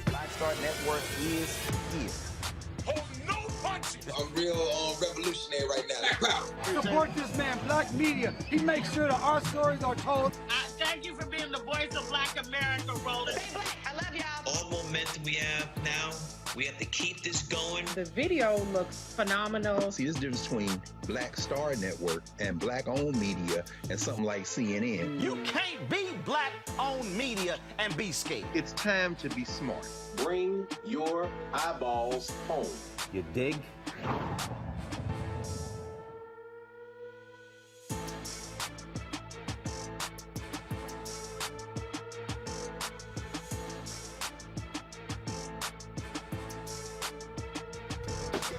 Black Star Network is here. Hold no punches. I'm real revolutionary right now. Black power. Support this man, Black Media. He makes sure that our stories are told. Thank you for being the voice of Black America, Roland. Stay black. I love y'all. All momentum we have now, we have to keep this going. The video looks phenomenal. See, this difference between Black Star Network and Black-owned media and something like CNN. You can't be Black-owned media and be scared. It's time to be smart. Bring your eyeballs home. You dig?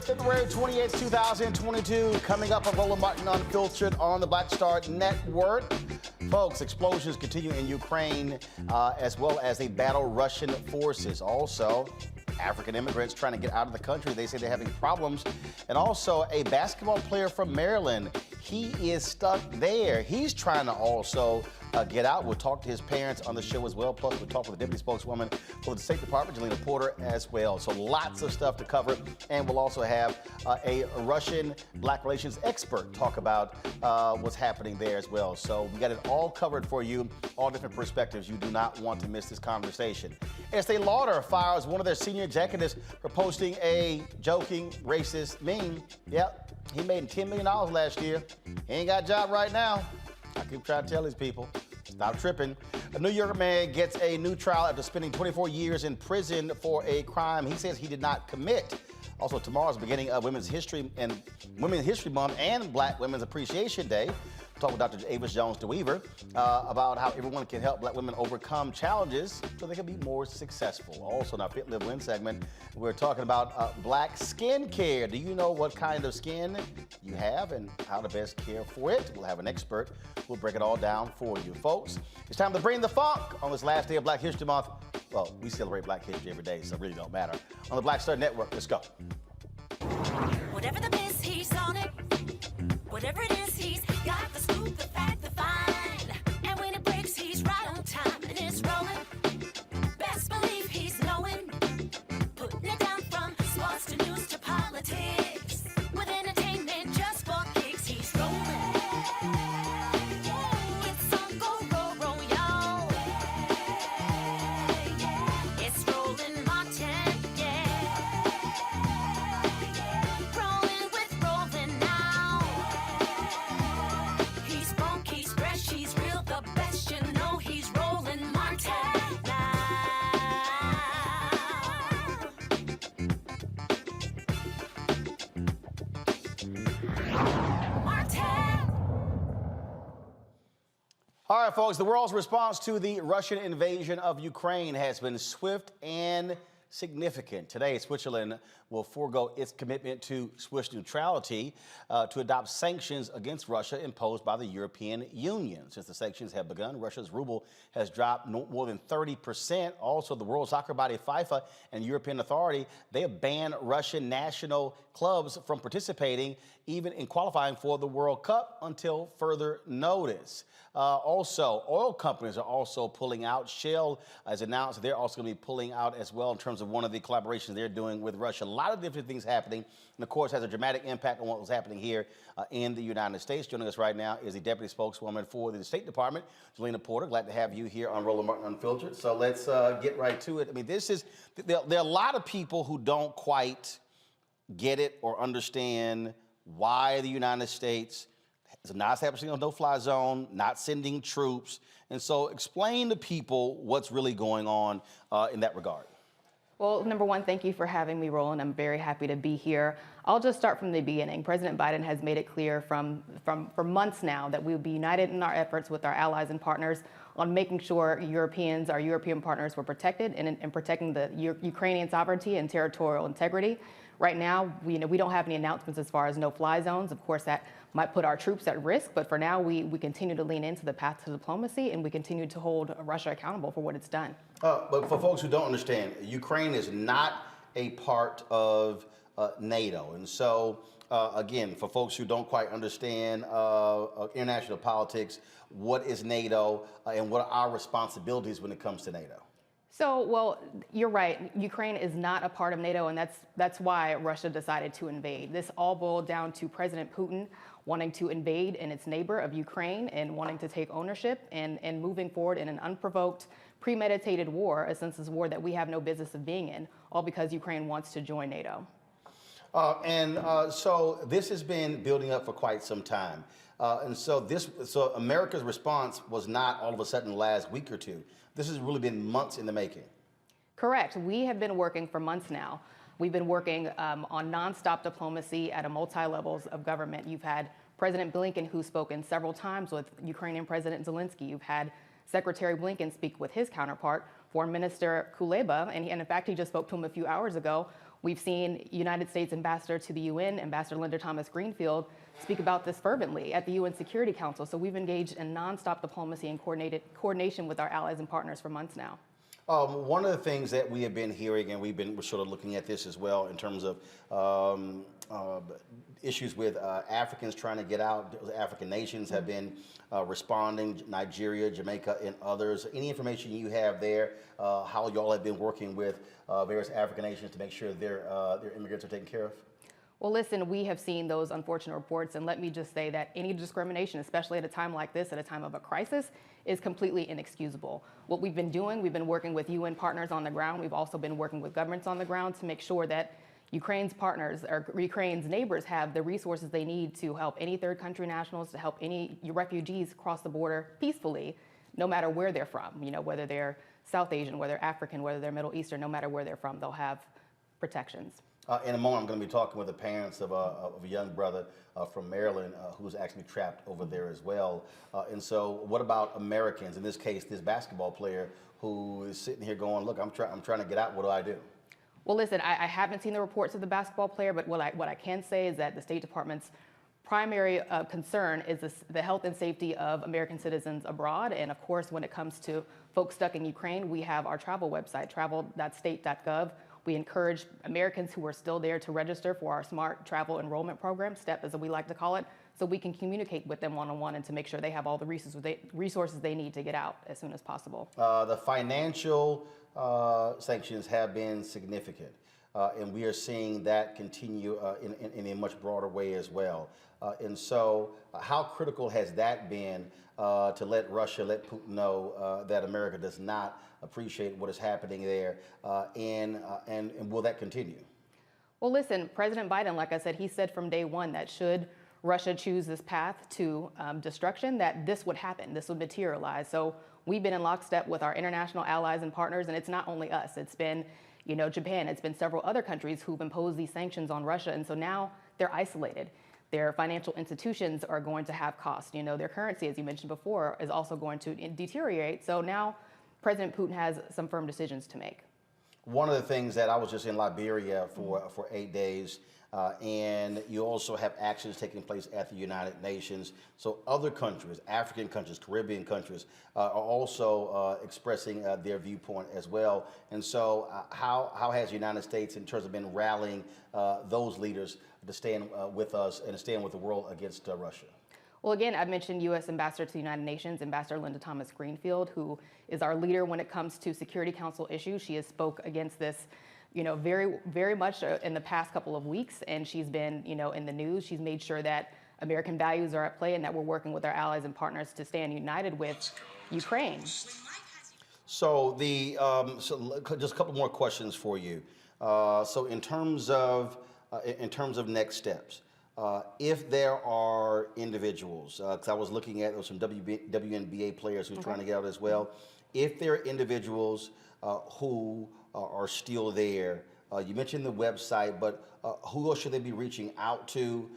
February 28th, 2022, coming up on Roland Martin Unfiltered on the Black Star Network. Folks, explosions continue in Ukraine, as well as they battle Russian forces. Also, African immigrants trying to get out of the country. They say they're having problems. And also, a basketball player from Maryland, he is stuck there. He's trying to also get out. We'll talk to his parents on the show as well. Plus, we'll talk with the deputy spokeswoman for the State Department, Jelena Porter, as well. So lots of stuff to cover. And we'll also have a Russian-Black relations expert talk about what's happening there as well. So we got it all covered for you, all different perspectives. You do not want to miss this conversation. Estee Lauder fires one of their senior executives for posting a joking, racist meme. Yep, he made $10 million last year. He ain't got a job right now. I keep trying to tell these people, stop tripping. A New York man gets a new trial after spending 24 years in prison for a crime he says he did not commit. Also, tomorrow's beginning of Women's History Month and Black Women's Appreciation Day. Talk with Dr. Avis Jones-DeWeaver about how everyone can help Black women overcome challenges so they can be more successful. Also, in our Fit, Live, Win segment, we're talking about Black skin care. Do you know what kind of skin you have and how to best care for it? We'll have an expert who'll break it all down for you. Folks, it's time to bring the funk on this last day of Black History Month. Well, we celebrate Black History every day, so it really don't matter. On the Black Star Network, let's go. Whatever the miss, he's on it. Whatever it is, he's got the scoop, the fact, the find. And when it breaks, he's right on time and it's rolling. Best believe he's knowing. Putting it down from sports to news to politics. With entertainment just for kicks, he's rolling. It's on go, roll, roll, y'all. It's Roland Martin, yeah. Rolling with Roland now. He's funky, he's fresh, he's real, the best, you know he's Roland Martin now. All right, folks, the world's response to the Russian invasion of Ukraine has been swift and significant. Today, Switzerland will forego its commitment to Swiss neutrality to adopt sanctions against Russia imposed by the European Union. Since the sanctions have begun, Russia's ruble has dropped more than 30%. Also, the World Soccer body FIFA and European Authority, they have banned Russian national clubs from participating even in qualifying for the World Cup until further notice. Also, oil companies are also pulling out. Shell has announced they're also going to be pulling out as well in terms of one of the collaborations they're doing with Russia. A lot of different things happening, and of course has a dramatic impact on what was happening here in the United States. Joining us right now is the deputy spokeswoman for the State Department, Jelena Porter. Glad to have you here on Roland Martin Unfiltered. So let's get right to it. I mean, there are a lot of people who don't quite get it or understand why the United States is not establishing a no-fly zone, not sending troops. And so explain to people what's really going on in that regard. Well, number one, thank you for having me, Roland. I'm very happy to be here. I'll just start from the beginning. President Biden has made it clear for months now that we will be united in our efforts with our allies and partners on making sure our European partners were protected and protecting the Ukrainian sovereignty and territorial integrity. Right now, we don't have any announcements as far as no-fly zones. Of course, that might put our troops at risk, but for now, we continue to lean into the path to diplomacy, and we continue to hold Russia accountable for what it's done. But for folks who don't understand, Ukraine is not a part of NATO, and so again, for folks who don't quite understand international politics, what is NATO and what are our responsibilities when it comes to NATO? So, well, you're right. Ukraine is not a part of NATO, and that's why Russia decided to invade. This all boiled down to President Putin wanting to invade in its neighbor of Ukraine and wanting to take ownership and moving forward in an unprovoked, premeditated war, a senseless war that we have no business of being in, all because Ukraine wants to join NATO. So this has been building up for quite some time. So America's response was not all of a sudden the last week or two. This has really been months in the making. Correct. We have been working for months now. We've been working on nonstop diplomacy at a multi-levels of government. You've had President Blinken, who's spoken several times with Ukrainian President Zelensky. You've had Secretary Blinken speak with his counterpart, Foreign Minister Kuleba, and in fact, he just spoke to him a few hours ago. We've seen United States Ambassador to the UN, Ambassador Linda Thomas-Greenfield, speak about this fervently at the UN Security Council. So we've engaged in nonstop diplomacy and coordination with our allies and partners for months now. One of the things that we have been hearing, and we're sort of looking at this as well in terms of issues with Africans trying to get out. African nations have been responding, Nigeria, Jamaica, and others. Any information you have there, how y'all have been working with various African nations to make sure their immigrants are taken care of? Well, listen, we have seen those unfortunate reports, and let me just say that any discrimination, especially at a time like this, at a time of a crisis, is completely inexcusable. What we've been doing, we've been working with UN partners on the ground. We've also been working with governments on the ground to make sure that Ukraine's partners or Ukraine's neighbors have the resources they need to help any third country nationals, to help any refugees cross the border peacefully, no matter where they're from. You know, whether they're South Asian, whether they're African, whether they're Middle Eastern, no matter where they're from, they'll have protections. In a moment, I'm going to be talking with the parents of a young brother from Maryland who's actually trapped over there as well. And so what about Americans? In this case, this basketball player who is sitting here going, look, I'm trying to get out. What do I do? Well, listen, I haven't seen the reports of the basketball player, but what I can say is that the State Department's primary concern is the health and safety of American citizens abroad. And of course, when it comes to folks stuck in Ukraine, we have our travel website, travel.state.gov. We encourage Americans who are still there to register for our Smart Travel Enrollment Program, STEP as we like to call it, so we can communicate with them one-on-one and to make sure they have all the resources they need to get out as soon as possible. The financial sanctions have been significant, and we are seeing that continue in a much broader way as well. And so how critical has that been to let Russia, let Putin know that America does not appreciate what is happening there, and will that continue? Well, listen, President Biden, like I said, he said from day one that should Russia choose this path to destruction, that this would happen, this would materialize. So we've been in lockstep with our international allies and partners, and it's not only us. It's been, you know, Japan. It's been several other countries who've imposed these sanctions on Russia, and so now they're isolated. Their financial institutions are going to have costs. You know, their currency, as you mentioned before, is also going to deteriorate. So now President Putin has some firm decisions to make. One of the things that I was just in Liberia for 8 days, and you also have actions taking place at the United Nations. So other countries, African countries, Caribbean countries, are also expressing their viewpoint as well. And so how has the United States, in terms of been rallying those leaders to stand with us and to stand with the world against Russia? Well, again, I mentioned U.S. Ambassador to the United Nations, Ambassador Linda Thomas-Greenfield, who is our leader when it comes to Security Council issues. She has spoke against this, you know, very, very much in the past couple of weeks, and she's been, you know, in the news. She's made sure that American values are at play and that we're working with our allies and partners to stand united with Ukraine. So just a couple more questions for you. So in terms of next steps. If there are individuals, because I was looking at some WNBA players who are trying to get out as well. If there are individuals who are still there, you mentioned the website, but who else should they be reaching out to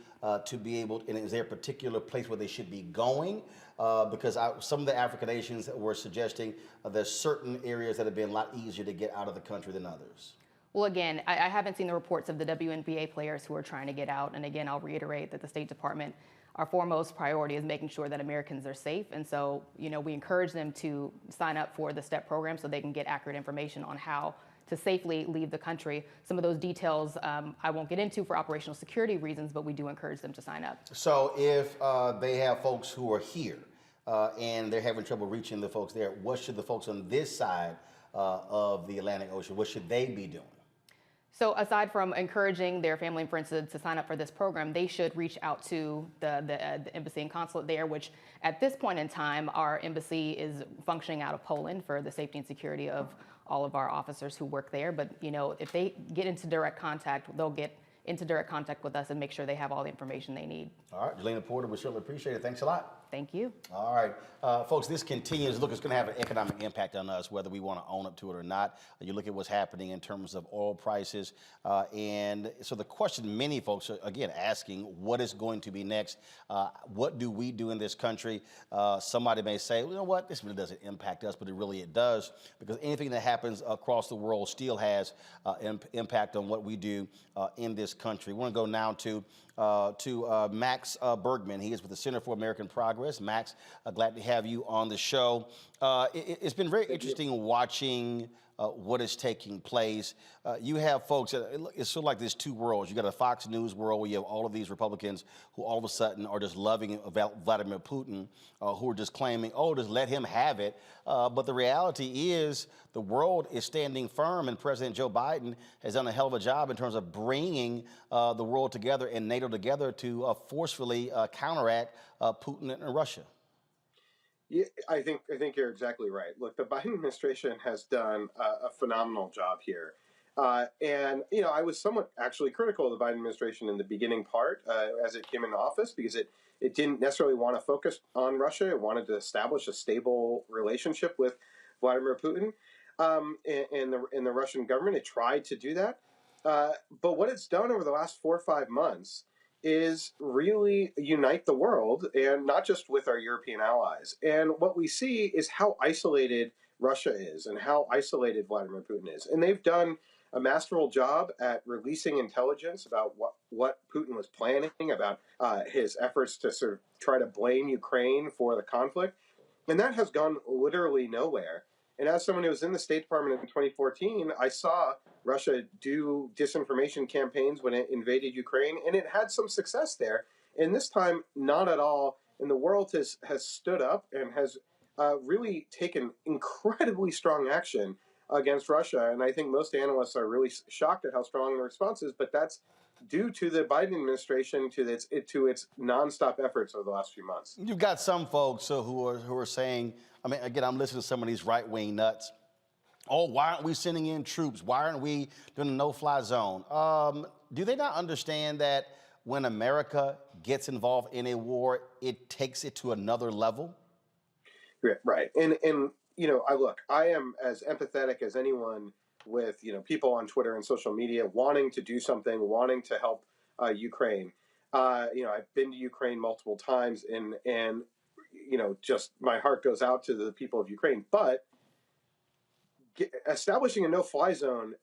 be able, and is there a particular place where they should be going? Because some of the African nations were suggesting there's certain areas that have been a lot easier to get out of the country than others. Well, again, I haven't seen the reports of the WNBA players who are trying to get out. And again, I'll reiterate that the State Department, our foremost priority is making sure that Americans are safe. And so, you know, we encourage them to sign up for the STEP program so they can get accurate information on how to safely leave the country. Some of those details I won't get into for operational security reasons, but we do encourage them to sign up. So if they have folks who are here and they're having trouble reaching the folks there, what should the folks on this side of the Atlantic Ocean, what should they be doing? So aside from encouraging their family and friends to sign up for this program, they should reach out to the embassy and consulate there, which at this point in time, our embassy is functioning out of Poland for the safety and security of all of our officers who work there. But, you know, if they get into direct contact, they'll get into direct contact with us and make sure they have all the information they need. All right, Jelena Porter, we certainly appreciate it. Thanks a lot. Thank you. All right, folks, this continues. Look, it's going to have an economic impact on us, whether we want to own up to it or not. You look at what's happening in terms of oil prices. And so the question many folks are, again, asking, what is going to be next? What do we do in this country? Somebody may say, well, you know what, this really doesn't impact us, but it does, because anything that happens across the world still has impact on what we do in this country. We want to go now to Max Bergman. He is with the Center for American Progress. Max, glad to have you on the show. It's been very interesting watching what is taking place. You have folks, it's sort of like there's two worlds. You got a Fox News world where you have all of these Republicans who all of a sudden are just loving Vladimir Putin, who are just claiming, oh, just let him have it. But the reality is the world is standing firm, and President Joe Biden has done a hell of a job in terms of bringing the world together and NATO together to forcefully counteract Putin and Russia. Yeah, I think you're exactly right. Look, the Biden administration has done a phenomenal job here. And, you know, I was somewhat actually critical of the Biden administration in the beginning part as it came into office, because it didn't necessarily want to focus on Russia. It wanted to establish a stable relationship with Vladimir Putin and the Russian government. It tried to do that. But what it's done over the last 4 or 5 months is really unite the world, and not just with our European allies. And what we see is how isolated Russia is and how isolated Vladimir Putin is. And they've done a masterful job at releasing intelligence about what Putin was planning, about his efforts to sort of try to blame Ukraine for the conflict. And that has gone literally nowhere. And as someone who was in the State Department in 2014, I saw Russia do disinformation campaigns when it invaded Ukraine, and it had some success there. And this time, not at all. And the world has stood up and has really taken incredibly strong action against Russia. And I think most analysts are really shocked at how strong the response is, but that's due to the Biden administration, to its nonstop efforts over the last few months. You've got some folks who are saying, I mean, again, I'm listening to some of these right-wing nuts. Oh, why aren't we sending in troops? Why aren't we doing a no-fly zone? Do they not understand that when America gets involved in a war, it takes it to another level? Right. And you know, I am as empathetic as anyone with, you know, people on Twitter and social media wanting to do something, wanting to help Ukraine. You know, I've been to Ukraine multiple times, and you know, just my heart goes out to the people of Ukraine. But establishing a no-fly zone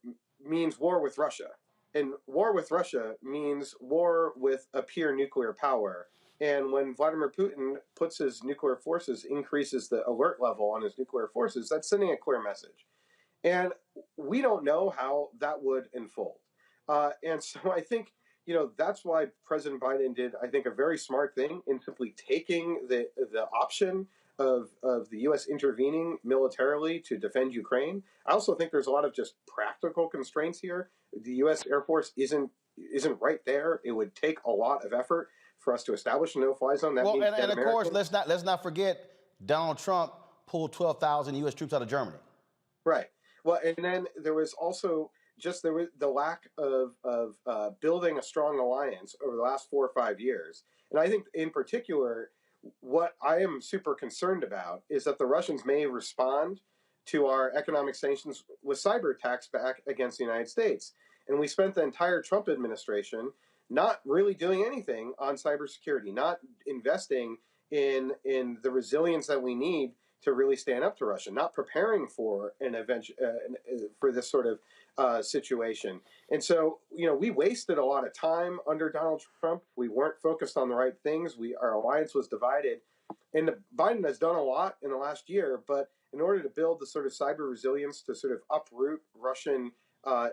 means war with Russia, and war with Russia means war with a peer nuclear power. And when Vladimir Putin puts his nuclear forces, increases the alert level on his nuclear forces, that's sending a clear message. And we don't know how that would unfold. And so I think, you know, that's why President Biden did, I think, a very smart thing in simply taking the option of the U.S. intervening militarily to defend Ukraine. I also think there's a lot of just practical constraints here. The U.S. Air Force isn't right there. It would take a lot of effort for us to establish a no-fly zone. That means and of course, let's not forget Donald Trump pulled 12,000 U.S. troops out of Germany. Right. Well, and then there was also just the lack of building a strong alliance over the last 4 or 5 years. And I think in particular, what I am super concerned about is that the Russians may respond to our economic sanctions with cyber attacks back against the United States. And we spent the entire Trump administration not really doing anything on cybersecurity, not investing in the resilience that we need to really stand up to Russia, not preparing for an event for this sort of situation. And so, you know, we wasted a lot of time under Donald Trump. We weren't focused on the right things. Our alliance was divided. And Biden has done a lot in the last year, but in order to build the sort of cyber resilience to sort of uproot Russian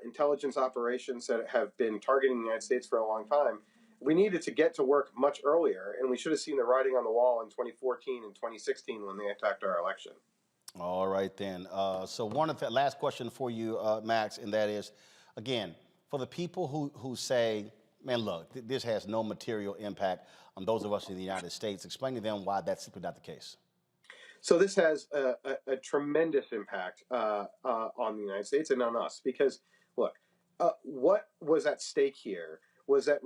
intelligence operations that have been targeting the United States for a long time, we needed to get to work much earlier, and we should have seen the writing on the wall in 2014 and 2016 when they attacked our election. All right, then. So one of the last question for you, Max, and that is, again, for the people who say, man, look, this has no material impact on those of us in the United States, explain to them why that's simply not the case. So this has a tremendous impact on the United States and on us because, look, what was at stake here was that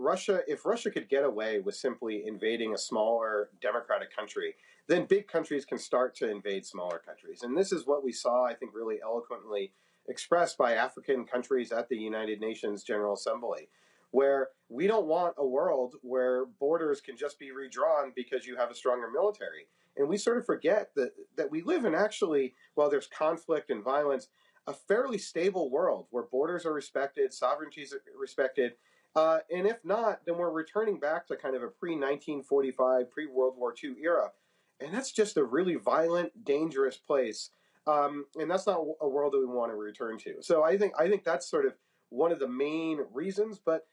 if Russia could get away with simply invading a smaller democratic country, then big countries can start to invade smaller countries. And this is what we saw, I think, really eloquently expressed by African countries at the United Nations General Assembly, where we don't want a world where borders can just be redrawn because you have a stronger military. And we sort of forget that we live in actually, while there's conflict and violence, a fairly stable world where borders are respected, sovereignties are respected. And if not, then we're returning back to kind of a pre-1945, pre-World War II era. And that's just a really violent, dangerous place. And that's not a world that we want to return to. So I think that's sort of one of the main reasons. But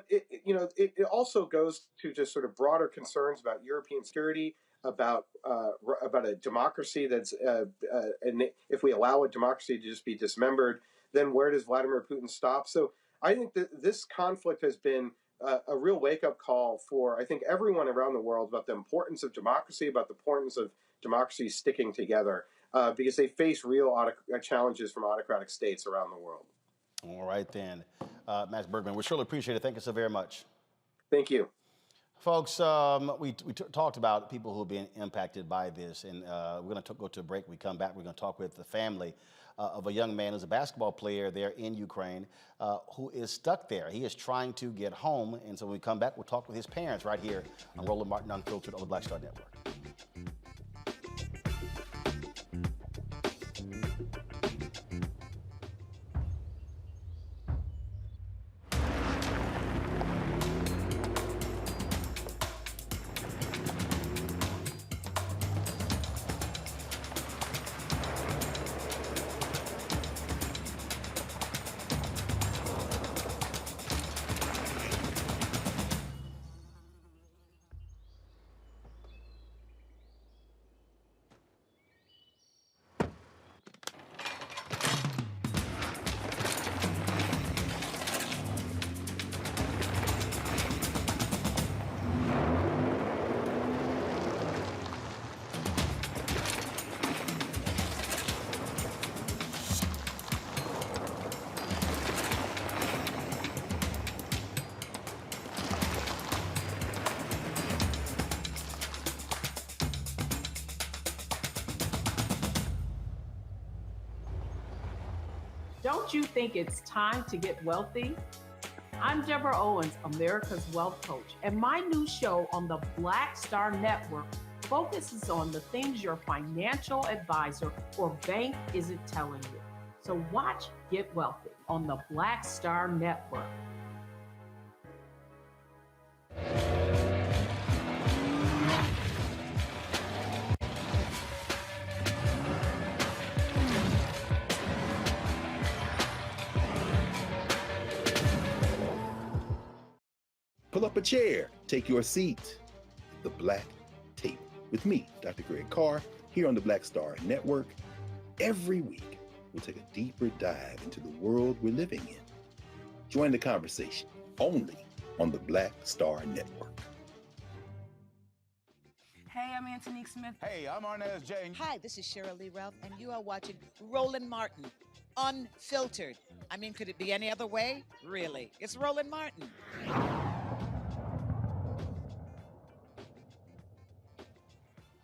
it also goes to just sort of broader concerns about European security, about a democracy that's and if we allow a democracy to just be dismembered, then where does Vladimir Putin stop? So I think that this conflict has been a real wake-up call for, I think, everyone around the world about the importance of democracy, about the importance of democracy sticking together, because they face real challenges from autocratic states around the world. All right, then. Max Bergman, we surely appreciate it. Thank you so very much. Thank you. Folks, we talked about people who have been impacted by this, and we're going to go to a break. We come back, we're going to talk with the family of a young man who's a basketball player there in Ukraine who is stuck there. He is trying to get home, and so when we come back, we'll talk with his parents right here on Roland Martin Unfiltered on the Black Star Network. Don't you think it's time to get wealthy? I'm Deborah Owens, America's Wealth Coach, and my new show on the Black Star Network focuses on the things your financial advisor or bank isn't telling you. So watch Get Wealthy on the Black Star Network. Pull up a chair, take your seat. The Black Tape with me, Dr. Greg Carr, here on the Black Star Network. Every week, we'll take a deeper dive into the world we're living in. Join the conversation only on the Black Star Network. Hey, I'm Antonique Smith. Hey, I'm Arnez James. Hi, this is Cheryl Lee Ralph, and you are watching Roland Martin, Unfiltered. I mean, could it be any other way? Really? It's Roland Martin.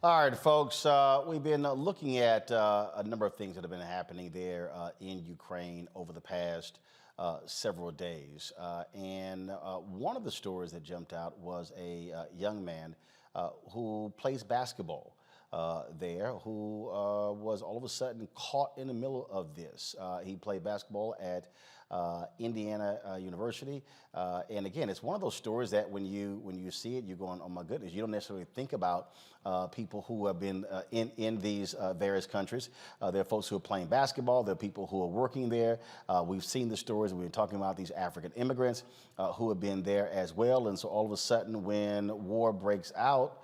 All right, folks, we've been looking at a number of things that have been happening there in Ukraine over the past several days. And one of the stories that jumped out was a young man who plays basketball there who was all of a sudden caught in the middle of this. He played basketball at Indiana University, and again, it's one of those stories that when you see it, you're going, "Oh my goodness!" You don't necessarily think about people who have been in these various countries. There are folks who are playing basketball. There are people who are working there. We've seen the stories. We've been talking about these African immigrants who have been there as well. And so all of a sudden, when war breaks out,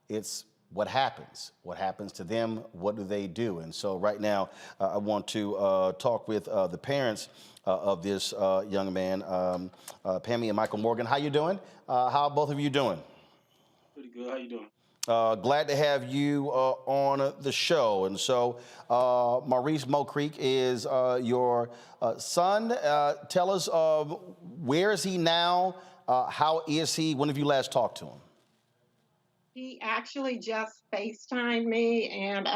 it's what happens? What happens to them? What do they do? And so right now, I want to talk with the parents of this young man, Pammy and Michael Morgan. How you doing? How are both of you doing? Pretty good. How you doing? Glad to have you on the show. And so Maurice Mo Creek is your son. Tell us, where is he now? How is he? When have you last talked to him? He actually just FaceTimed me, and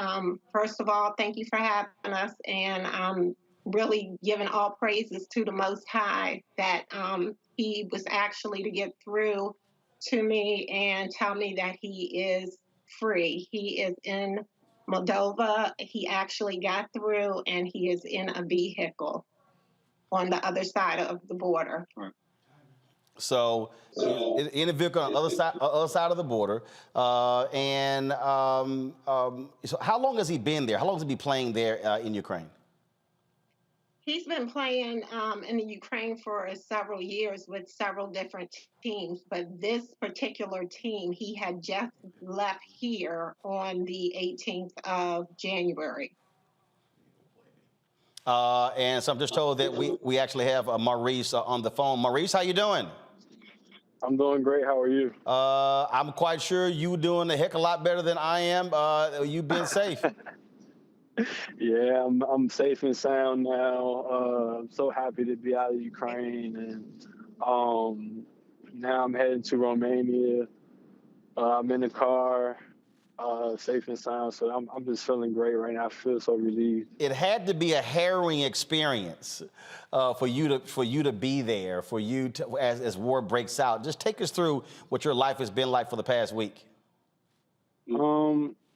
first of all, thank you for having us, and I'm really giving all praises to the Most High that he was actually to get through to me and tell me that he is free. He is in Moldova. He actually got through, and he is in a vehicle on the other side of the border. Right. So in a vehicle on the other side of the border. So how long has he been there? How long has he been playing there in Ukraine? He's been playing in the Ukraine for several years with several different teams, but this particular team, he had just left here on the 18th of January. And so I'm just told that we actually have Maurice on the phone. Maurice, how you doing? I'm doing great. How are you? I'm quite sure you doing a heck of a lot better than I am. You've been safe. Yeah, I'm safe and sound now. I'm so happy to be out of Ukraine, and now I'm heading to Romania. I'm in the car, safe and sound. So I'm just feeling great right now. I feel so relieved. It had to be a harrowing experience for you to be there, for you to, as war breaks out. Just take us through what your life has been like for the past week.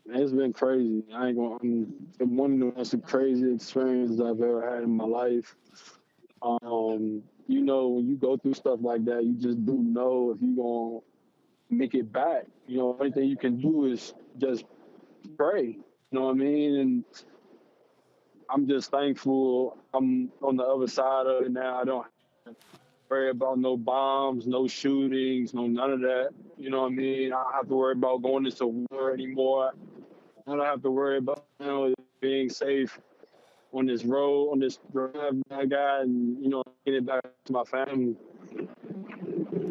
It's been crazy. I ain't going. It's one of the most crazy experiences I've ever had in my life. You know, when you go through stuff like that, you just do know if you're gonna make it back. You know, only thing you can do is just pray. You know what I mean? And I'm just thankful I'm on the other side of it now. I don't have to worry about no bombs, no shootings, none of that. You know what I mean? I don't have to worry about going into war anymore. I don't have to worry about being safe on this road, drive I got, and getting back to my family.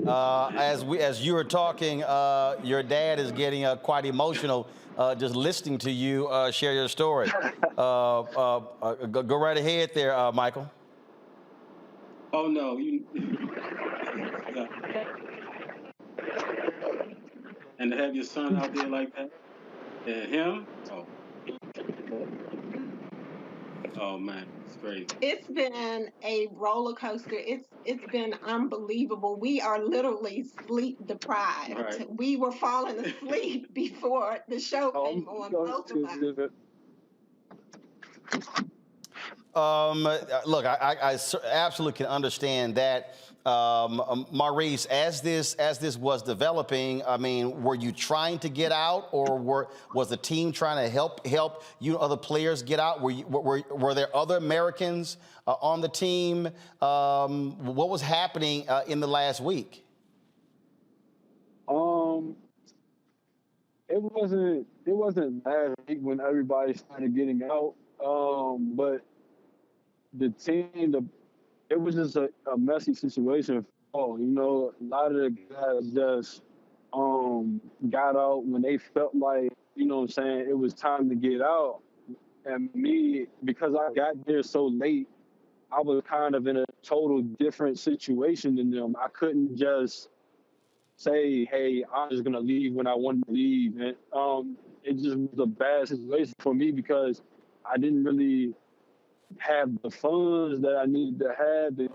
As you were talking, your dad is getting quite emotional just listening to you share your story. Go right ahead there, Michael. Oh no, and to have your son out there like that, and him, oh man, it's crazy. It's been a roller coaster. It's been unbelievable. We are literally sleep deprived. Right. We were falling asleep before the show came on. Both of us. Look, I absolutely can understand that. Maurice, as this was developing, I mean, were you trying to get out, or was the team trying to help you other players get out? Were there other Americans on the team? What was happening in the last week? It wasn't last week when everybody started getting out, but the team, it was just a messy situation. A lot of the guys just got out when they felt like, it was time to get out. And me, because I got there so late, I was kind of in a total different situation than them. I couldn't just say, hey, I'm just going to leave when I want to leave. And it just was a bad situation for me because I didn't really have the funds that I needed to have to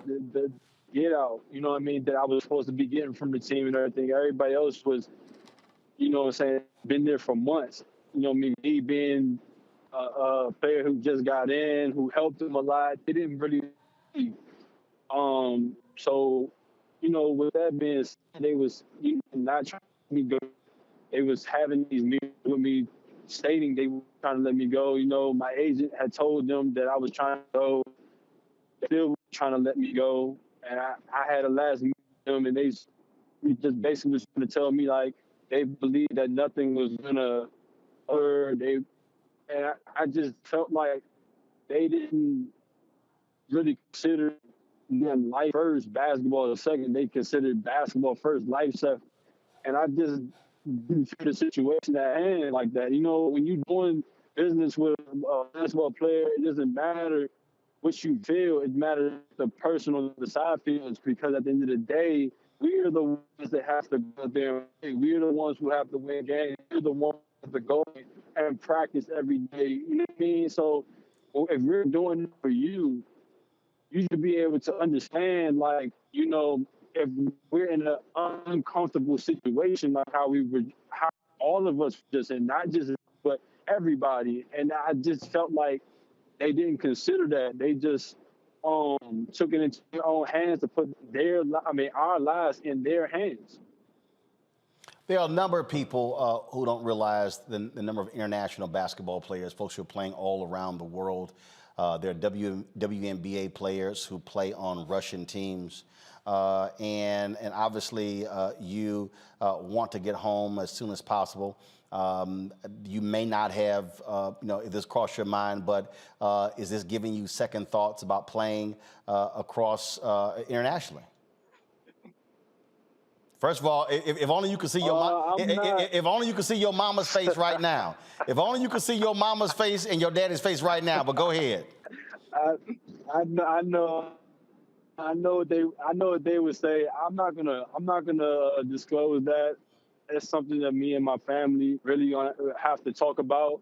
get out, that I was supposed to be getting from the team and everything. Everybody else was, been there for months. me being a player who just got in, who helped them a lot. They didn't really. So, with that being said, they was not trying to let me go. They was having these meetings with me, stating they were trying to let me go. My agent had told them that I was trying to go. They still trying to let me go, and I had a last meeting with them, and they just basically was trying to tell me like they believed that nothing was gonna hurt. I just felt like they didn't really consider life first, basketball second. They considered basketball first, life second. And I just didn't feel the situation at hand like that. When you're doing business with a basketball player, it doesn't matter what you feel. It matters the personal, the side feelings, because at the end of the day, we are the ones that have to go there and play. We are the ones who have to win games. We're the ones who have to go and practice every day. You know what I mean? So if we're doing it for you, you should be able to understand, like, if we're in an uncomfortable situation, like how all of us just, and not just, but everybody. And I just felt like they didn't consider that. They just took it into their own hands to put our lives in their hands. There are a number of people who don't realize the number of international basketball players, folks who are playing all around the world. There are WNBA players who play on Russian teams. And obviously, you want to get home as soon as possible. You may not have, if this crossed your mind, but is this giving you second thoughts about playing across internationally? First of all, if only you could see your if only you could see your mama's face right now. If only you could see your mama's face and your daddy's face right now. But go ahead. I know what they would say. I'm not gonna disclose that. It's something that me and my family really gonna have to talk about.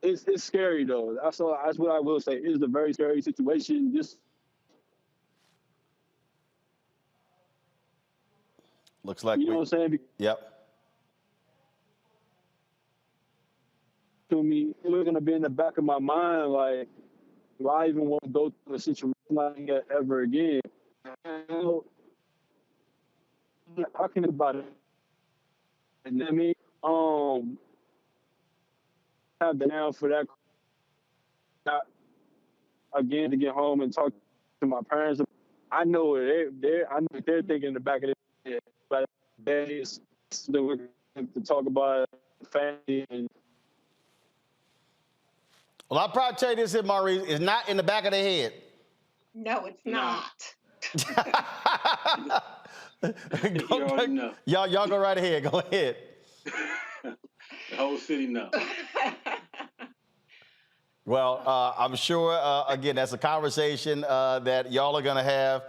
It's scary though. That's what I will say. It's a very scary situation. Just looks like what I'm saying. Yep. To me, it was gonna be in the back of my mind, like, do I even want to go through a situation like that ever again? Talking about it, and then have been down for that again to get home and talk to my parents. I know they're thinking in the back of their head, but days that we're going to talk about family and. Well, I'll probably tell you this, Maurice, it's not in the back of their head. No, it's not. Y'all go right ahead. Go ahead. The whole city knows. Well, I'm sure, again, that's a conversation that y'all are going to have.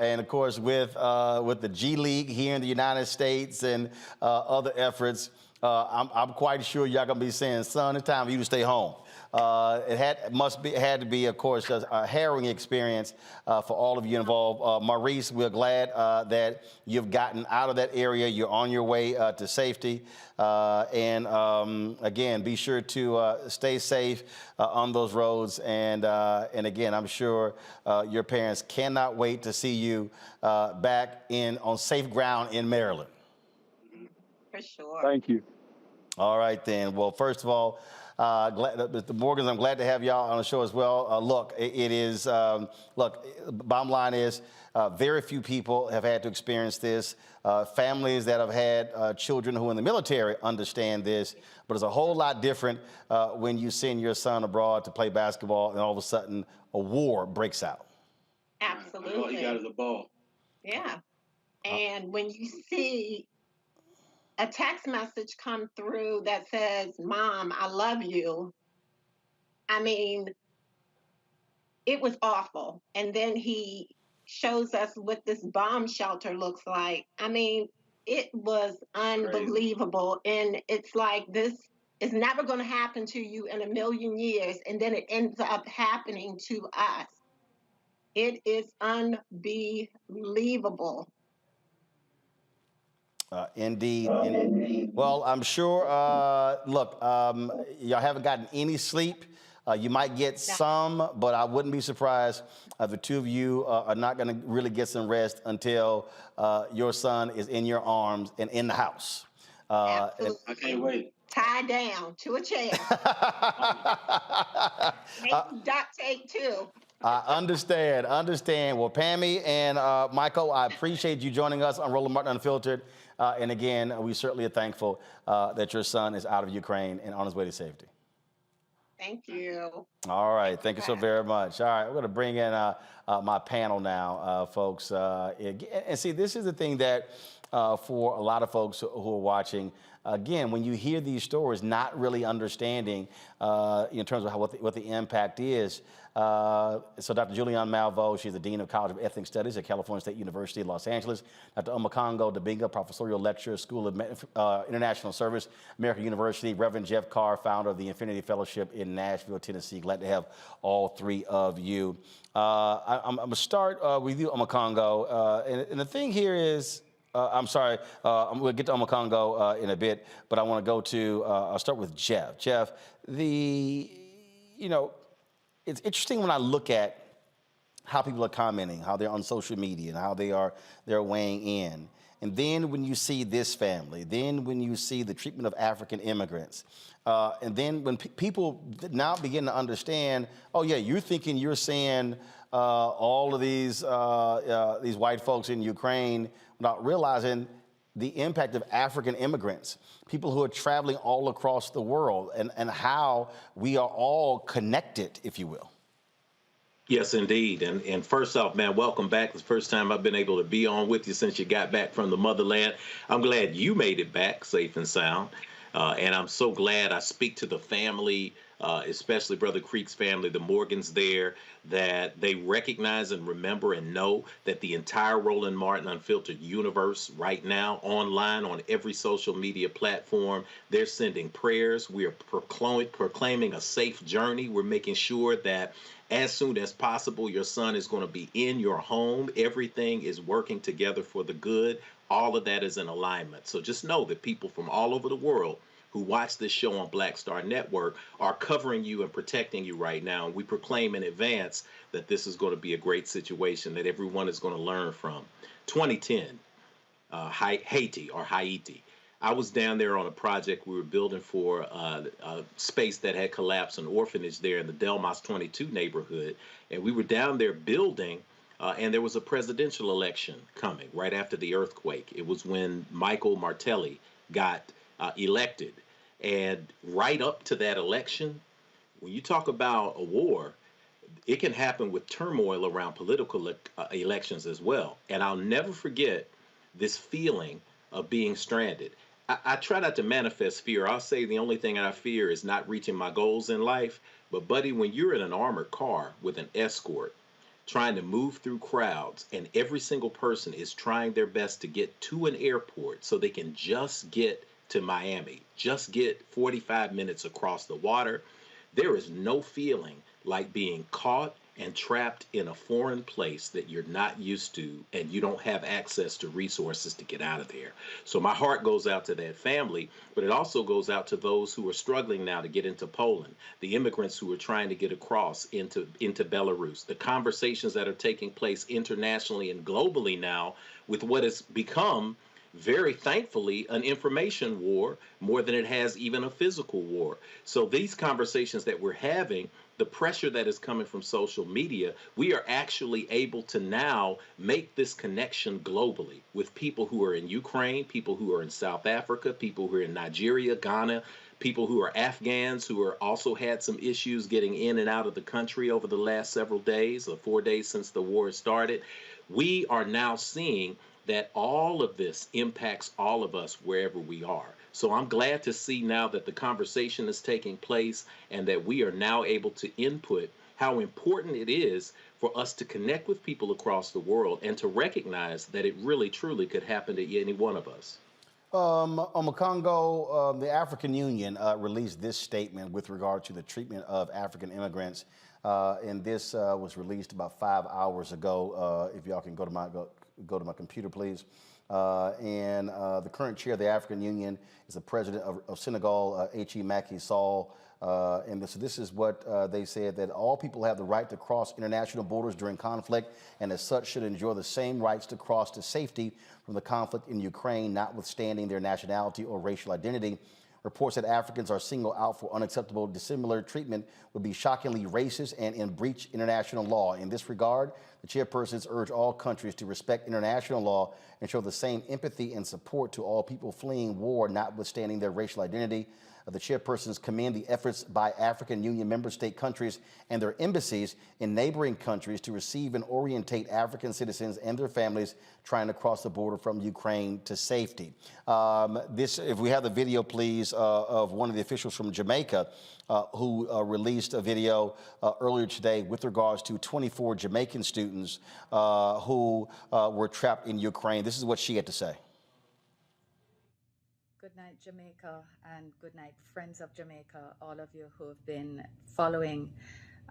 And, of course, with the G League here in the United States and other efforts, I'm quite sure y'all going to be saying, son, it's time for you to stay home. It had to be, of course, a harrowing experience for all of you involved. Maurice, we're glad that you've gotten out of that area. You're on your way to safety. And again, be sure to stay safe on those roads. And again, I'm sure your parents cannot wait to see you back on safe ground in Maryland. For sure. Thank you. All right, then. Well, first of all, Mr. Morgans, I'm glad to have y'all on the show as well. Look, bottom line is very few people have had to experience this. Families that have had children who are in the military understand this, but it's a whole lot different when you send your son abroad to play basketball and all of a sudden a war breaks out. Absolutely. All he got is a ball. Yeah. And when you see a text message come through that says, "Mom, I love you," I mean, it was awful. And then he shows us what this bomb shelter looks like. I mean, it was unbelievable. And it's like, this is never going to happen to you in a million years. And then it ends up happening to us. It is unbelievable. Indeed. Well, I'm sure, look, y'all haven't gotten any sleep. You might get some, but I wouldn't be surprised if the two of you are not going to really get some rest until your son is in your arms and in the house. I can't wait. Tie down to a chair. Maybe duct tape too. I understand. Well, Pammy and Michael, I appreciate you joining us on Roland Martin Unfiltered. And again, we certainly are thankful that your son is out of Ukraine and on his way to safety. Thank you. All right. Thank you so very much. All right. We're going to bring in my panel now, folks. And see, this is the thing that for a lot of folks who are watching, again, when you hear these stories, not really understanding in terms of what the impact is. So Dr. Julianne Malveaux, she's the Dean of College of Ethnic Studies at California State University in Los Angeles. Dr. Omokongo Dabinga, Professorial Lecturer, School of International Service, American University. Reverend Jeff Carr, founder of the Infinity Fellowship in Nashville, Tennessee. Glad to have all three of you. I'm going to start with you, Omokongo. And the thing here is, I'm sorry, we'll get to Omokongo in a bit, but I want to go to, I'll start with Jeff. Jeff, it's interesting when I look at how people are commenting, how they're on social media, and how they're weighing in. And then when you see this family, then when you see the treatment of African immigrants, and then when people now begin to understand, oh yeah, you're thinking you're saying all of these white folks in Ukraine without realizing the impact of African immigrants, people who are traveling all across the world, and how we are all connected, if you will. Yes, indeed. And first off, man, welcome back. It's the first time I've been able to be on with you since you got back from the motherland. I'm glad you made it back safe and sound. And I'm so glad I speak to the family, especially Brother Creek's family, the Morgans there, that they recognize and remember and know that the entire Roland Martin Unfiltered universe right now, online on every social media platform, they're sending prayers. We are proclaiming a safe journey. We're making sure that as soon as possible, your son is going to be in your home. Everything is working together for the good. All of that is in alignment. So just know that people from all over the world who watch this show on Black Star Network are covering you and protecting you right now. And we proclaim in advance that this is going to be a great situation that everyone is going to learn from. 2010, Haiti. I was down there on a project we were building for a space that had collapsed, an orphanage there in the Delmas 22 neighborhood. And we were down there building, and there was a presidential election coming right after the earthquake. It was when Michael Martelly got elected. And right up to that election, when you talk about a war, it can happen with turmoil around political elections as well. And I'll never forget this feeling of being stranded. I try not to manifest fear. I'll say the only thing I fear is not reaching my goals in life. But buddy, when you're in an armored car with an escort, trying to move through crowds, and every single person is trying their best to get to an airport so they can just get to Miami, just get 45 minutes across the water, there is no feeling like being caught and trapped in a foreign place that you're not used to, and you don't have access to resources to get out of there. So my heart goes out to that family, but it also goes out to those who are struggling now to get into Poland, the immigrants who are trying to get across into Belarus, the conversations that are taking place internationally and globally now with what has become, very thankfully, an information war more than it has even a physical war. So these conversations that we're having, the pressure that is coming from social media, we are actually able to now make this connection globally with people who are in Ukraine, people who are in South Africa, people who are in Nigeria, Ghana, people who are Afghans who are also had some issues getting in and out of the country over the last several days, or 4 days since the war started. We are now seeing that all of this impacts all of us wherever we are. So I'm glad to see now that the conversation is taking place and that we are now able to input how important it is for us to connect with people across the world and to recognize that it really, truly could happen to any one of us. Omokongo, the African Union released this statement with regard to the treatment of African immigrants. And this was released about 5 hours ago. If y'all can go to my computer, please. The current chair of the African Union is the president of Senegal, H.E. Macky Sall. This is what they said, that all people have the right to cross international borders during conflict, and as such should enjoy the same rights to cross to safety from the conflict in Ukraine, notwithstanding their nationality or racial identity. Reports that Africans are singled out for unacceptable dissimilar treatment would be shockingly racist and in breach international law. In this regard, the chairpersons urge all countries to respect international law and show the same empathy and support to all people fleeing war, notwithstanding their racial identity. The chairpersons commend the efforts by African Union member state countries and their embassies in neighboring countries to receive and orientate African citizens and their families trying to cross the border from Ukraine to safety. If we have the video, please, of one of the officials from Jamaica who released a video earlier today with regards to 24 Jamaican students who were trapped in Ukraine. This is what she had to say. Good night, Jamaica, and good night, friends of Jamaica, all of you who have been following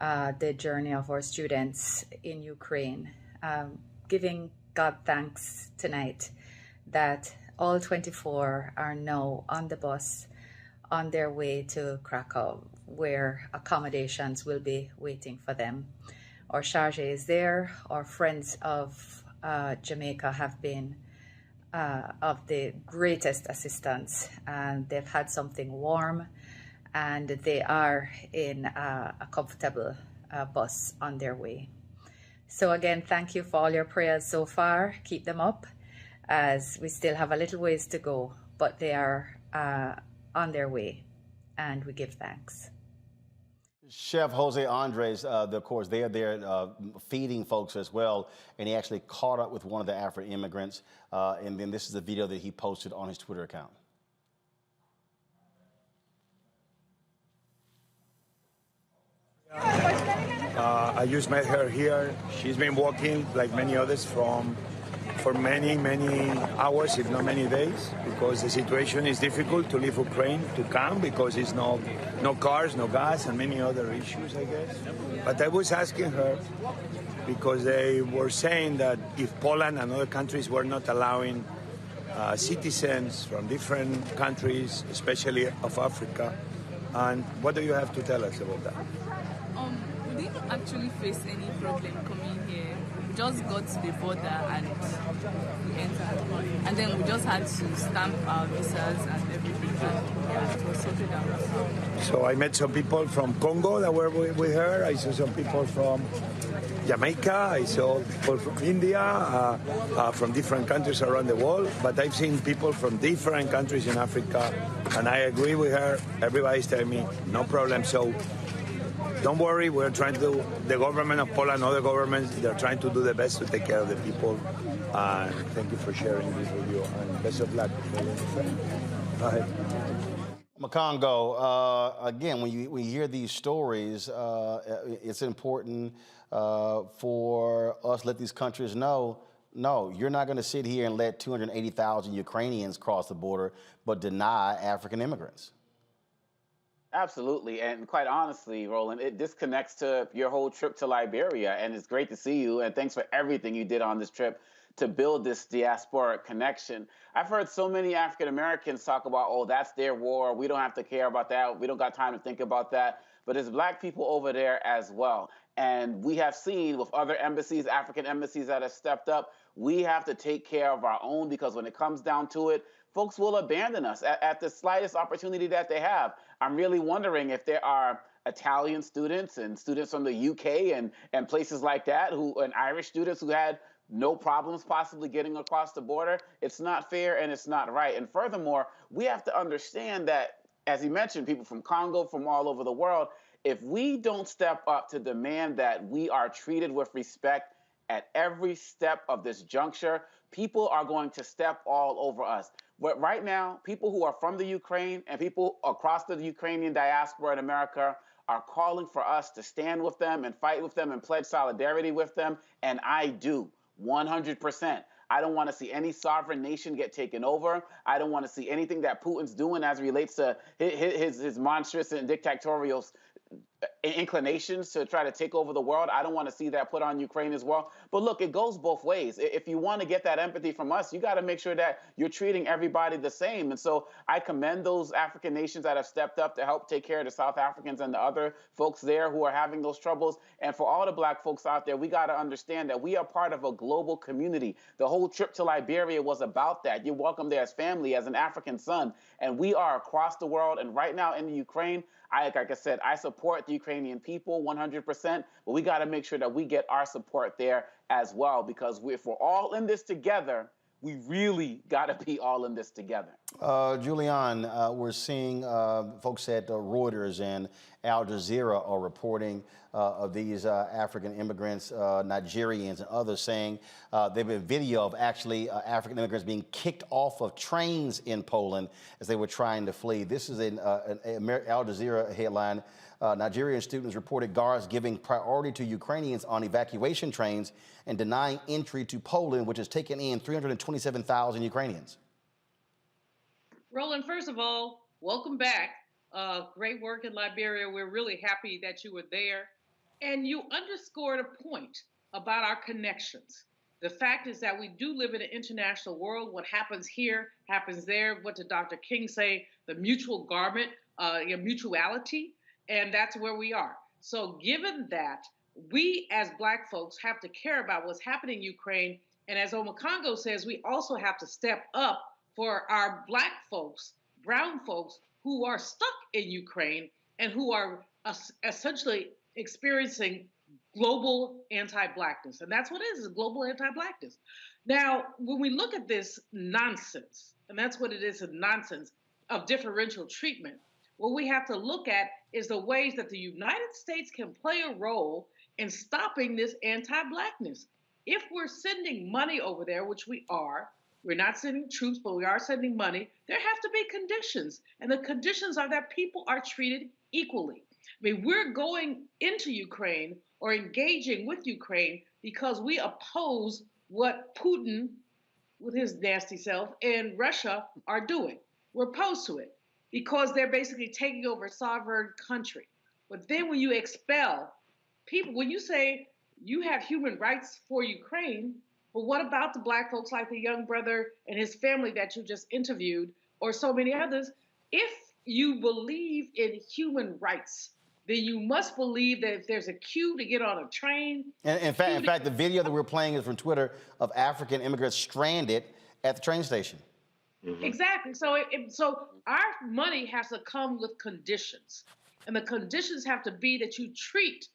the journey of our students in Ukraine. Giving God thanks tonight that all 24 are now on the bus on their way to Krakow, where accommodations will be waiting for them. Our charge is there. Our friends of Jamaica have been of the greatest assistance, and they've had something warm, and they are in a comfortable bus on their way. So again, thank you for all your prayers so far. Keep them up, as we still have a little ways to go, but they are on their way, and we give thanks. Chef Jose Andres, of course, they are there feeding folks as well, and he actually caught up with one of the African immigrants, and then this is the video that he posted on his Twitter account. I just met her here. She's been walking, like many others, for many hours, if not many days, because the situation is difficult to leave Ukraine to come, because it's no cars, no gas, and many other issues, I guess. But I was asking her, because they were saying that if Poland and other countries were not allowing citizens from different countries, especially of Africa, and what do you have to tell us about that? We didn't actually face any problem coming here. We just got to the border and we entered. And then we just had to stamp our visas and everything. And it was sorted out. So I met some people from Congo that were with her. I saw some people from Jamaica. I saw people from India, from different countries around the world. But I've seen people from different countries in Africa. And I agree with her. Everybody's telling me, no problem. So don't worry, we're trying to, the government of Poland, other governments, they're trying to do the best to take care of the people. And thank you for sharing this with you, and best of luck. Bye. Makongo, again, when you hear these stories, it's important for us to let these countries know, no, you're not going to sit here and let 280,000 Ukrainians cross the border, but deny African immigrants. Absolutely. And quite honestly, Roland, it disconnects to your whole trip to Liberia. And it's great to see you. And thanks for everything you did on this trip to build this diasporic connection. I've heard so many African Americans talk about, oh, that's their war. We don't have to care about that. We don't got time to think about that. But there's Black people over there as well. And we have seen with other embassies, African embassies that have stepped up, we have to take care of our own, because when it comes down to it, folks will abandon us at the slightest opportunity that they have. I'm really wondering if there are Italian students and students from the UK and places like that, and Irish students who had no problems possibly getting across the border. It's not fair and it's not right. And furthermore, we have to understand that, as he mentioned, people from Congo, from all over the world, if we don't step up to demand that we are treated with respect at every step of this juncture, people are going to step all over us. But right now, people who are from the Ukraine and people across the Ukrainian diaspora in America are calling for us to stand with them and fight with them and pledge solidarity with them. And I do, 100%. I don't want to see any sovereign nation get taken over. I don't want to see anything that Putin's doing as it relates to his monstrous and dictatorial inclinations to try to take over the world. I don't want to see that put on Ukraine as well. But look, it goes both ways. If you want to get that empathy from us, you got to make sure that you're treating everybody the same. And so I commend those African nations that have stepped up to help take care of the South Africans and the other folks there who are having those troubles. And for all the black folks out there, we got to understand that we are part of a global community. The whole trip to Liberia was about that. You're welcome there as family, as an African son. And we are across the world. And right now in the Ukraine, like I said, I support the Ukrainian people 100%, but we got to make sure that we get our support there as well, because if we're all in this together, we really got to be all in this together. Julian, we're seeing folks at Reuters and Al Jazeera are reporting of these African immigrants, Nigerians and others, saying there've been video of actually African immigrants being kicked off of trains in Poland as they were trying to flee. This is an Al Jazeera headline. Nigerian students reported guards giving priority to Ukrainians on evacuation trains and denying entry to Poland, which has taken in 327,000 Ukrainians. Roland, first of all, welcome back. Great work in Liberia. We're really happy that you were there. And you underscored a point about our connections. The fact is that we do live in an international world. What happens here happens there. What did Dr. King say? The mutual garment, mutuality, and that's where we are. So given that, we as Black folks have to care about what's happening in Ukraine. And as Omakongo says, we also have to step up for our Black folks, brown folks who are stuck in Ukraine and who are essentially experiencing global anti-Blackness. And that's what it is global anti-Blackness. Now, when we look at this nonsense, and that's what it is, a nonsense of differential treatment, what we have to look at is the ways that the United States can play a role in stopping this anti-Blackness. If we're sending money over there, which we are, we're not sending troops, but we are sending money, there have to be conditions. And the conditions are that people are treated equally. I mean, we're going into Ukraine or engaging with Ukraine because we oppose what Putin, with his nasty self, and Russia are doing. We're opposed to it because they're basically taking over a sovereign country. But then when you expel people, when you say you have human rights for Ukraine, but what about the Black folks like the young brother and his family that you just interviewed, or so many others? If you believe in human rights, then you must believe that if there's a queue to get on a train. And in fact, the video that we're playing is from Twitter of African immigrants stranded at the train station. Mm-hmm. Exactly. So our money has to come with conditions. And the conditions have to be that you treat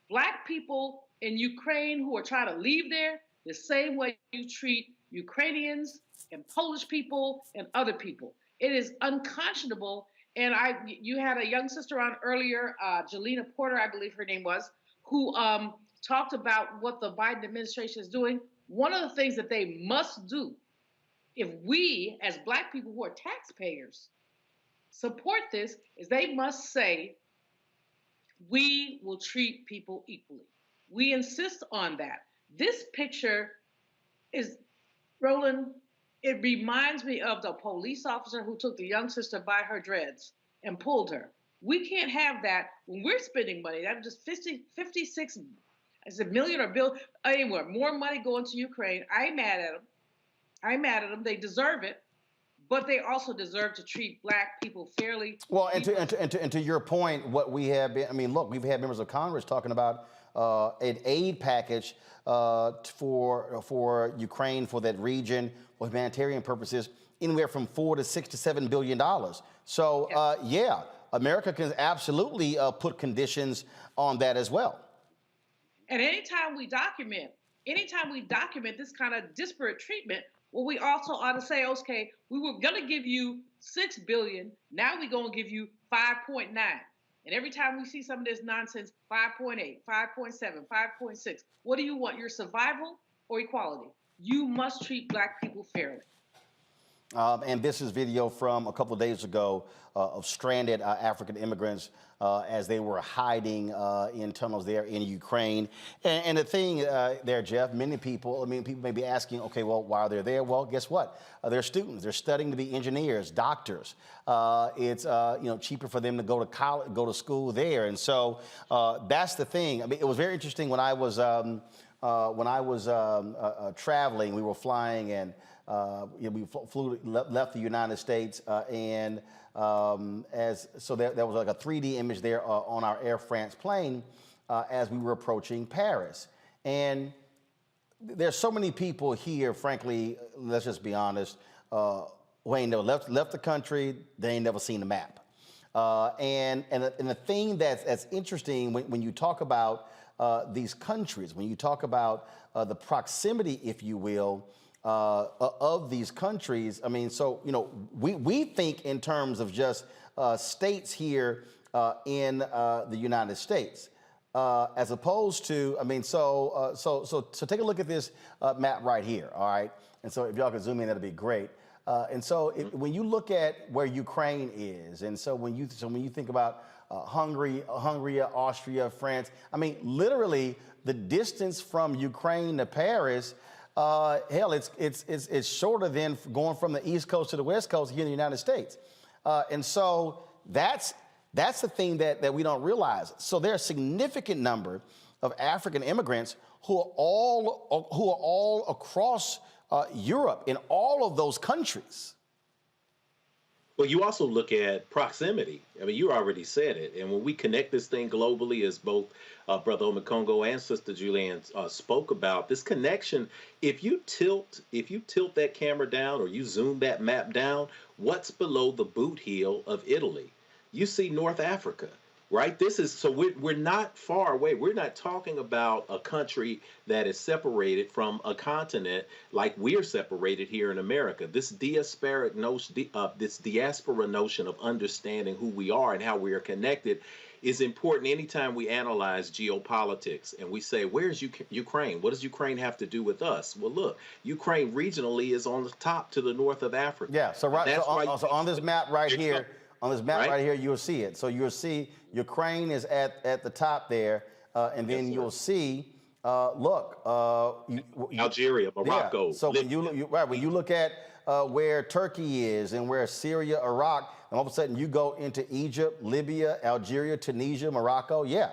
Black people in Ukraine who are trying to leave there the same way you treat Ukrainians and Polish people and other people. It is unconscionable. And you had a young sister on earlier, Jelena Porter, I believe her name was, who talked about what the Biden administration is doing. One of the things that they must do, if we as Black people who are taxpayers support this, is they must say, we will treat people equally. We insist on that. This picture is, Roland, it reminds me of the police officer who took the young sister by her dreads and pulled her. We can't have that when we're spending money. That was just 56, is it million or bill? Anywhere, more money going to Ukraine. I'm mad at them. They deserve it, but they also deserve to treat Black people fairly. Well, and to your point, what we have been, I mean, look, we've had members of Congress talking about an aid package for Ukraine, for that region, for humanitarian purposes, anywhere from $4 to $6 to $7 billion. So, yeah, America can absolutely put conditions on that as well. And anytime we document this kind of disparate treatment, well, we also ought to say, okay, we were going to give you $6 billion. Now we're going to give you 5.9. And every time we see some of this nonsense, 5.8, 5.7, 5.6, what do you want? Your survival or equality? You must treat Black people fairly. And this is video from a couple of days ago of stranded African immigrants as they were hiding in tunnels there in Ukraine. And the thing there, Jeff, many people, people may be asking, okay, well, why are they there? Well, guess what? They're students. They're studying to be engineers, doctors. It's cheaper for them to go to college, go to school there. And so that's the thing. It was very interesting when I was traveling. We were flying and we left the United States, and so there was like a 3D image there on our Air France plane as we were approaching Paris. And there's so many people here, frankly, let's just be honest, who ain't never left the country, they ain't never seen the map. And the thing that's interesting when you talk about these countries, when you talk about the proximity, if you will, of these countries. We think in terms of just states here in the United States, as opposed to, so take a look at this map right here, all right? And so if y'all could zoom in, that'd be great. When you look at where Ukraine is, and so when you think about Hungary, Austria, France, literally the distance from Ukraine to Paris, hell, it's shorter than going from the East Coast to the West Coast here in the United States. And so that's the thing that we don't realize. So there are a significant number of African immigrants who are all across Europe, in all of those countries. Well, you also look at proximity. You already said it. And when we connect this thing globally, as both Brother Omekongo and Sister Julianne spoke about, this connection, if you tilt that camera down or you zoom that map down, what's below the boot heel of Italy? You see North Africa, right? We're not far away. We're not talking about a country that is separated from a continent like we're separated here in America. This diaspora notion of understanding who we are and how we are connected is important anytime we analyze geopolitics and we say, where's Ukraine? What does Ukraine have to do with us? Well, look, Ukraine regionally is on the top to the north of Africa. Yeah, so on this map right here, right here, you'll see it. So you'll see Ukraine is at the top there, and then you'll see, Algeria, Morocco. Yeah. So when you look at where Turkey is and where Syria, Iraq, and all of a sudden you go into Egypt, Libya, Algeria, Tunisia, Morocco. Yeah.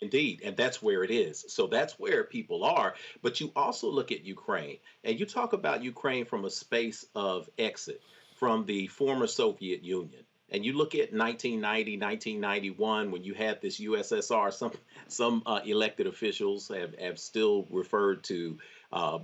Indeed, and that's where it is. So that's where people are. But you also look at Ukraine, and you talk about Ukraine from a space of exit from the former Soviet Union. And you look at 1990, 1991, when you had this USSR, some elected officials have still referred to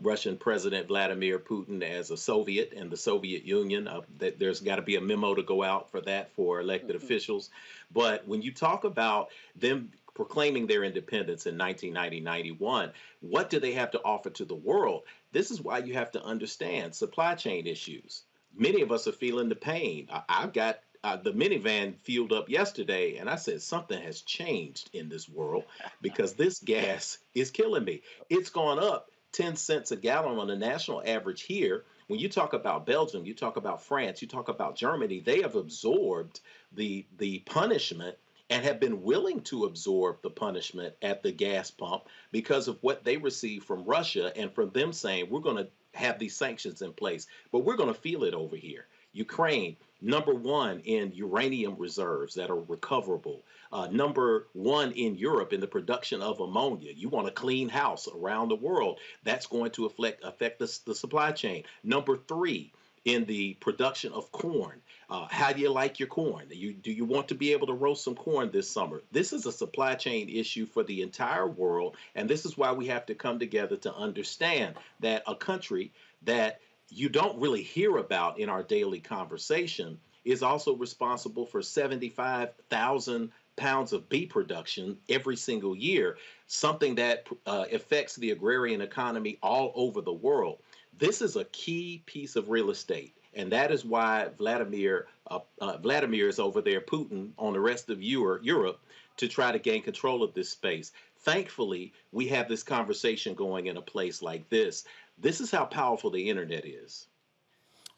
Russian President Vladimir Putin as a Soviet and the Soviet Union. There's got to be a memo to go out for that for elected officials. But when you talk about them proclaiming their independence in 1990-91, what do they have to offer to the world? This is why you have to understand supply chain issues. Many of us are feeling the pain. I've got the minivan fueled up yesterday, and I said something has changed in this world because this gas is killing me. It's gone up 10 cents a gallon on the national average here. When you talk about Belgium, you talk about France, you talk about Germany, they have absorbed the punishment and have been willing to absorb the punishment at the gas pump because of what they receive from Russia and from them saying, we're going to have these sanctions in place, but we're going to feel it over here. Ukraine, #1 in uranium reserves that are recoverable. #1 in Europe in the production of ammonia. You want a clean house around the world. That's going to affect the supply chain. #3 in the production of corn. How do you like your corn? Do you want to be able to roast some corn this summer? This is a supply chain issue for the entire world, and this is why we have to come together to understand that a country that you don't really hear about in our daily conversation is also responsible for 75,000 pounds of beef production every single year, something that affects the agrarian economy all over the world. This is a key piece of real estate, and that is why Vladimir is over there, Putin, on the rest of Europe to try to gain control of this space. Thankfully, we have this conversation going in a place like this. This is how powerful the internet is.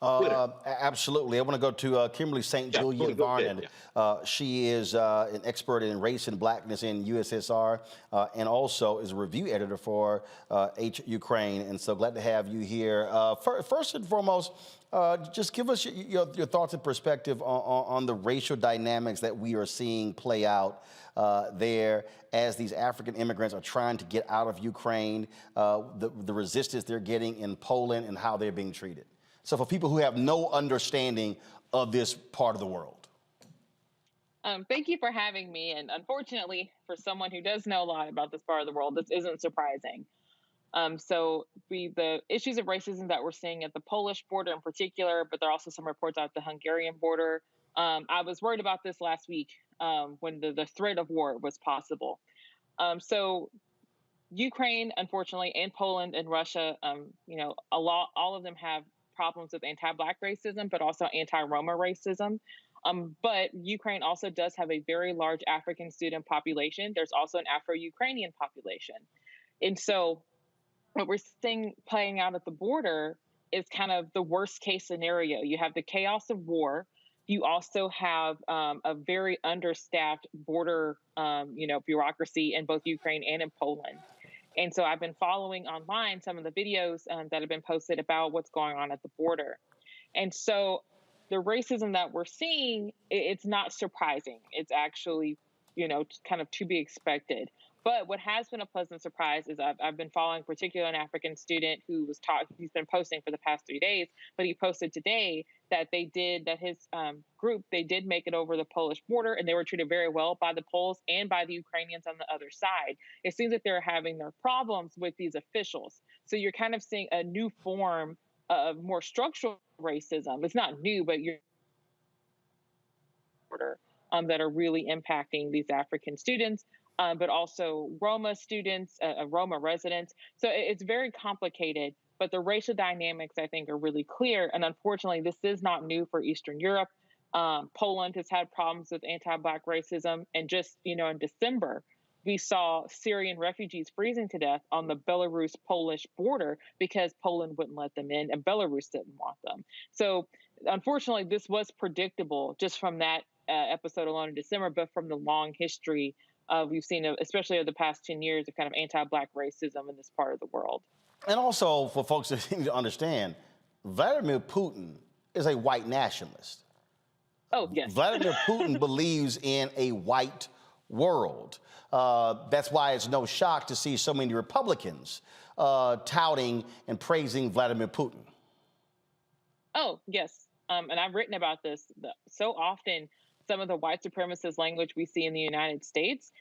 Absolutely. I want to go to Kimberly St. Julian Varnon. She is an expert in race and blackness in USSR and also is a review editor for H Ukraine. And so glad to have you here. First and foremost, just give us your thoughts and perspective on the racial dynamics that we are seeing play out there as these African immigrants are trying to get out of Ukraine, the resistance they're getting in Poland and how they're being treated. So for people who have no understanding of this part of the world. Thank you for having me. And unfortunately, for someone who does know a lot about this part of the world, this isn't surprising. The issues of racism that we're seeing at the Polish border in particular, but there are also some reports at the Hungarian border. I was worried about this last week when the threat of war was possible. So Ukraine, unfortunately, and Poland and Russia, all of them have problems with anti-Black racism, but also anti-Roma racism. But Ukraine also does have a very large African student population. There's also an Afro-Ukrainian population. And so what we're seeing playing out at the border is kind of the worst case scenario. You have the chaos of war. You also have a very understaffed border, bureaucracy in both Ukraine and in Poland. And so I've been following online some of the videos that have been posted about what's going on at the border. And so the racism that we're seeing, it's not surprising. It's actually, kind of to be expected. But what has been a pleasant surprise is I've been following particularly an African student who was he's been posting for the past 3 days, but he posted today that his group did make it over the Polish border and they were treated very well by the Poles and by the Ukrainians on the other side. It seems that they're having their problems with these officials. So you're kind of seeing a new form of more structural racism. It's not new, but you're that are really impacting these African students. But also Roma students, Roma residents. So it's very complicated, but the racial dynamics, I think, are really clear. And unfortunately, this is not new for Eastern Europe. Poland has had problems with anti-Black racism. And just, in December, we saw Syrian refugees freezing to death on the Belarus-Polish border because Poland wouldn't let them in and Belarus didn't want them. So unfortunately, this was predictable just from that episode alone in December, but from the long history we've seen, especially over the past 10 years, of kind of anti-Black racism in this part of the world. And also, for folks that need to understand, Vladimir Putin is a white nationalist. Oh, yes. Vladimir Putin believes in a white world. That's why it's no shock to see so many Republicans touting and praising Vladimir Putin. Oh, yes. And I've written about this so often. Some of the white supremacist language we see in the United States,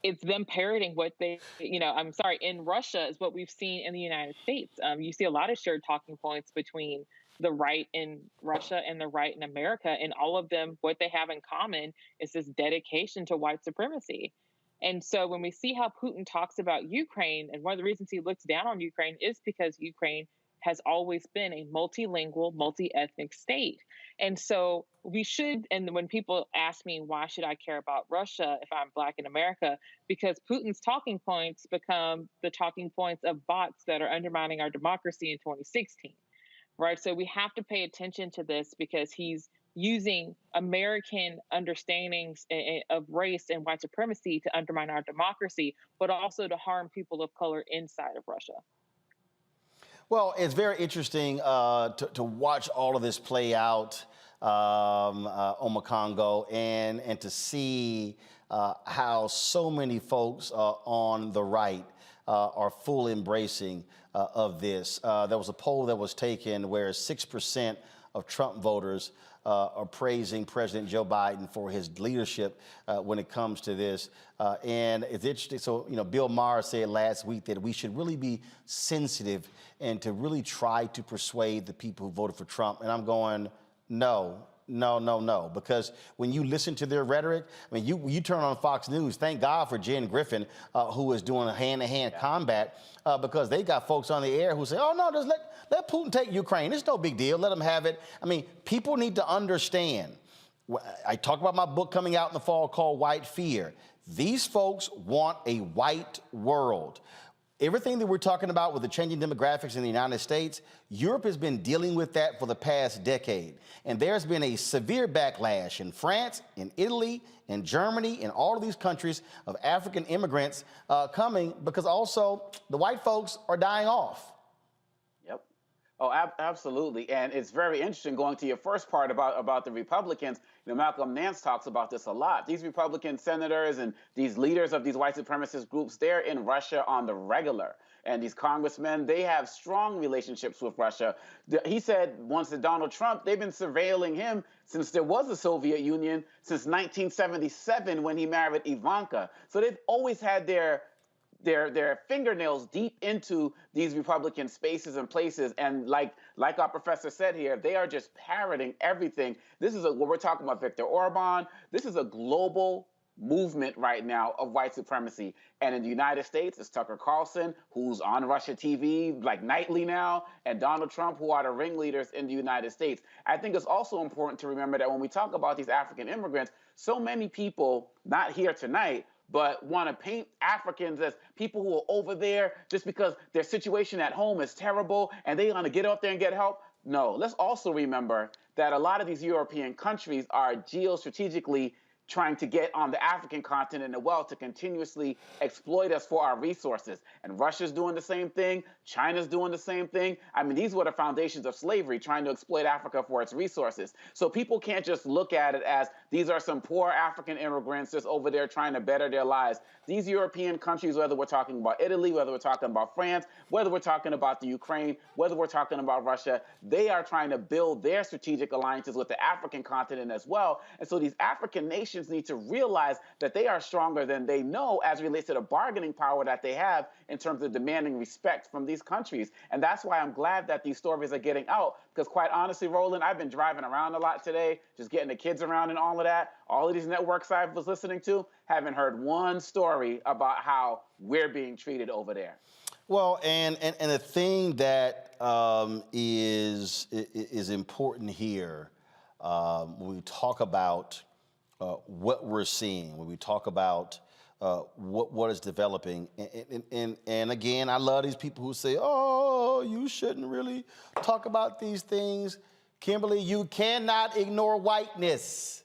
it's them parroting what they, in Russia is what we've seen in the United States. You see a lot of shared talking points between the right in Russia and the right in America, and all of them, what they have in common is this dedication to white supremacy. And so when we see how Putin talks about Ukraine, and one of the reasons he looks down on Ukraine is because Ukraine has always been a multilingual, multi-ethnic state. And so we should, and when people ask me, why should I care about Russia if I'm Black in America? Because Putin's talking points become the talking points of bots that are undermining our democracy in 2016, right? So we have to pay attention to this because he's using American understandings of race and white supremacy to undermine our democracy, but also to harm people of color inside of Russia. Well, it's very interesting to watch all of this play out on Congo and to see how so many folks on the right are full embracing of this. There was a poll that was taken where 6% of Trump voters are praising President Joe Biden for his leadership when it comes to this. And it's interesting. So, Bill Maher said last week that we should really be sensitive and to really try to persuade the people who voted for Trump. And I'm going, no. Because when you listen to their rhetoric, I mean, you turn on Fox News, thank God for Jen Griffin, who is doing a hand-to-hand combat, because they got folks on the air who say, oh, no, just let Putin take Ukraine. It's no big deal. Let him have it. I mean, people need to understand. I talk about my book coming out in the fall called White Fear. These folks want a white world. Everything that we're talking about with the changing demographics in the United States, Europe has been dealing with that for the past decade. And there's been a severe backlash in France, in Italy, in Germany, in all of these countries of African immigrants coming because also the white folks are dying off. Yep. Oh, absolutely. And it's very interesting going to your first part about the Republicans. You know, Malcolm Nance talks about this a lot. These Republican senators and these leaders of these white supremacist groups, they're in Russia on the regular. And these congressmen, they have strong relationships with Russia. He said once to Donald Trump, they've been surveilling him since there was a Soviet Union, since 1977 when he married Ivanka. So they've always had their fingernails deep into these Republican spaces and places. And like our professor said here, they are just parroting everything. This is what we're talking about, Viktor Orban. This is a global movement right now of white supremacy. And in the United States, it's Tucker Carlson, who's on Russia TV like nightly now, and Donald Trump, who are the ringleaders in the United States. I think it's also important to remember that when we talk about these African immigrants, so many people, not here tonight, but want to paint Africans as people who are over there just because their situation at home is terrible and they want to get out there and get help. No, let's also remember that a lot of these European countries are geostrategically trying to get on the African continent as well to continuously exploit us for our resources. And Russia's doing the same thing. China's doing the same thing. I mean, these were the foundations of slavery, trying to exploit Africa for its resources. So people can't just look at it as these are some poor African immigrants just over there trying to better their lives. These European countries, whether we're talking about Italy, whether we're talking about France, whether we're talking about the Ukraine, whether we're talking about Russia, they are trying to build their strategic alliances with the African continent as well. And so these African nations need to realize that they are stronger than they know as it relates to the bargaining power that they have in terms of demanding respect from these countries. And that's why I'm glad that these stories are getting out, because quite honestly, Roland, I've been driving around a lot today, just getting the kids around and all of that. All of these networks I was listening to, haven't heard one story about how we're being treated over there. Well, and the thing that is important here when we talk about what we're seeing, when we talk about what is developing, and again, I love these people who say, "Oh, you shouldn't really talk about these things." Kimberly, you cannot ignore whiteness.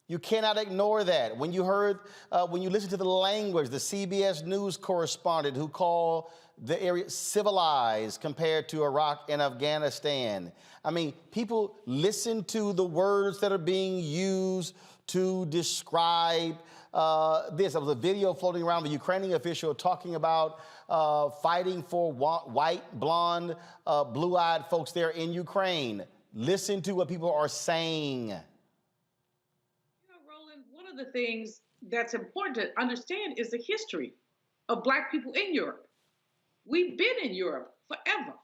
You cannot ignore that. When you listen to the language, the CBS News correspondent who called the area civilized compared to Iraq and Afghanistan. I mean, people listen to the words that are being used to describe this. There was a video floating around, the Ukrainian official talking about fighting for white, blonde, blue-eyed folks there in Ukraine. Listen to what people are saying. One of the things that's important to understand is the history of Black people in Europe. We've been in Europe forever.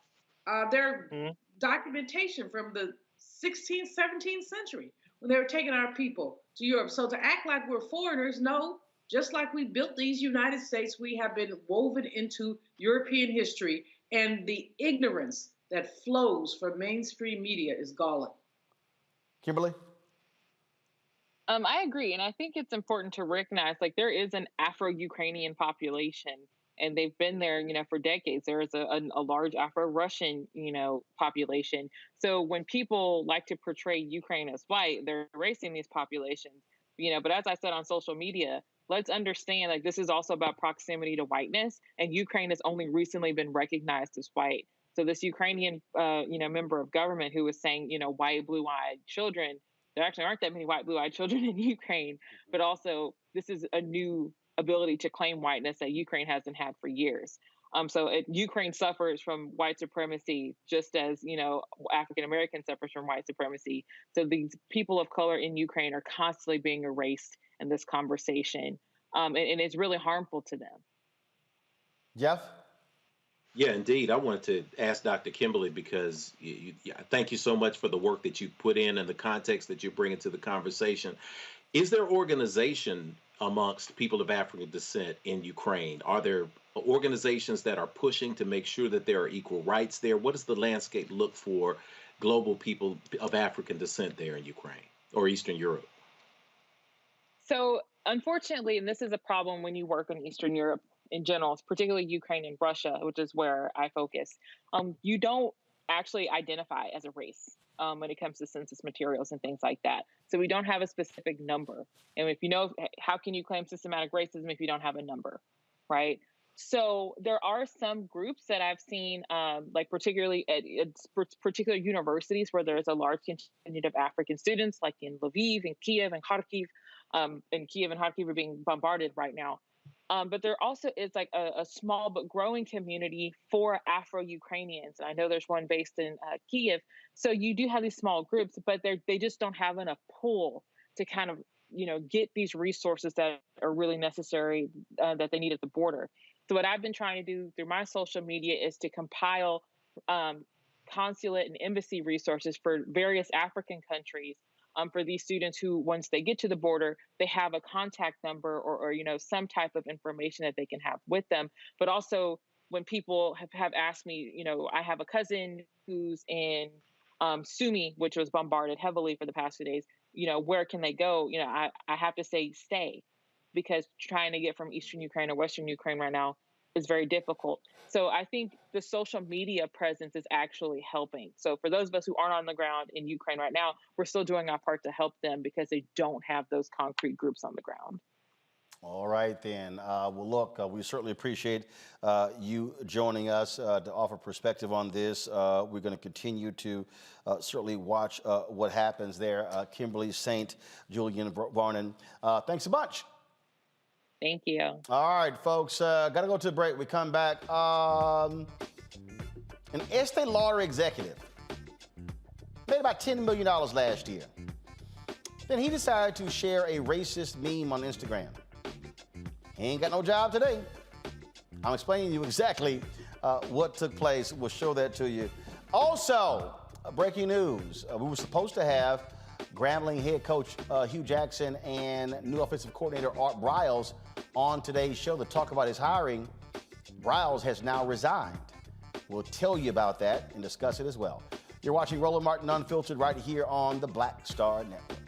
There's documentation from the 16th, 17th century when they were taking our people to Europe. So to act like we're foreigners, no, just like we built these United States, we have been woven into European history, and the ignorance that flows from mainstream media is galling. Kimberly? I agree. And I think it's important to recognize, like, there is an Afro-Ukrainian population, and they've been there, for decades. There is a large Afro-Russian, population. So when people like to portray Ukraine as white, they're erasing these populations, but as I said on social media, let's understand, like, this is also about proximity to whiteness, and Ukraine has only recently been recognized as white. So this Ukrainian, member of government who was saying, white, blue-eyed children, there actually aren't that many white, blue-eyed children in Ukraine, but also this is a new ability to claim whiteness that Ukraine hasn't had for years. Ukraine suffers from white supremacy just as, African American suffers from white supremacy. So these people of color in Ukraine are constantly being erased in this conversation, and it's really harmful to them. Jeff? Yeah, indeed. I wanted to ask Dr. Kimberly because thank you so much for the work that you put in and the context that you bring into the conversation. Is there organization amongst people of African descent in Ukraine? Are there organizations that are pushing to make sure that there are equal rights there? What does the landscape look for global people of African descent there in Ukraine or Eastern Europe? So unfortunately, and this is a problem when you work in Eastern Europe, in general, particularly Ukraine and Russia, which is where I focus, you don't actually identify as a race when it comes to census materials and things like that. So we don't have a specific number. And if you know, how can you claim systematic racism if you don't have a number, right? So there are some groups that I've seen, like particularly at particular universities where there's a large contingent of African students, like in Lviv and Kiev and Kharkiv. And Kiev and Kharkiv are being bombarded right now. But there also is like a small but growing community for Afro-Ukrainians. And I know there's one based in Kiev. So you do have these small groups, but they just don't have enough pull to kind of, get these resources that are really necessary that they need at the border. So what I've been trying to do through my social media is to compile consulate and embassy resources for various African countries for these students who, once they get to the border, they have a contact number or some type of information that they can have with them. But also when people have asked me, I have a cousin who's in Sumy, which was bombarded heavily for the past few days, where can they go? I have to say stay, because trying to get from Eastern Ukraine or Western Ukraine right now is very difficult. So I think the social media presence is actually helping. So for those of us who aren't on the ground in Ukraine right now, we're still doing our part to help them because they don't have those concrete groups on the ground. All right, then. Well, look, we certainly appreciate you joining us to offer perspective on this. We're going to continue to certainly watch what happens there. Kimberly St. Julian Varnon, thanks a bunch. Thank you. All right, folks, got to go to the break. We come back. An Estee Lauder executive made about $10 million last year. Then he decided to share a racist meme on Instagram. He ain't got no job today. I'm explaining to you exactly what took place. We'll show that to you. Also, breaking news. We were supposed to have Grambling head coach Hugh Jackson and new offensive coordinator Art Briles on today's show to talk about his hiring. Briles has now resigned. We'll tell you about that and discuss it as well. You're watching Roland Martin Unfiltered right here on the Black Star Network.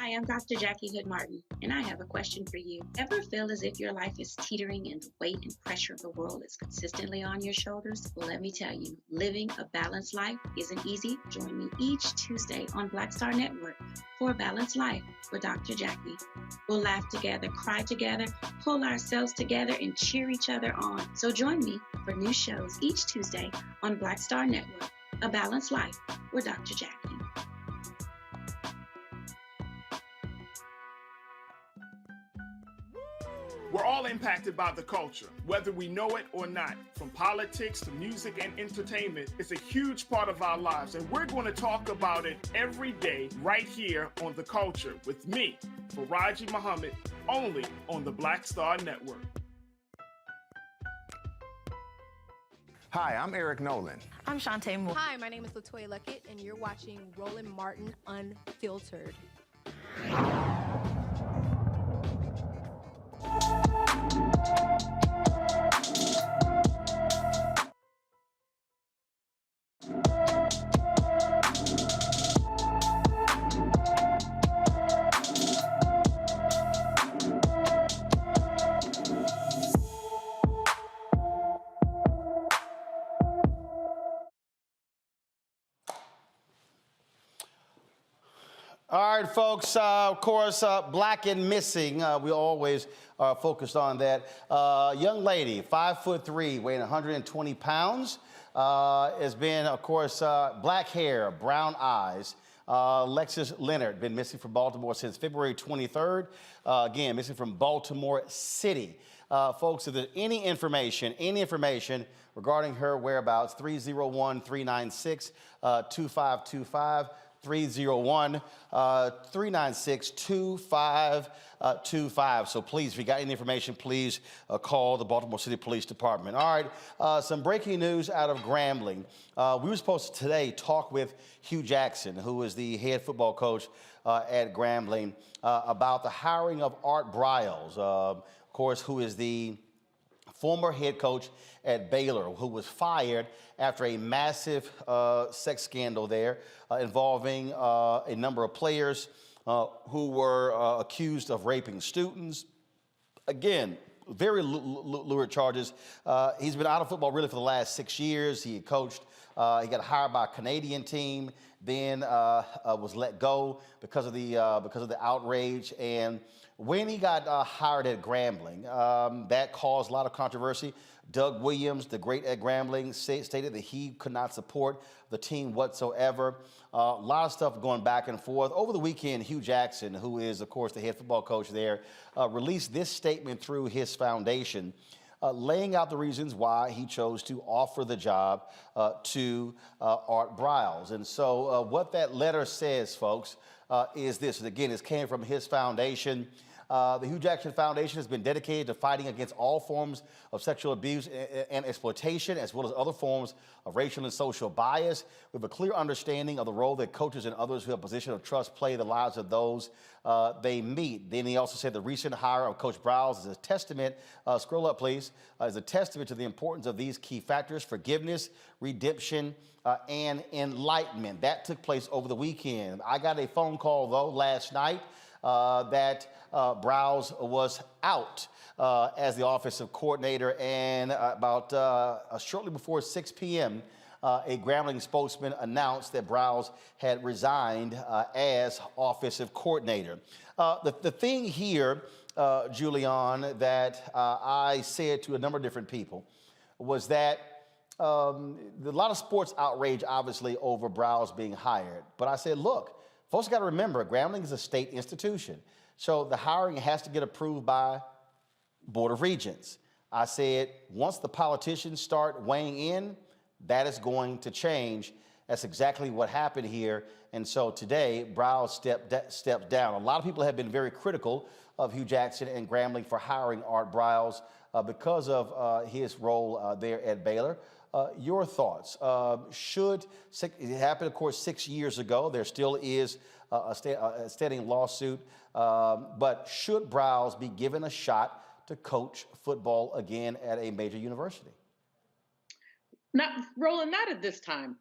Hi, I'm Dr. Jackie Hood Martin, and I have a question for you. Ever feel as if your life is teetering and the weight and pressure of the world is consistently on your shoulders? Well, let me tell you, living a balanced life isn't easy. Join me each Tuesday on Black Star Network for A Balanced Life with Dr. Jackie. We'll laugh together, cry together, pull ourselves together, and cheer each other on. So join me for new shows each Tuesday on Black Star Network, A Balanced Life with Dr. Jackie. We're all impacted by the culture, whether we know it or not. From politics to music and entertainment, it's a huge part of our lives, and we're going to talk about it every day right here on The Culture with me, Faraji Muhammad, only on the Black Star Network. Hi, I'm Eric Nolan. I'm Shantae Moore. Hi, my name is Latoya Luckett, and you're watching Roland Martin Unfiltered. All right, folks. Of course, black and missing. We always are focused on that. Young lady, 5'3", weighing 120 pounds, has been, of course, black hair, brown eyes. Lexus Leonard, been missing from Baltimore since February 23rd. Again, missing from Baltimore City. Folks, if there's any information regarding her whereabouts, 301-396-2525. 301-396-2525. So please, if you got any information, please call the Baltimore City Police Department. All right, some breaking news out of Grambling. We were supposed to today talk with Hugh Jackson, who is the head football coach at Grambling, about the hiring of Art Briles, of course, who is the former head coach at Baylor, who was fired after a massive sex scandal there involving a number of players who were accused of raping students. Again, very lurid charges. He's been out of football really for the last 6 years. He coached, he got hired by a Canadian team, then was let go because of the outrage. And when he got hired at Grambling, that caused a lot of controversy. Doug Williams, the great at Grambling, stated that he could not support the team whatsoever. A lot of stuff going back and forth. Over the weekend, Hugh Jackson, who is, of course, the head football coach there, released this statement through his foundation, laying out the reasons why he chose to offer the job to Art Briles. And so what that letter says, folks, is this. And again, it came from his foundation. The Hugh Jackson Foundation has been dedicated to fighting against all forms of sexual abuse and exploitation, as well as other forms of racial and social bias. We have a clear understanding of the role that coaches and others who have a position of trust play in the lives of those they meet. Then he also said the recent hire of Coach Briles is a testament, scroll up please, is a testament to the importance of these key factors: forgiveness, redemption, and enlightenment. That took place over the weekend. I got a phone call, though, last night that Briles was out as the offensive coordinator, and about shortly before 6 p.m., a Grambling spokesman announced that Briles had resigned as offensive coordinator. The thing here, Julian, that I said to a number of different people was that a lot of sports outrage, obviously, over Briles being hired. But I said, look, folks got to remember, Grambling is a state institution. So the hiring has to get approved by Board of Regents. I said, once the politicians start weighing in, that is going to change. That's exactly what happened here. And so today, Briles stepped down. A lot of people have been very critical of Hugh Jackson and Grambling for hiring Art Briles because of his role there at Baylor. Your thoughts? It happened, of course, 6 years ago. There still is a standing lawsuit. But should Briles be given a shot to coach football again at a major university? Roland, not at this time.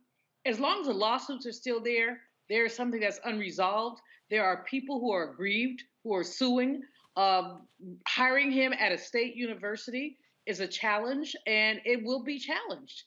As long as the lawsuits are still there, there is something that's unresolved. There are people who are aggrieved, who are suing. Hiring him at a state university is a challenge, and it will be challenged.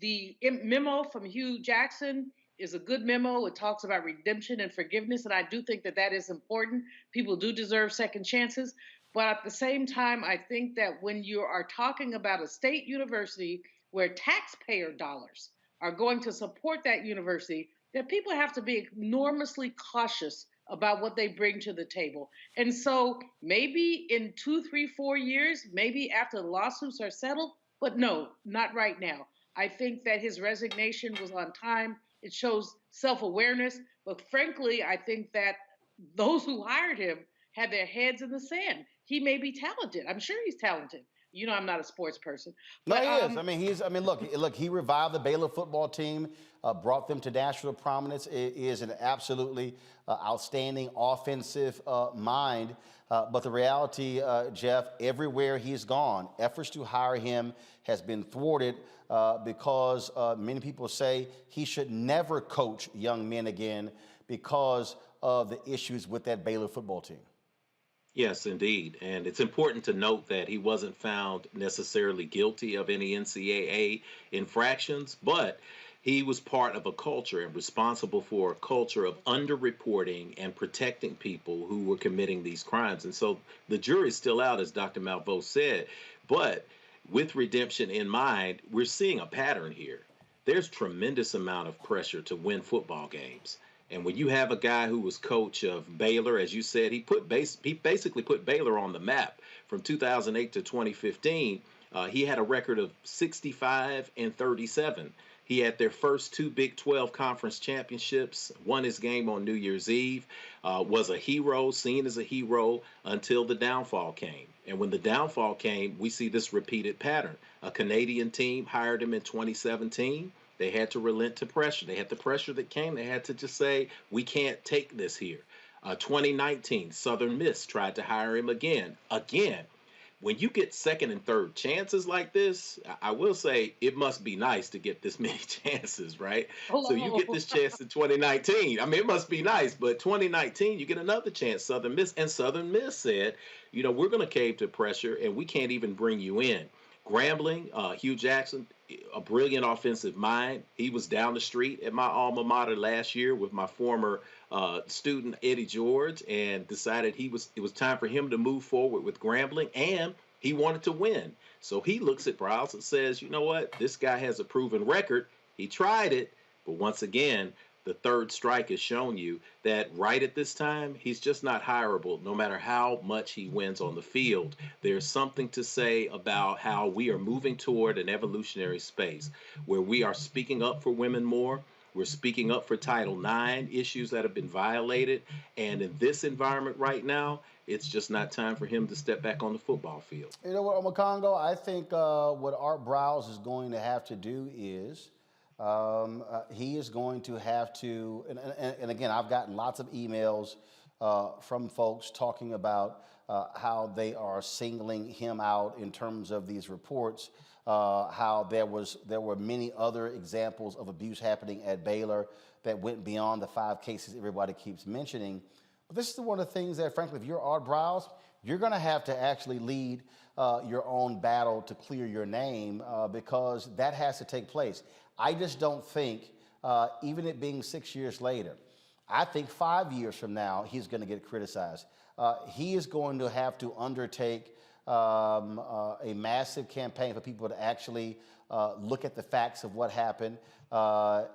The memo from Hugh Jackson is a good memo. It talks about redemption and forgiveness, and I do think that that is important. People do deserve second chances. But at the same time, I think that when you are talking about a state university where taxpayer dollars are going to support that university, that people have to be enormously cautious about what they bring to the table. And so maybe in 2, 3, 4 years, maybe after the lawsuits are settled, but no, not right now. I think that his resignation was on time. It shows self-awareness. But frankly, I think that those who hired him had their heads in the sand. He may be talented. I'm sure he's talented. You know, I'm not a sports person. But, no, he is. Look, he revived the Baylor football team, brought them to national prominence. It is an absolutely outstanding offensive mind. But the reality, Jeff, everywhere he's gone, efforts to hire him has been thwarted because many people say he should never coach young men again because of the issues with that Baylor football team. Yes, indeed. And it's important to note that he wasn't found necessarily guilty of any NCAA infractions, but He was part of a culture and responsible for a culture of underreporting and protecting people who were committing these crimes. And so the jury's still out, as Dr. Malveaux said. But with redemption in mind, we're seeing a pattern here. There's tremendous amount of pressure to win football games. And when you have a guy who was coach of Baylor, as you said, he basically put Baylor on the map from 2008 to 2015. He had a record of 65-37. He had their first two Big 12 conference championships, won his game on New Year's Eve, was a hero, seen as a hero until the downfall came. And when the downfall came, we see this repeated pattern. A Canadian team hired him in 2017. They had to relent to pressure. They had the pressure that came. They had to just say, we can't take this here. 2019, Southern Miss tried to hire him again. When you get second and third chances like this, I will say it must be nice to get this many chances, right? So you get this chance in 2019. I mean, it must be nice, but 2019, you get another chance, Southern Miss. And Southern Miss said, we're going to cave to pressure, and we can't even bring you in. Grambling, Hugh Jackson, a brilliant offensive mind. He was down the street at my alma mater last year with my former student Eddie George, and decided it was time for him to move forward with Grambling, and he wanted to win. So he looks at Briles and says, you know what? This guy has a proven record. He tried it, but once again, the third strike has shown you that right at this time, he's just not hireable, no matter how much he wins on the field. There's something to say about how we are moving toward an evolutionary space where we are speaking up for women more. We're speaking up for Title IX issues that have been violated. And in this environment right now, it's just not time for him to step back on the football field. You know what, Omokongo? I think what Art Briles is going to have to do is he is going to have to, and again, I've gotten lots of emails from folks talking about how they are singling him out in terms of these reports, how there were many other examples of abuse happening at Baylor that went beyond the 5 cases everybody keeps mentioning. But this is one of the things that, frankly, if you're Art Briles, you're going to have to actually lead your own battle to clear your name because that has to take place. I just don't think, even it being 6 years later, I think 5 years from now, he's going to get criticized. He is going to have to undertake a massive campaign for people to actually look at the facts of what happened.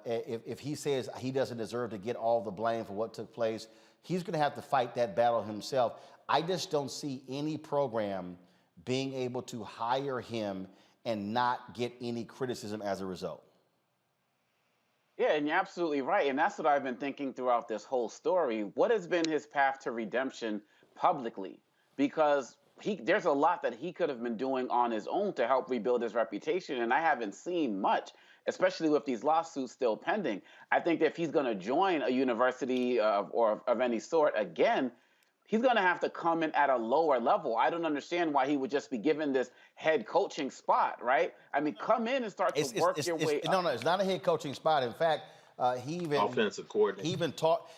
If he says he doesn't deserve to get all the blame for what took place, he's going to have to fight that battle himself. I just don't see any program being able to hire him and not get any criticism as a result. Yeah, and you're absolutely right. And that's what I've been thinking throughout this whole story. What has been his path to redemption publicly? Because there's a lot that he could have been doing on his own to help rebuild his reputation, and I haven't seen much, especially with these lawsuits still pending. I think that if he's going to join a university or of any sort again, he's going to have to come in at a lower level. I don't understand why he would just be given this head coaching spot, right? I mean, come in and start to work your way up. No, it's not a head coaching spot. In fact, he even offensive coordinator.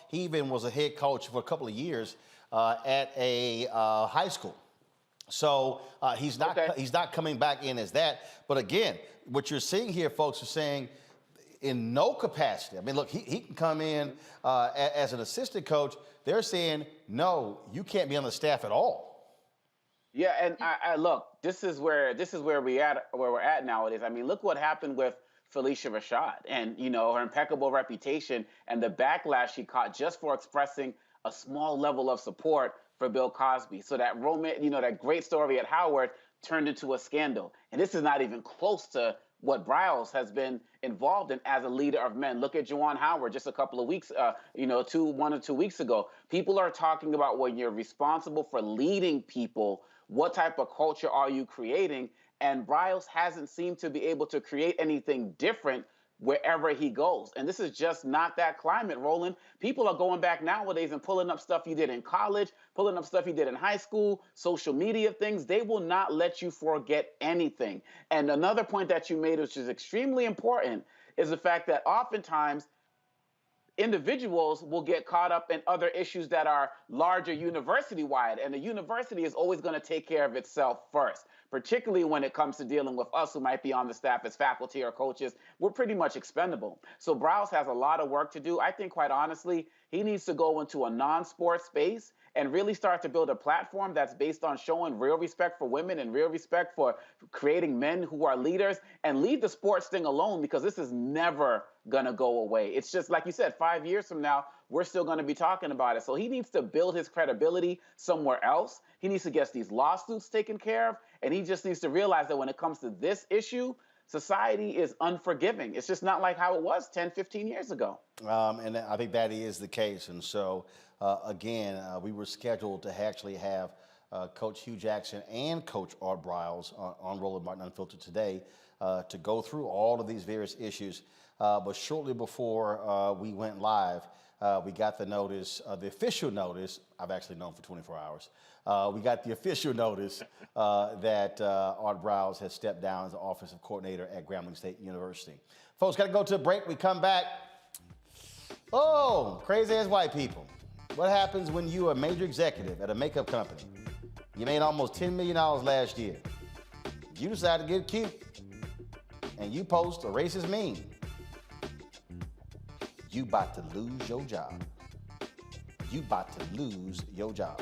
He even was a head coach for a couple of years at a high school. So he's not coming back in as that. But again, what you're seeing here, folks, are saying in no capacity. I mean, look, he can come in as an assistant coach. They're saying, no, you can't be on the staff at all. Yeah, and I look, this is where we're at nowadays. I mean, look what happened with Felicia Rashad and, her impeccable reputation and the backlash she caught just for expressing a small level of support for Bill Cosby. So that that great story at Howard turned into a scandal. And this is not even close to what Briles has been involved in as a leader of men. Look at Juwan Howard just a couple of weeks, 1 or 2 weeks ago. People are talking about when you're responsible for leading people, what type of culture are you creating? And Briles hasn't seemed to be able to create anything different wherever he goes. And this is just not that climate, Roland. People are going back nowadays and pulling up stuff you did in college, pulling up stuff you did in high school, social media things. They will not let you forget anything. And another point that you made, which is extremely important, is the fact that oftentimes individuals will get caught up in other issues that are larger university-wide, and the university is always going to take care of itself first. particularly when it comes to dealing with us who might be on the staff as faculty or coaches. We're pretty much expendable. So Browse has a lot of work to do. I think, quite honestly, he needs to go into a non-sport space and really start to build a platform that's based on showing real respect for women and real respect for creating men who are leaders, and leave the sports thing alone, because this is never gonna go away. It's just like you said, 5 years from now, we're still gonna be talking about it. So he needs to build his credibility somewhere else. He needs to get these lawsuits taken care of, and he just needs to realize that when it comes to this issue, society is unforgiving. It's just not like how it was 10, 15 years ago. And I think that is the case. And so, again, we were scheduled to actually have Coach Hugh Jackson and Coach Art Briles on Roland Martin Unfiltered today to go through all of these various issues. But shortly before we went live, we got the notice, the official notice. I've actually known for 24 hours. We got the official notice that Art Briles has stepped down as the offensive coordinator at Grambling State University. Folks, got to go to a break. We come back. Oh, crazy as white people. What happens when you are a major executive at a makeup company? You made almost $10 million last year. You decide to get cute and you post a racist meme. You about to lose your job. You about to lose your job.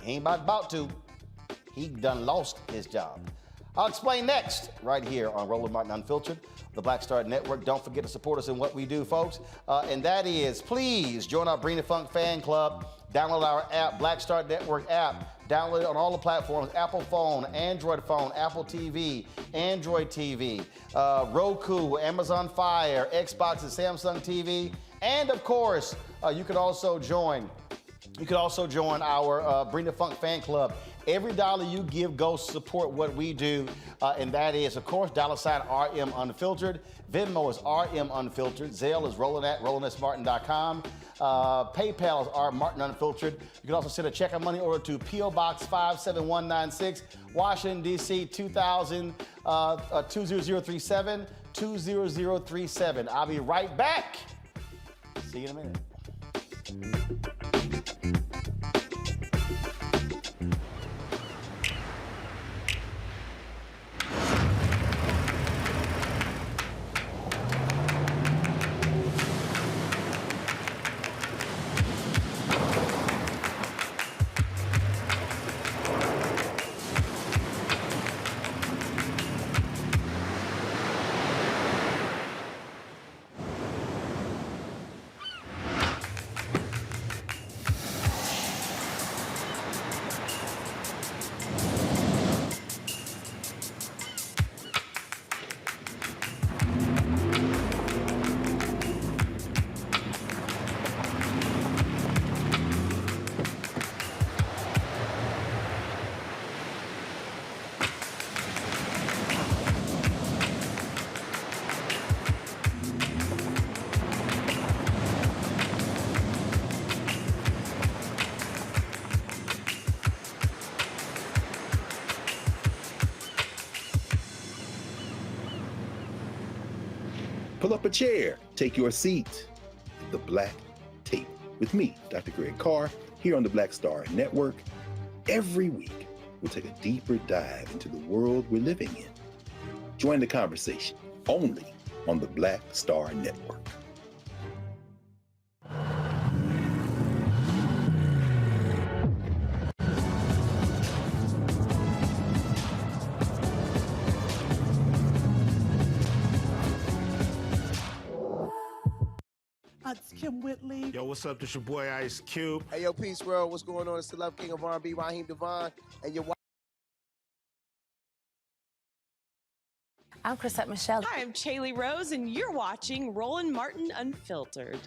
He ain't about to. He done lost his job. I'll explain next, right here on Roland Martin Unfiltered, the Black Star Network. Don't forget to support us in what we do, folks. And that is, please join our Bring the Funk fan club. Download our app, Black Star Network app. Download it on all the platforms: Apple phone, Android phone, Apple TV, Android TV, Roku, Amazon Fire, Xbox and Samsung TV. And of course, you can also join our Bring the Funk fan club. Every dollar you give goes to support what we do, and that is, of course, $RM Unfiltered. Venmo is RM Unfiltered. Zelle is roland@rolandsmartin.com. PayPal is rmartin Unfiltered. You can also send a check of money order to P.O. Box 57196, Washington, D.C. 20037, 20037. I'll be right back. See you in a minute. Pull up a chair, take your seat at the Black Table with me, Dr. Greg Carr, here on the Black Star Network. Every week, we'll take a deeper dive into the world we're living in. Join the conversation only on the Black Star Network. It's Kim Whitley. Yo, what's up? This your boy Ice Cube. Hey, yo, Peace World. What's going on? It's the Love King of R&B, Raheem Devon, and your I'm Chrisette Michelle. Hi, I'm Chaley Rose, and you're watching Roland Martin Unfiltered.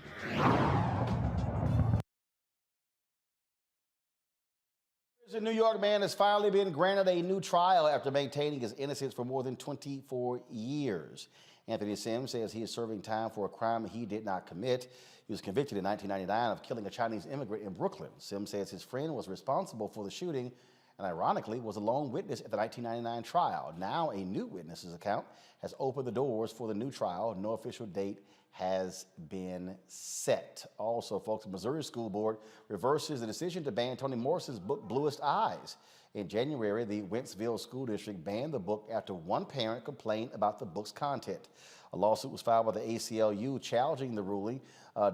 A New York man has finally been granted a new trial after maintaining his innocence for more than 24 years. Anthony Sims says he is serving time for a crime he did not commit. He was convicted in 1999 of killing a Chinese immigrant in Brooklyn. Sims says his friend was responsible for the shooting and ironically was a lone witness at the 1999 trial. Now a new witness's account has opened the doors for the new trial. No official date has been set. Also, folks, the Missouri School Board reverses the decision to ban Toni Morrison's book, Bluest Eyes. In January, the Wentzville School District banned the book after one parent complained about the book's content. A lawsuit was filed by the ACLU challenging the ruling,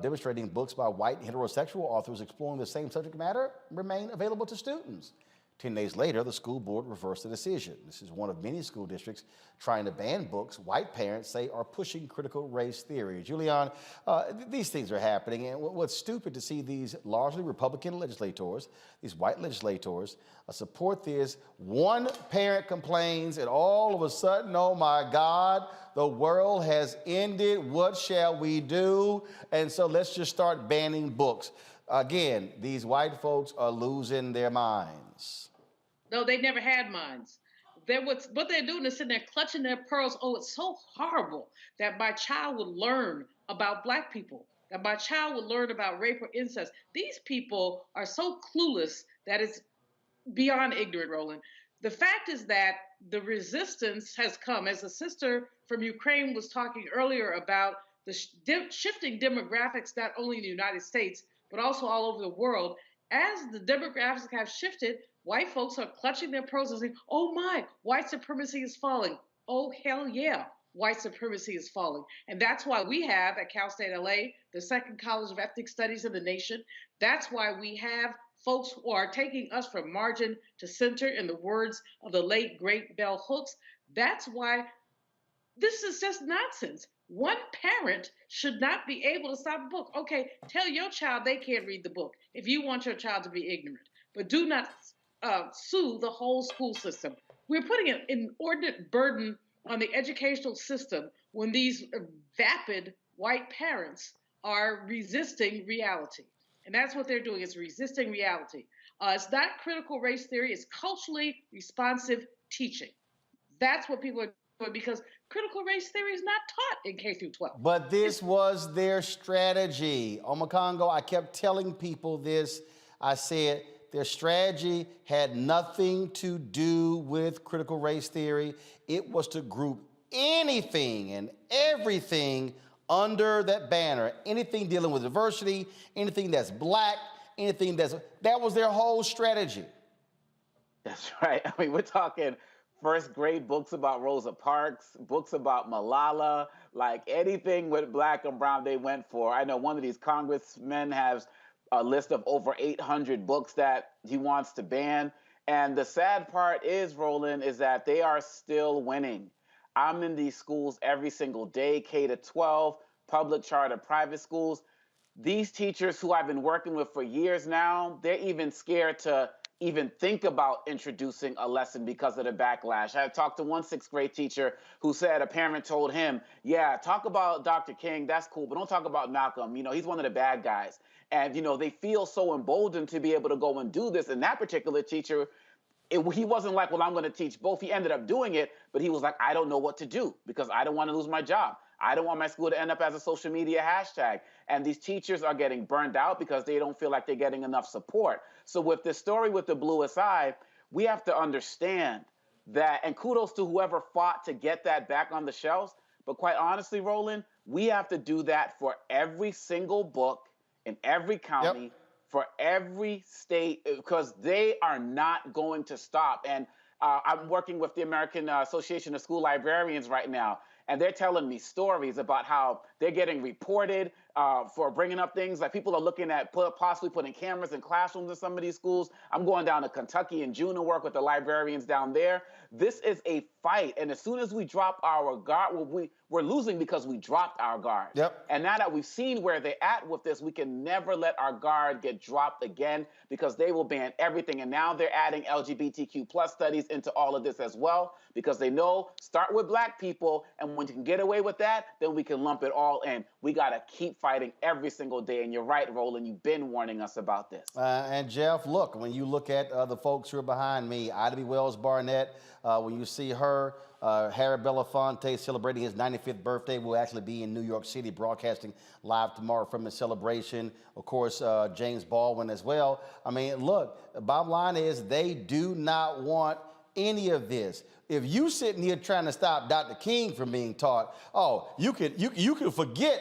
demonstrating books by white heterosexual authors exploring the same subject matter remain available to students. 10 days later, the school board reversed the decision. This is one of many school districts trying to ban books white parents say are pushing critical race theory. Julian, these things are happening, and what's stupid to see these largely Republican legislators, these white legislators, support this. One parent complains, and all of a sudden, oh my God, the world has ended. What shall we do? And so let's just start banning books. Again, these white folks are losing their minds. No, they never had minds. What they're doing is sitting there clutching their pearls. Oh, it's so horrible that my child would learn about Black people, that my child would learn about rape or incest. These people are so clueless that it's beyond ignorant, Roland. The fact is that the resistance has come, as a sister from Ukraine was talking earlier about the shifting demographics, not only in the United States, but also all over the world. As the demographics have shifted, white folks are clutching their pearls and saying, oh my, white supremacy is falling. Oh, hell yeah, white supremacy is falling. And that's why we have at Cal State LA, the second college of ethnic studies in the nation. That's why we have folks who are taking us from margin to center, in the words of the late, great Bell Hooks. That's why this is just nonsense. One parent should not be able to stop a book. Okay, tell your child they can't read the book if you want your child to be ignorant, but do not sue the whole school system. We're putting an inordinate burden on the educational system when these vapid white parents are resisting reality. And that's what they're doing, is resisting reality. It's not critical race theory, it's culturally responsive teaching. That's what people are doing, because critical race theory is not taught in K through 12. But this was their strategy. Omakongo, I kept telling people this. I said their strategy had nothing to do with critical race theory. It was to group anything and everything under that banner. Anything dealing with diversity, anything that's Black, that was their whole strategy. That's right. I mean, we're talking first grade books about Rosa Parks, books about Malala, like anything with Black and brown they went for. I know one of these congressmen has a list of over 800 books that he wants to ban. And the sad part is, Roland, is that they are still winning. I'm in these schools every single day, K to 12, public, charter, private schools. These teachers who I've been working with for years now, they're even scared to even think about introducing a lesson because of the backlash. I talked to one 6th grade teacher who said a parent told him, yeah, talk about Dr. King, that's cool, but don't talk about Malcolm. You know, he's one of the bad guys. And, you know, they feel so emboldened to be able to go and do this. And that particular teacher, he wasn't like, well, I'm going to teach both. He ended up doing it, but he was like, I don't know what to do because I don't want to lose my job. I don't want my school to end up as a social media hashtag. And these teachers are getting burned out because they don't feel like they're getting enough support. So with this story with the bluest eye, we have to understand that, and kudos to whoever fought to get that back on the shelves. But quite honestly, Roland, we have to do that for every single book in every county, for every state, because they are not going to stop. And I'm working with the American Association of School Librarians right now, and they're telling me stories about how they're getting reported for bringing up things like people are looking at possibly putting cameras in classrooms in some of these schools. I'm going down to Kentucky in June to work with the librarians down there. This is a fight, and as soon as we drop our guard, we're losing because we dropped our guard. And now that we've seen where they're at with this, we can never let our guard get dropped again because they will ban everything. And now they're adding LGBTQ plus studies into all of this as well because they know start with Black people, and when you can get away with that, then we can lump it all in. We got to keep fighting every single day. And you're right, Roland, you've been warning us about this. And Jeff, look, when you look at the folks who are behind me, Ida B. Wells Barnett, when you see her, Harry Belafonte celebrating his 95th birthday, will actually be in New York City broadcasting live tomorrow from his celebration. Of course, James Baldwin as well. I mean, look, the bottom line is they do not want any of this. If you sitting here trying to stop Dr. King from being taught, oh, you could forget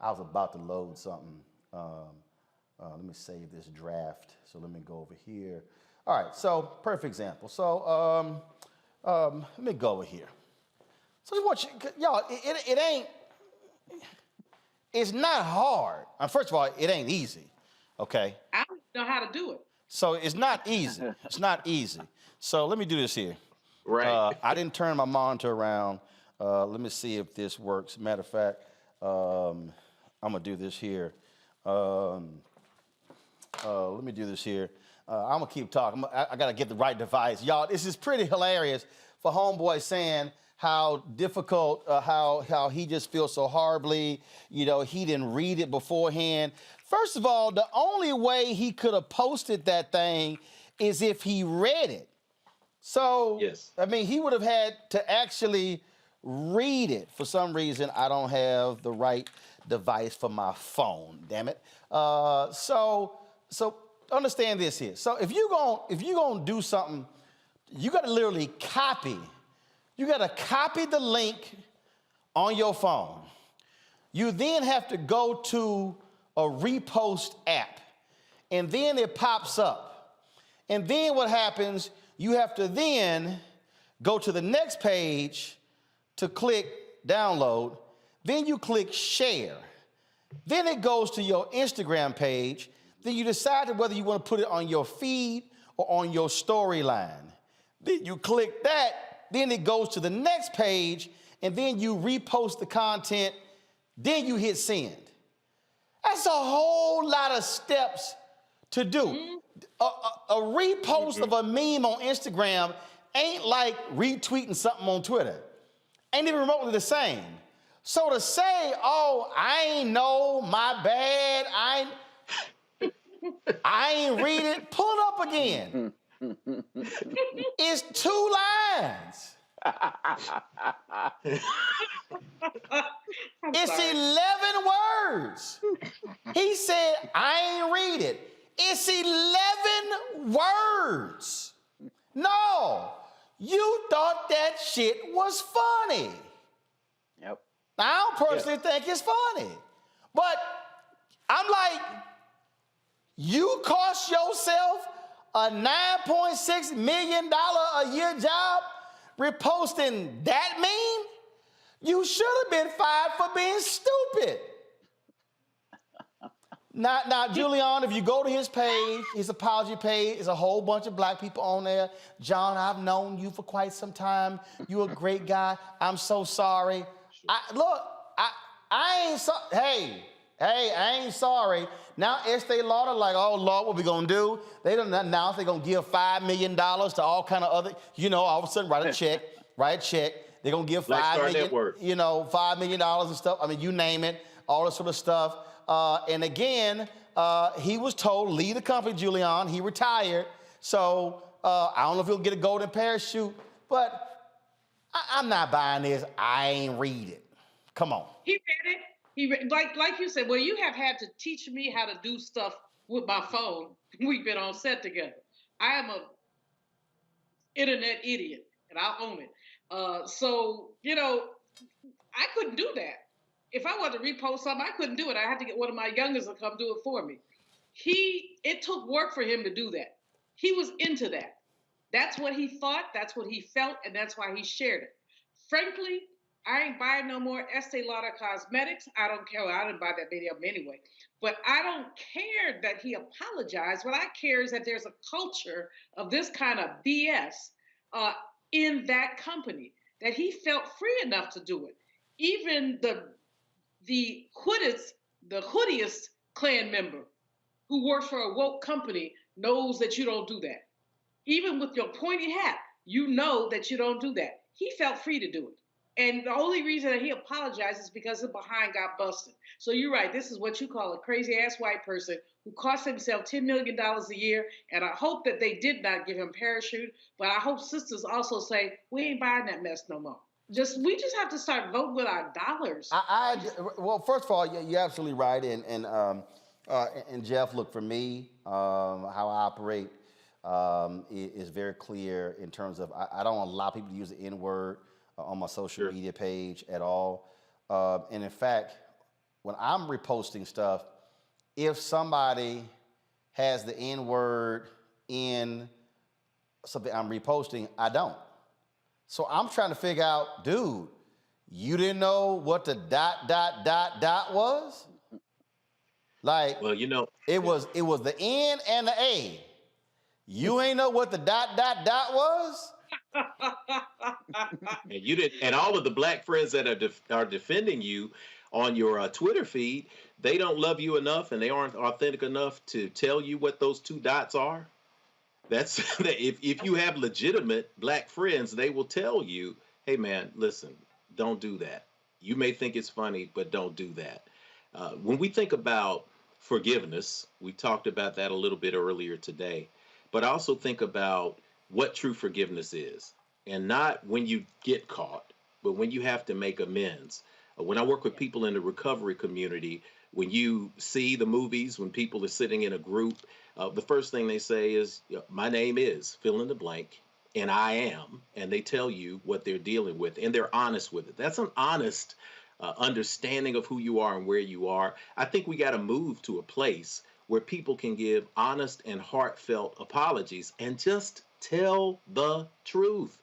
I was about to load something. Let me save this draft. So let me go over here. All right, so perfect example. So let me go over here. So just want you, y'all, it ain't, it's not hard. First of all, it ain't easy, okay? I don't know how to do it. So it's not easy. It's not easy. So let me do this here. Right. I didn't turn my monitor around. Let me see if this works. Matter of fact, I'm gonna do this here. Let me do this here. I'm gonna keep talking. I gotta get the right device. Y'all, this is pretty hilarious for Homeboy saying how difficult, how he just feels so horribly. You know, he didn't read it beforehand. First of all, the only way he could have posted that thing is if he read it. So, yes. I mean, he would have had to actually read it. For some reason, I don't have the right device for my phone, damn it. So understand this here. So if you're gonna do something, you gotta literally copy. You gotta copy the link on your phone. You then have to go to a repost app, and then it pops up. And then what happens, you have to then go to the next page to click download. Then you click share. Then it goes to your Instagram page. Then you decide whether you want to put it on your feed or on your storyline. Then you click that. Then it goes to the next page, and then you repost the content. Then you hit send. That's a whole lot of steps to do. A repost of a meme on Instagram ain't like retweeting something on Twitter. Ain't even remotely the same. So to say, oh, I ain't know, my bad, I ain't read it, pull it up again. It's 2 lines. It's 11 words. He said, I ain't read it. It's 11 words. No, you thought that shit was funny. Yep. Now, I don't personally think it's funny, but I'm like, you cost yourself a $9.6 million a year job reposting that meme? You should have been fired for being stupid. Now, Julian, if you go to his page, his apology page, there's a whole bunch of black people on there. John, I've known you for quite some time. You're a great guy. I'm so sorry. I ain't sorry. Hey, I ain't sorry. Now Estee Lauder like, oh, Lord, what we gonna do? They don't announce they're gonna give $5 million to all kind of other, all of a sudden write a check. They're gonna give $5 million, $5 million and stuff. I mean, you name it, all this sort of stuff. And again, he was told, leave the company, Julian. He retired. So I don't know if he'll get a golden parachute, but I'm not buying this. I ain't read it. Come on. He read it. Like you said, well, you have had to teach me how to do stuff with my phone. We've been on set together. I am a internet idiot, and I own it. So, I couldn't do that. If I wanted to repost something, I couldn't do it. I had to get one of my youngest to come do it for me. It took work for him to do that. He was into that. That's what he thought, that's what he felt, and that's why he shared it. Frankly, I ain't buying no more Estee Lauder cosmetics. I don't care. I didn't buy that many of them anyway. But I don't care that he apologized. What I care is that there's a culture of this kind of BS in that company, that he felt free enough to do it. Even the hoodiest Klan member who works for a woke company knows that you don't do that. Even with your pointy hat, you know that you don't do that. He felt free to do it. And the only reason that he apologized is because his behind got busted. So you're right. This is what you call a crazy-ass white person who cost himself $10 million a year. And I hope that they did not give him parachute. But I hope sisters also say, we ain't buying that mess no more. We just have to start voting with our dollars. Well, first of all, you're absolutely right. And Jeff, look, for me, how I operate is very clear in terms of I don't allow people to use the N-word on my social media page at all. And in fact, when I'm reposting stuff, if somebody has the N-word in something I'm reposting, I don't. So I'm trying to figure out, dude, you didn't know what the ... was? Like, well, you know, it was the N and the A. You ain't know what the ... was? and you didn't, and all of the black friends that are defending you on your Twitter feed, they don't love you enough, and they aren't authentic enough to tell you what those two dots are. That's if you have legitimate black friends, they will tell you, hey man, listen, don't do that. You may think it's funny, but don't do that. When we think about forgiveness, we talked about that a little bit earlier today, but I also think about what true forgiveness is, and not when you get caught, but when you have to make amends. When I work with people in the recovery community, when you see the movies, when people are sitting in a group, the first thing they say is, my name is fill in the blank, and I am, and they tell you what they're dealing with, and they're honest with it. That's an honest understanding of who you are and where you are. I think we got to move to a place where people can give honest and heartfelt apologies and just tell the truth.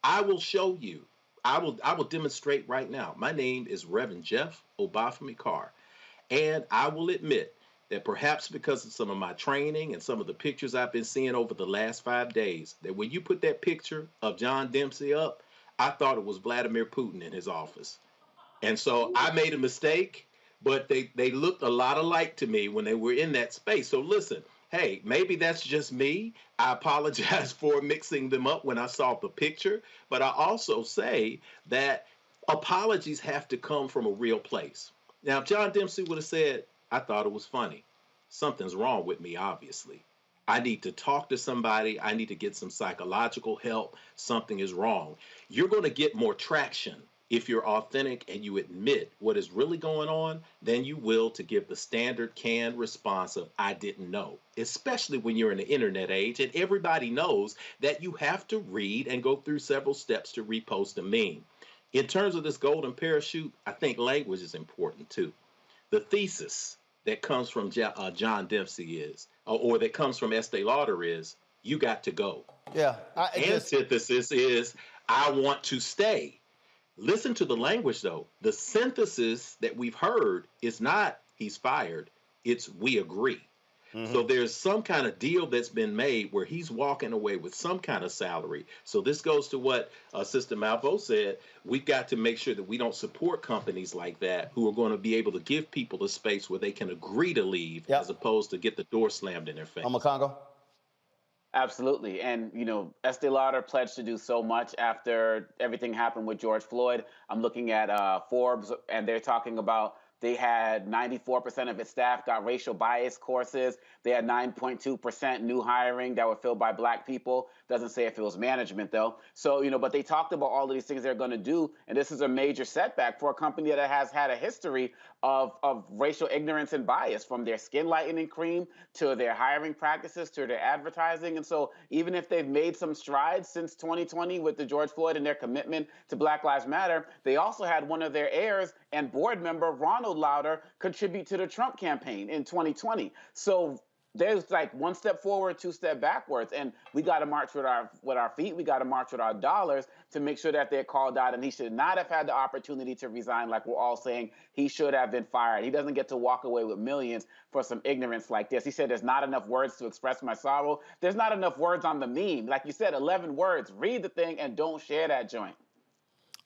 I will show you. I will demonstrate right now. My name is Reverend Jeff Obafemi Carr, and I will admit that perhaps because of some of my training and some of the pictures I've been seeing over the last 5 days, that when you put that picture of John Dempsey up, I thought it was Vladimir Putin in his office. And so I made a mistake, but they looked a lot alike to me when they were in that space. So listen, hey, maybe that's just me. I apologize for mixing them up when I saw the picture, but I also say that apologies have to come from a real place. Now, if John Dempsey would have said, I thought it was funny, something's wrong with me, obviously. I need to talk to somebody. I need to get some psychological help. Something is wrong. You're going to get more traction if you're authentic and you admit what is really going on than you will to give the standard canned response of, I didn't know, especially when you're in the internet age and everybody knows that you have to read and go through several steps to repost a meme. In terms of this golden parachute, I think language is important too. The thesis that comes from John Dempsey is, or that comes from Estee Lauder is, you got to go. Yeah. Antithesis is, I want to stay. Listen to the language, though. The synthesis that we've heard is not he's fired, it's we agree. Mm-hmm. So there's some kind of deal that's been made where he's walking away with some kind of salary. So this goes to what Sister Malvo said. We've got to make sure that we don't support companies like that who are going to be able to give people a space where they can agree to leave as opposed to get the door slammed in their face. Congo? Absolutely. And, you know, Estee Lauder pledged to do so much after everything happened with George Floyd. I'm looking at Forbes, and they're talking about they had 94% of its staff got racial bias courses. They had 9.2% new hiring that were filled by black people. Doesn't say if it was management, though. So, you know, but they talked about all of these things they're going to do. And this is a major setback for a company that has had a history of racial ignorance and bias, from their skin lightening cream to their hiring practices to their advertising. And so even if they've made some strides since 2020 with the George Floyd and their commitment to Black Lives Matter, they also had one of their heirs and board member, Ronald Lauder, contribute to the Trump campaign in 2020. So there's like one step forward, two step backwards, and we got to march with our feet. We got to march with our dollars to make sure that they're called out. And he should not have had the opportunity to resign, like we're all saying. He should have been fired. He doesn't get to walk away with millions for some ignorance like this. He said, "There's not enough words to express my sorrow." There's not enough words on the meme. Like you said, 11 words. Read the thing and don't share that joint.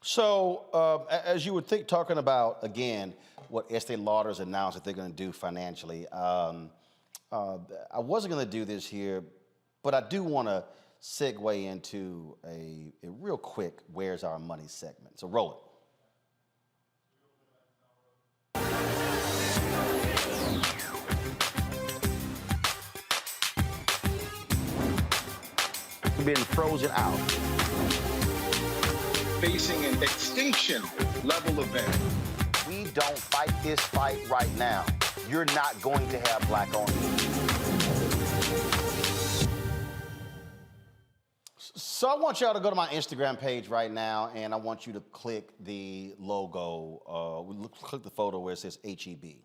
So, as you would think, talking about again what Estee Lauder's announced that they're going to do financially. I wasn't going to do this here, but I do want to segue into a real quick Where's Our Money segment. So roll it. We've been frozen out. Facing an extinction level event. We don't fight this fight right now, you're not going to have black ownership. So I want y'all to go to my Instagram page right now, and I want you to click the logo, click the photo where it says HEB.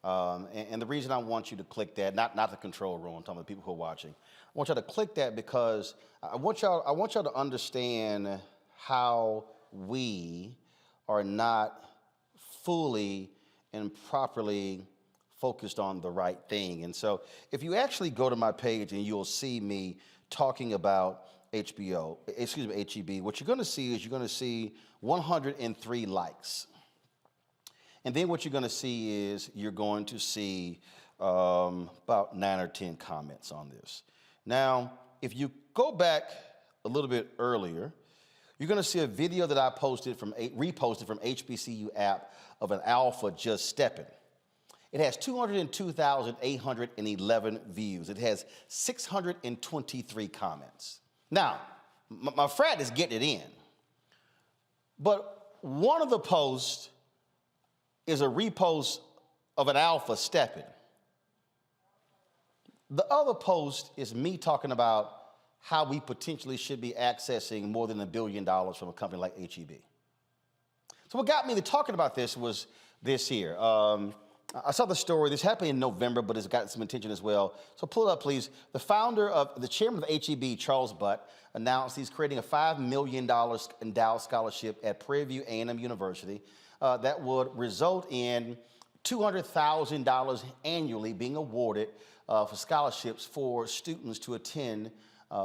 And the reason I want you to click that, not the control room, I'm talking about the people who are watching. I want y'all to click that because I want y'all to understand how we are not fully and properly focused on the right thing. And so if you actually go to my page and you'll see me talking about HEB, what you're gonna see is you're gonna see 103 likes. And then what you're gonna see is you're going to see about 9 or 10 comments on this. Now, if you go back a little bit earlier, you're gonna see a video that I reposted from HBCU app of an alpha just stepping. It has 202,811 views. It has 623 comments. Now, my frat is getting it in, but one of the posts is a repost of an alpha stepping. The other post is me talking about how we potentially should be accessing more than $1 billion from a company like HEB. So what got me to talking about this was this here. I saw the story. This happened in November, but it's gotten some attention as well. So pull it up, please. The chairman of HEB, Charles Butt, announced he's creating a $5 million endowed scholarship at Prairie View A&M University that would result in $200,000 annually being awarded for scholarships for students to attend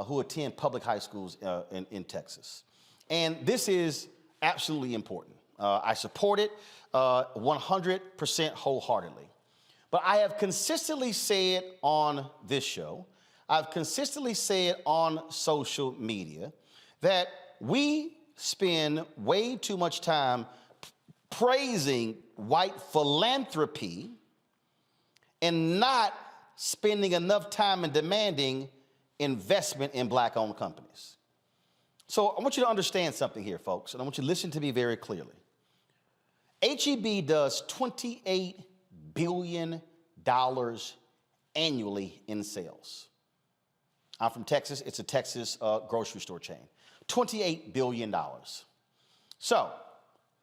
who attend public high schools in Texas. And this is absolutely important. I support it 100% wholeheartedly. But I have consistently said on this show, I've consistently said on social media that we spend way too much time praising white philanthropy and not spending enough time and demanding investment in black-owned companies. So I want you to understand something here, folks, and I want you to listen to me very clearly. HEB does $28 billion annually in sales. I'm from Texas. It's a Texas grocery store chain. $28 billion. So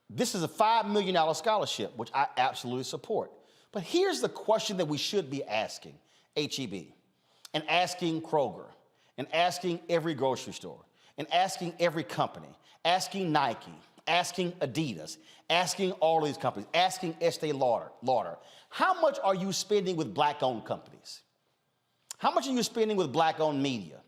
this is a $5 million scholarship, which I absolutely support. But here's the question that we should be asking HEB and asking Kroger and asking every grocery store and asking every company, asking Nike, asking Adidas, asking all of these companies, asking Estee Lauder. How much are you spending with black-owned companies? How much are you spending with black-owned media,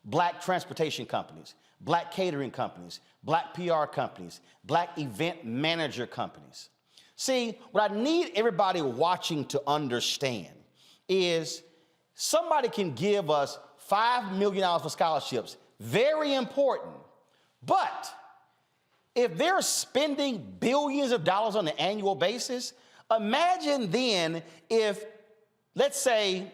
black transportation companies, black catering companies, black PR companies, black event manager companies? See, what I need everybody watching to understand is somebody can give us $5 million for scholarships, very important, but if they're spending billions of dollars on an annual basis, imagine then if, let's say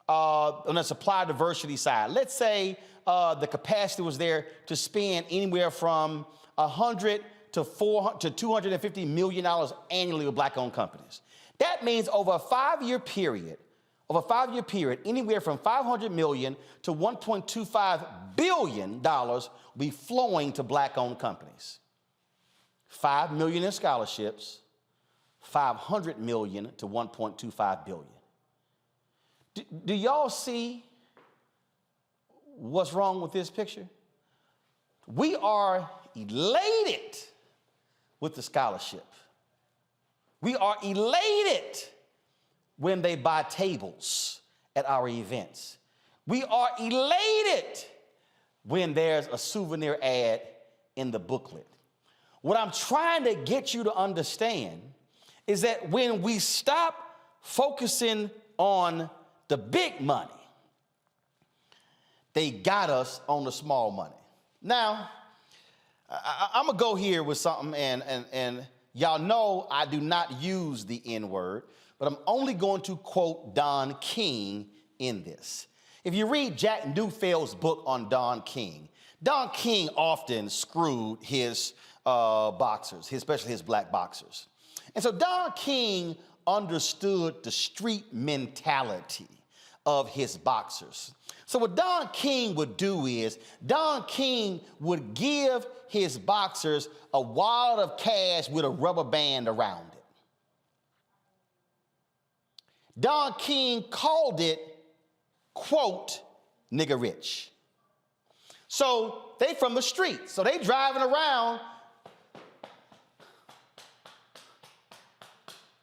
on the supply diversity side, let's say the capacity was there to spend anywhere from $100 to $250 million annually with black-owned companies. That means over a five-year period, anywhere from $500 million to $1.25 billion will be flowing to black-owned companies. $5 million in scholarships, $500 million to $1.25 billion. Do y'all see what's wrong with this picture? We are elated with the scholarship. We are elated when they buy tables at our events. We are elated when there's a souvenir ad in the booklet. What I'm trying to get you to understand is that when we stop focusing on the big money, they got us on the small money. Now, I'm gonna go here with something, and y'all know I do not use the N-word, but I'm only going to quote Don King in this. If you read Jack Newfield's book on Don King often screwed his boxers, especially his black boxers. And so Don King understood the street mentality of his boxers. So what Don King would do is, Don King would give his boxers a wad of cash with a rubber band around it. Don King called it, quote, nigga rich. So they from the street. So they driving around,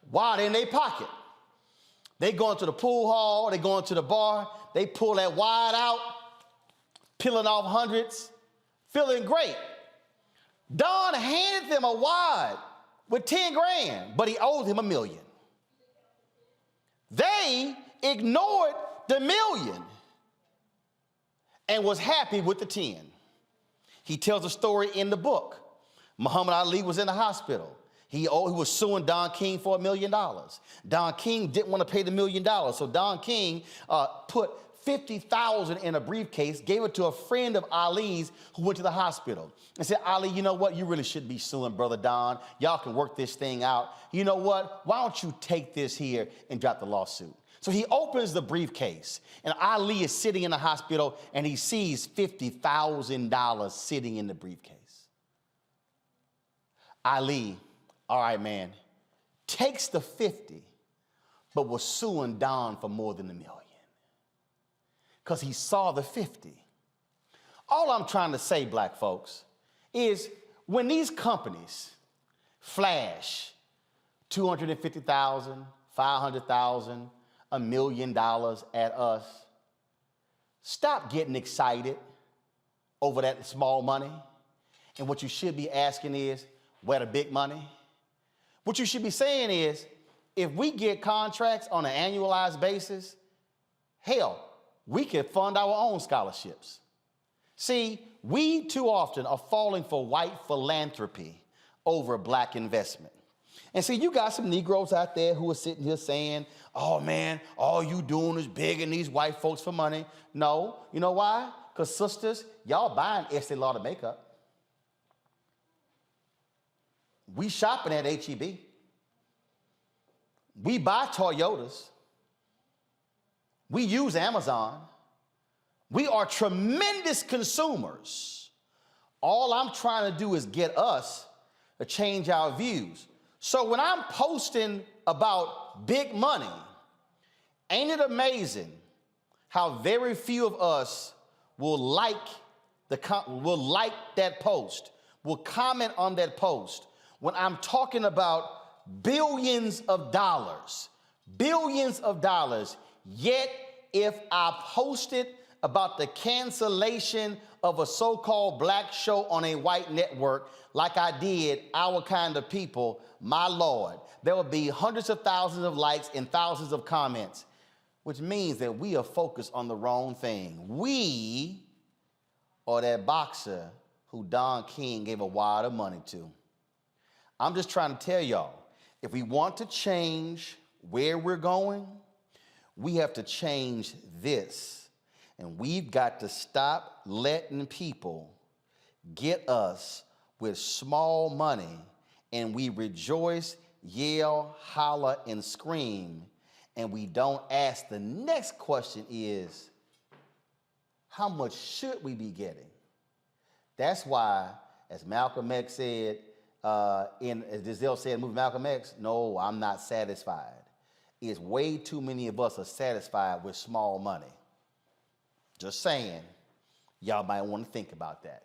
wad in their pocket. They going to the pool hall, they going to the bar, they pull that wad out, peeling off hundreds, feeling great. Don handed them a wad with 10 grand, but he owed him $1 million. They ignored the $1 million and was happy with the 10. He tells a story in the book. Muhammad Ali was in the hospital. He was suing Don King for $1 million. Don King didn't want to pay the $1 million, so Don King put $50,000 in a briefcase, gave it to a friend of Ali's who went to the hospital and said, Ali, you know what? You really shouldn't be suing Brother Don. Y'all can work this thing out. You know what? Why don't you take this here and drop the lawsuit? So he opens the briefcase, and Ali is sitting in the hospital, and he sees $50,000 sitting in the briefcase. Ali, all right, man, takes the 50, but was suing Don for more than $1 million because he saw the 50. All I'm trying to say, black folks, is when these companies flash $250,000, $500,000, $1 million at us, stop getting excited over that small money. And what you should be asking is, where the big money? What you should be saying is, if we get contracts on an annualized basis, hell, we can fund our own scholarships. See, we too often are falling for white philanthropy over black investment. And see, you got some Negroes out there who are sitting here saying, oh man, all you doing is begging these white folks for money. No, you know why? Because sisters, y'all buying Estee Lauder makeup. We shopping at H-E-B. We buy Toyotas. We use Amazon. We are tremendous consumers. All I'm trying to do is get us to change our views. So when I'm posting about big money, ain't it amazing how very few of us will like that post, will comment on that post when I'm talking about billions of dollars, yet if I posted about the cancellation of a so-called black show on a white network like I did Our Kind of People, my Lord, there will be hundreds of thousands of likes and thousands of comments, which means that we are focused on the wrong thing. We are that boxer who Don King gave a wad of money to. I'm just trying to tell y'all, if we want to change where we're going, we have to change this. And we've got to stop letting people get us with small money, and we rejoice, yell, holler, and scream, and we don't ask the next question is, how much should we be getting? That's why, as Malcolm X said, as Giselle said in the movie Malcolm X, no, I'm not satisfied. It's way too many of us are satisfied with small money. Just saying, y'all might want to think about that.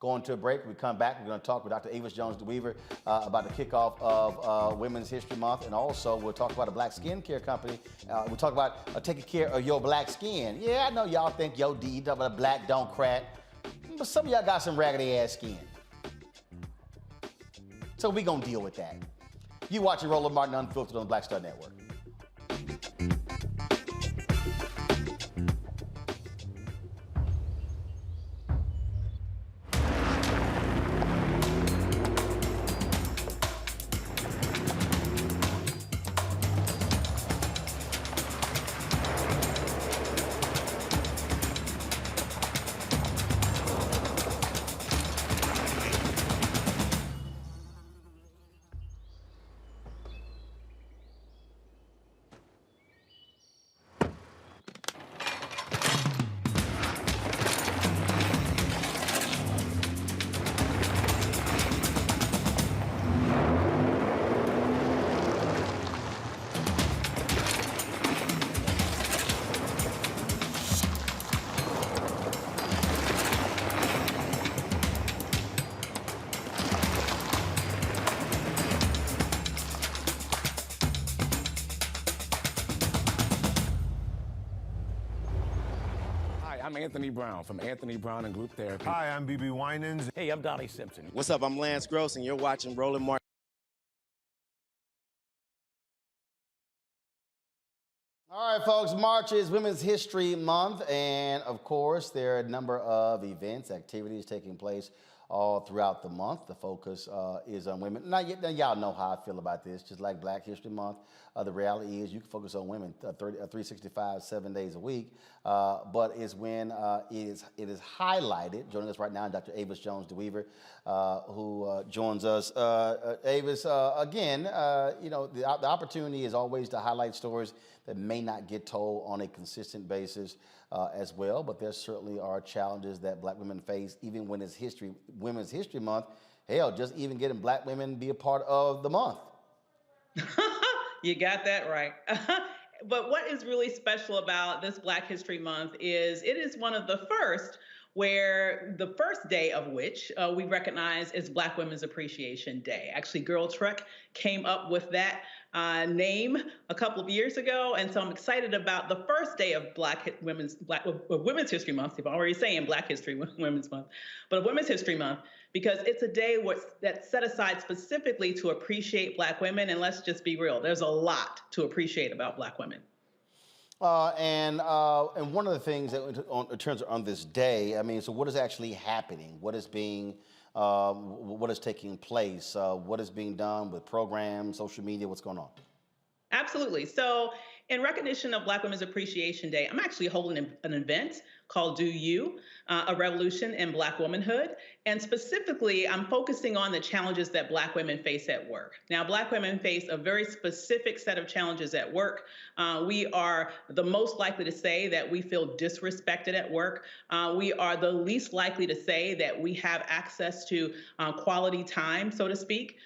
Going to a break, we come back, we're going to talk with Dr. Avis Jones-DeWeaver about the kickoff of Women's History Month, and also we'll talk about a black skincare company. We'll talk about taking care of your black skin. Yeah, I know y'all think, yo, D, you talk about black don't crack, but some of y'all got some raggedy ass skin. So we're going to deal with that. You watching Roland Martin Unfiltered on the Black Star Network. I'm Anthony Brown from Anthony Brown and Group Therapy. Hi, I'm BB Winans. Hey, I'm Donnie Simpson. What's up? I'm Lance Gross, and you're watching Roland Martin. All right, folks, March is Women's History Month, and of course, there are a number of events, activities taking place all throughout the month. The focus is on women. Now, y'all know how I feel about this, just like Black History Month. The reality is you can focus on women 365, 7 days a week, but it's when it is highlighted. Joining us right now, Dr. Avis Jones-DeWeaver, who joins us. Avis, again, the opportunity is always to highlight stories that may not get told on a consistent basis as well, but there certainly are challenges that Black women face, even when it's Women's History Month. Hell, just even getting Black women be a part of the month. You got that right. But what is really special about this Black History Month is it is one of the first where the first day of which we recognize is Black Women's Appreciation Day. Actually, Girl Truck came up with that name a couple of years ago, and so I'm excited about the first day of Women's History Month. I'm already saying Black History Women's Month, but Women's History Month, because it's a day that's set aside specifically to appreciate Black women, and let's just be real, there's a lot to appreciate about Black women. And one of the things that in terms of on this day, I mean, so what is actually happening? What is taking place? What is being done with programs, social media? What's going on? Absolutely. So in recognition of Black Women's Appreciation Day, I'm actually holding an event called Do You, a Revolution in Black Womanhood. And specifically, I'm focusing on the challenges that Black women face at work. Now, Black women face a very specific set of challenges at work. We are the most likely to say that we feel disrespected at work. We are the least likely to say that we have access to quality time, so to speak,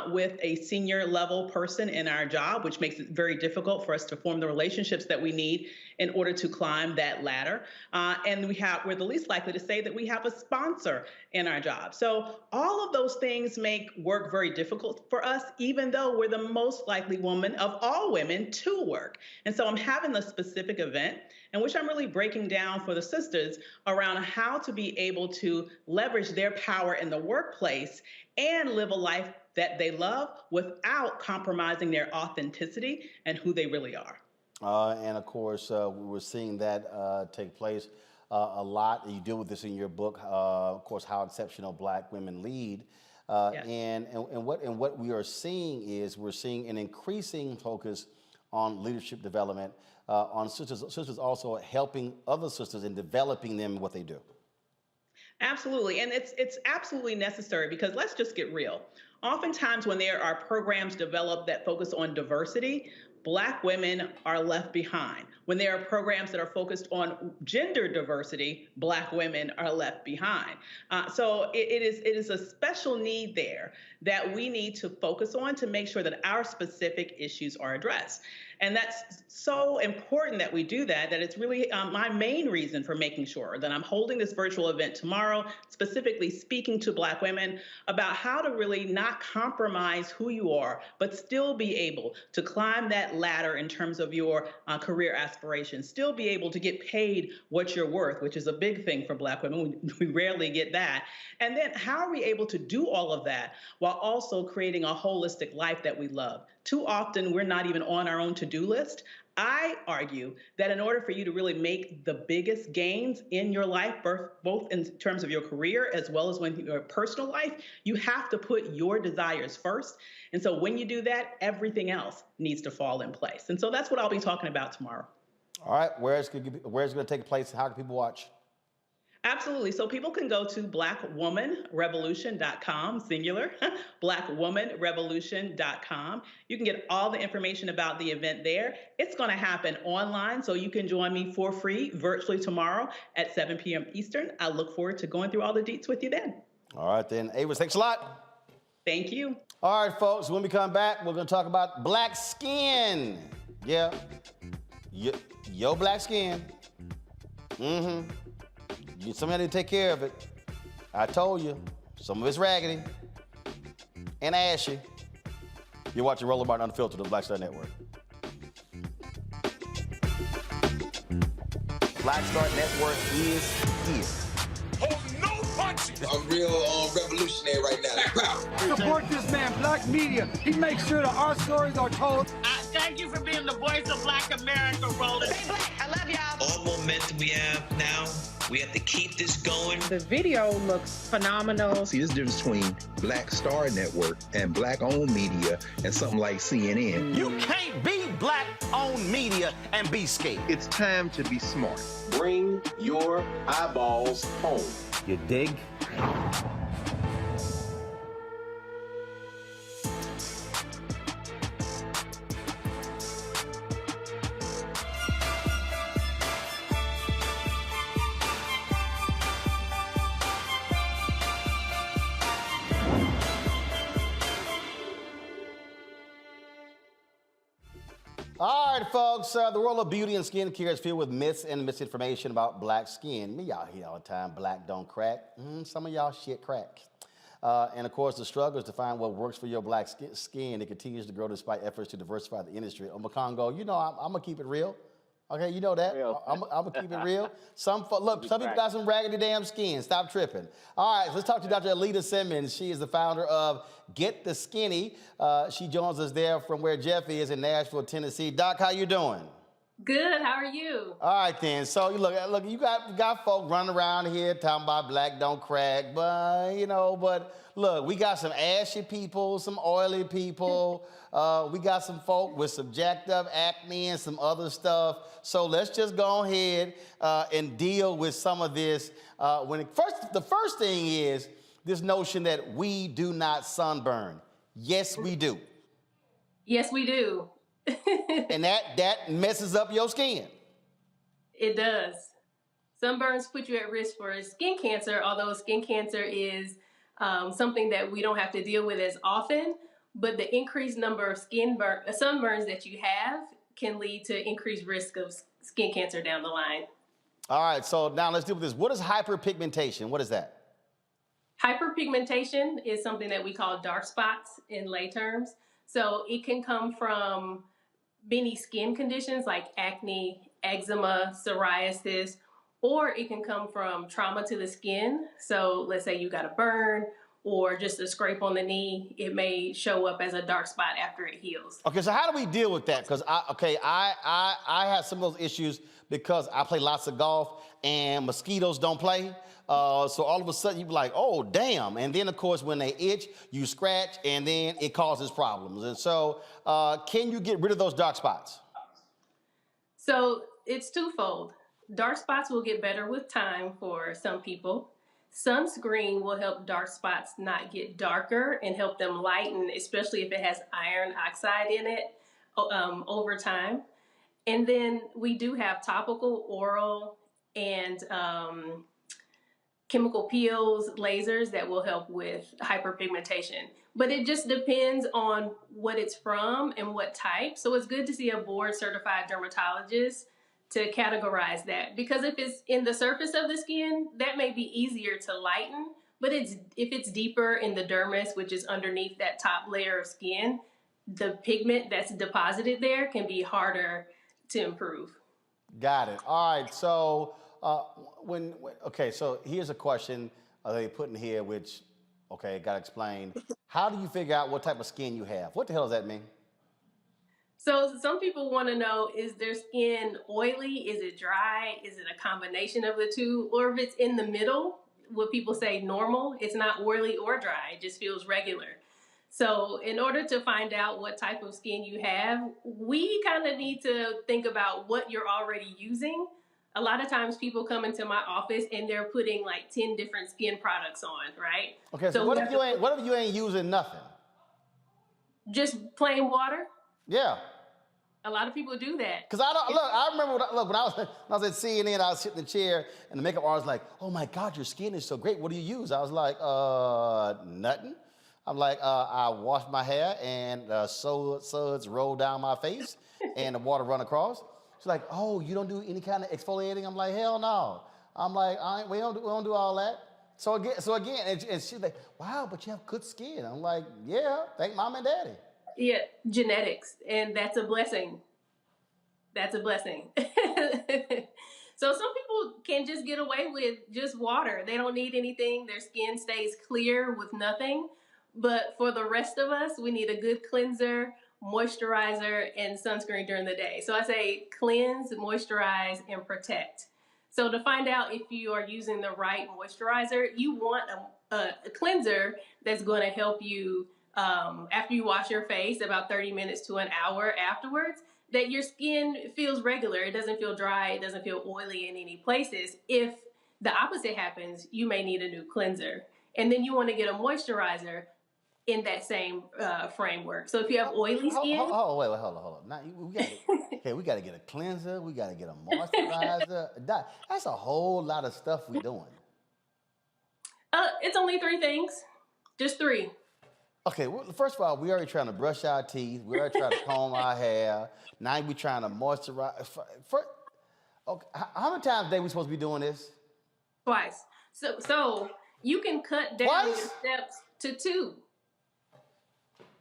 with a senior level person in our job, which makes it very difficult for us to form the relationships that we need in order to climb that ladder. And we're the least likely to say that we have a sponsor in our job. So all of those things make work very difficult for us, even though we're the most likely woman of all women to work. And so I'm having a specific event in which I'm really breaking down for the sisters around how to be able to leverage their power in the workplace and live a life that they love without compromising their authenticity and who they really are. And of course, we're seeing that take place a lot. You deal with this in your book, of course, How Exceptional Black Women Lead. Yes. And what we are seeing is we're seeing an increasing focus on leadership development, on sisters also helping other sisters in developing them in what they do. Absolutely. And it's absolutely necessary, because let's just get real. Oftentimes when there are programs developed that focus on diversity, Black women are left behind. When there are programs that are focused on gender diversity, Black women are left behind. So it is a special need there that we need to focus on to make sure that our specific issues are addressed. And that's so important that we do that it's really my main reason for making sure that I'm holding this virtual event tomorrow, specifically speaking to Black women about how to really not compromise who you are, but still be able to climb that ladder in terms of your career aspirations, still be able to get paid what you're worth, which is a big thing for Black women. We rarely get that. And then how are we able to do all of that while also creating a holistic life that we love? Too often, we're not even on our own to-do list. I argue that in order for you to really make the biggest gains in your life, both in terms of your career as well as when your personal life, you have to put your desires first. And so when you do that, everything else needs to fall in place. And so that's what I'll be talking about tomorrow. All right, where's it going to take place? How can people watch? Absolutely. So people can go to blackwomanrevolution.com, singular, blackwomanrevolution.com. You can get all the information about the event there. It's going to happen online, so you can join me for free virtually tomorrow at 7 p.m. Eastern. I look forward to going through all the deets with you then. All right, then. Avis, thanks a lot. Thank you. All right, folks, when we come back, we're going to talk about black skin. Yeah. Your black skin. Mm-hmm. Somebody need to take care of it. I told you, some of it's raggedy and ashy. You're watching Roland Martin Unfiltered on the Black Star Network. Black Star Network is here. I'm real revolutionary right now. Support this man, Black Media. He makes sure that our stories are told. Thank you for being the voice of Black America, Roland. Stay black. I love y'all. All momentum we have now, we have to keep this going. The video looks phenomenal. See, there's a difference between Black Star Network and Black-owned media and something like CNN. You can't be Black-owned media and be scared. It's time to be smart. Bring your eyeballs home. You dig? All right, folks, the world of beauty and skincare is filled with myths and misinformation about black skin. Me, y'all hear all the time, black don't crack. Some of y'all shit crack. And of course, the struggle is to find what works for your black skin. It continues to grow despite efforts to diversify the industry. Congo, you know, I'm gonna keep it real. Okay, you know that. I'm gonna keep it real. Some people got some raggedy damn skin. Stop tripping. All right, let's talk to Dr. Alita Simmons. She is the founder of Get the Skinny. She joins us there from where Jeff is in Nashville, Tennessee. Doc, how you doing? Good. How are you? All right then. So you look, you got folk running around here talking about black don't crack, but look, we got some ashy people, some oily people. We got some folk with some jacked up acne and some other stuff. So let's just go ahead and deal with some of this. The first thing is this notion that we do not sunburn. Yes, we do. Yes, we do. And that messes up your skin. It does. Sunburns put you at risk for skin cancer, although skin cancer is something that we don't have to deal with as often. But the increased number of sunburns that you have can lead to increased risk of skin cancer down the line. All right, so now let's deal with this. What is hyperpigmentation? What is that? Hyperpigmentation is something that we call dark spots in lay terms. So it can come from many skin conditions like acne, eczema, psoriasis, or it can come from trauma to the skin. So let's say you got a burn or just a scrape on the knee. It may show up as a dark spot after it heals. Okay, so how do we deal with that? Because I have some of those issues because I play lots of golf and mosquitoes don't play. So all of a sudden you be like, oh, damn. And then, of course, when they itch, you scratch, and then it causes problems. And so can you get rid of those dark spots? So it's twofold. Dark spots will get better with time for some people. Sunscreen will help dark spots not get darker and help them lighten, especially if it has iron oxide in it over time. And then we do have topical, oral, and chemical peels, lasers that will help with hyperpigmentation. But it just depends on what it's from and what type. So it's good to see a board-certified dermatologist to categorize that. Because if it's in the surface of the skin, that may be easier to lighten. But if it's deeper in the dermis, which is underneath that top layer of skin, the pigment that's deposited there can be harder to improve. Got it. All right, so so here's a question they put in here, which, gotta explain. How do you figure out what type of skin you have? What the hell does that mean? So some people want to know, is their skin oily? Is it dry? Is it a combination of the two? Or if it's in the middle, what people say normal, it's not oily or dry, it just feels regular. So in order to find out what type of skin you have, we kind of need to think about what you're already using. A lot of times people come into my office and they're putting like 10 different skin products on, right? Okay, so what if you ain't using nothing? Just plain water? Yeah. A lot of people do that. Because I remember when I was at CNN, I was sitting in the chair and the makeup artist was like, oh my God, your skin is so great. What do you use? I was like, nothing. I'm like, I wash my hair and suds roll down my face and the water run across. She's like, oh, you don't do any kind of exfoliating? I'm like, hell no. I'm like, we don't do all that. So again, and she's like, wow, but you have good skin. I'm like, yeah, thank mom and daddy. Yeah, genetics, and that's a blessing. That's a blessing. So So some people can just get away with just water. They don't need anything. Their skin stays clear with nothing. But for the rest of us, we need a good cleanser, moisturizer, and sunscreen during the day. So I say cleanse, moisturize, and protect. So to find out if you are using the right moisturizer, you want a cleanser that's going to help you after you wash your face, about 30 minutes to an hour afterwards, that your skin feels regular. It doesn't feel dry. It doesn't feel oily in any places. If the opposite happens, you may need a new cleanser. And then you want to get a moisturizer in that same framework. So if you have oily skin... Wait, hold on. Now, we got to get a cleanser. We got to get a moisturizer. That's a whole lot of stuff we're doing. It's only 3 things. Just 3. Okay, well, first of all, we already trying to brush our teeth. We already trying to comb our hair. Now we trying to moisturize. Okay, how many times a day we supposed to be doing this? Twice. So you can cut down your steps to 2.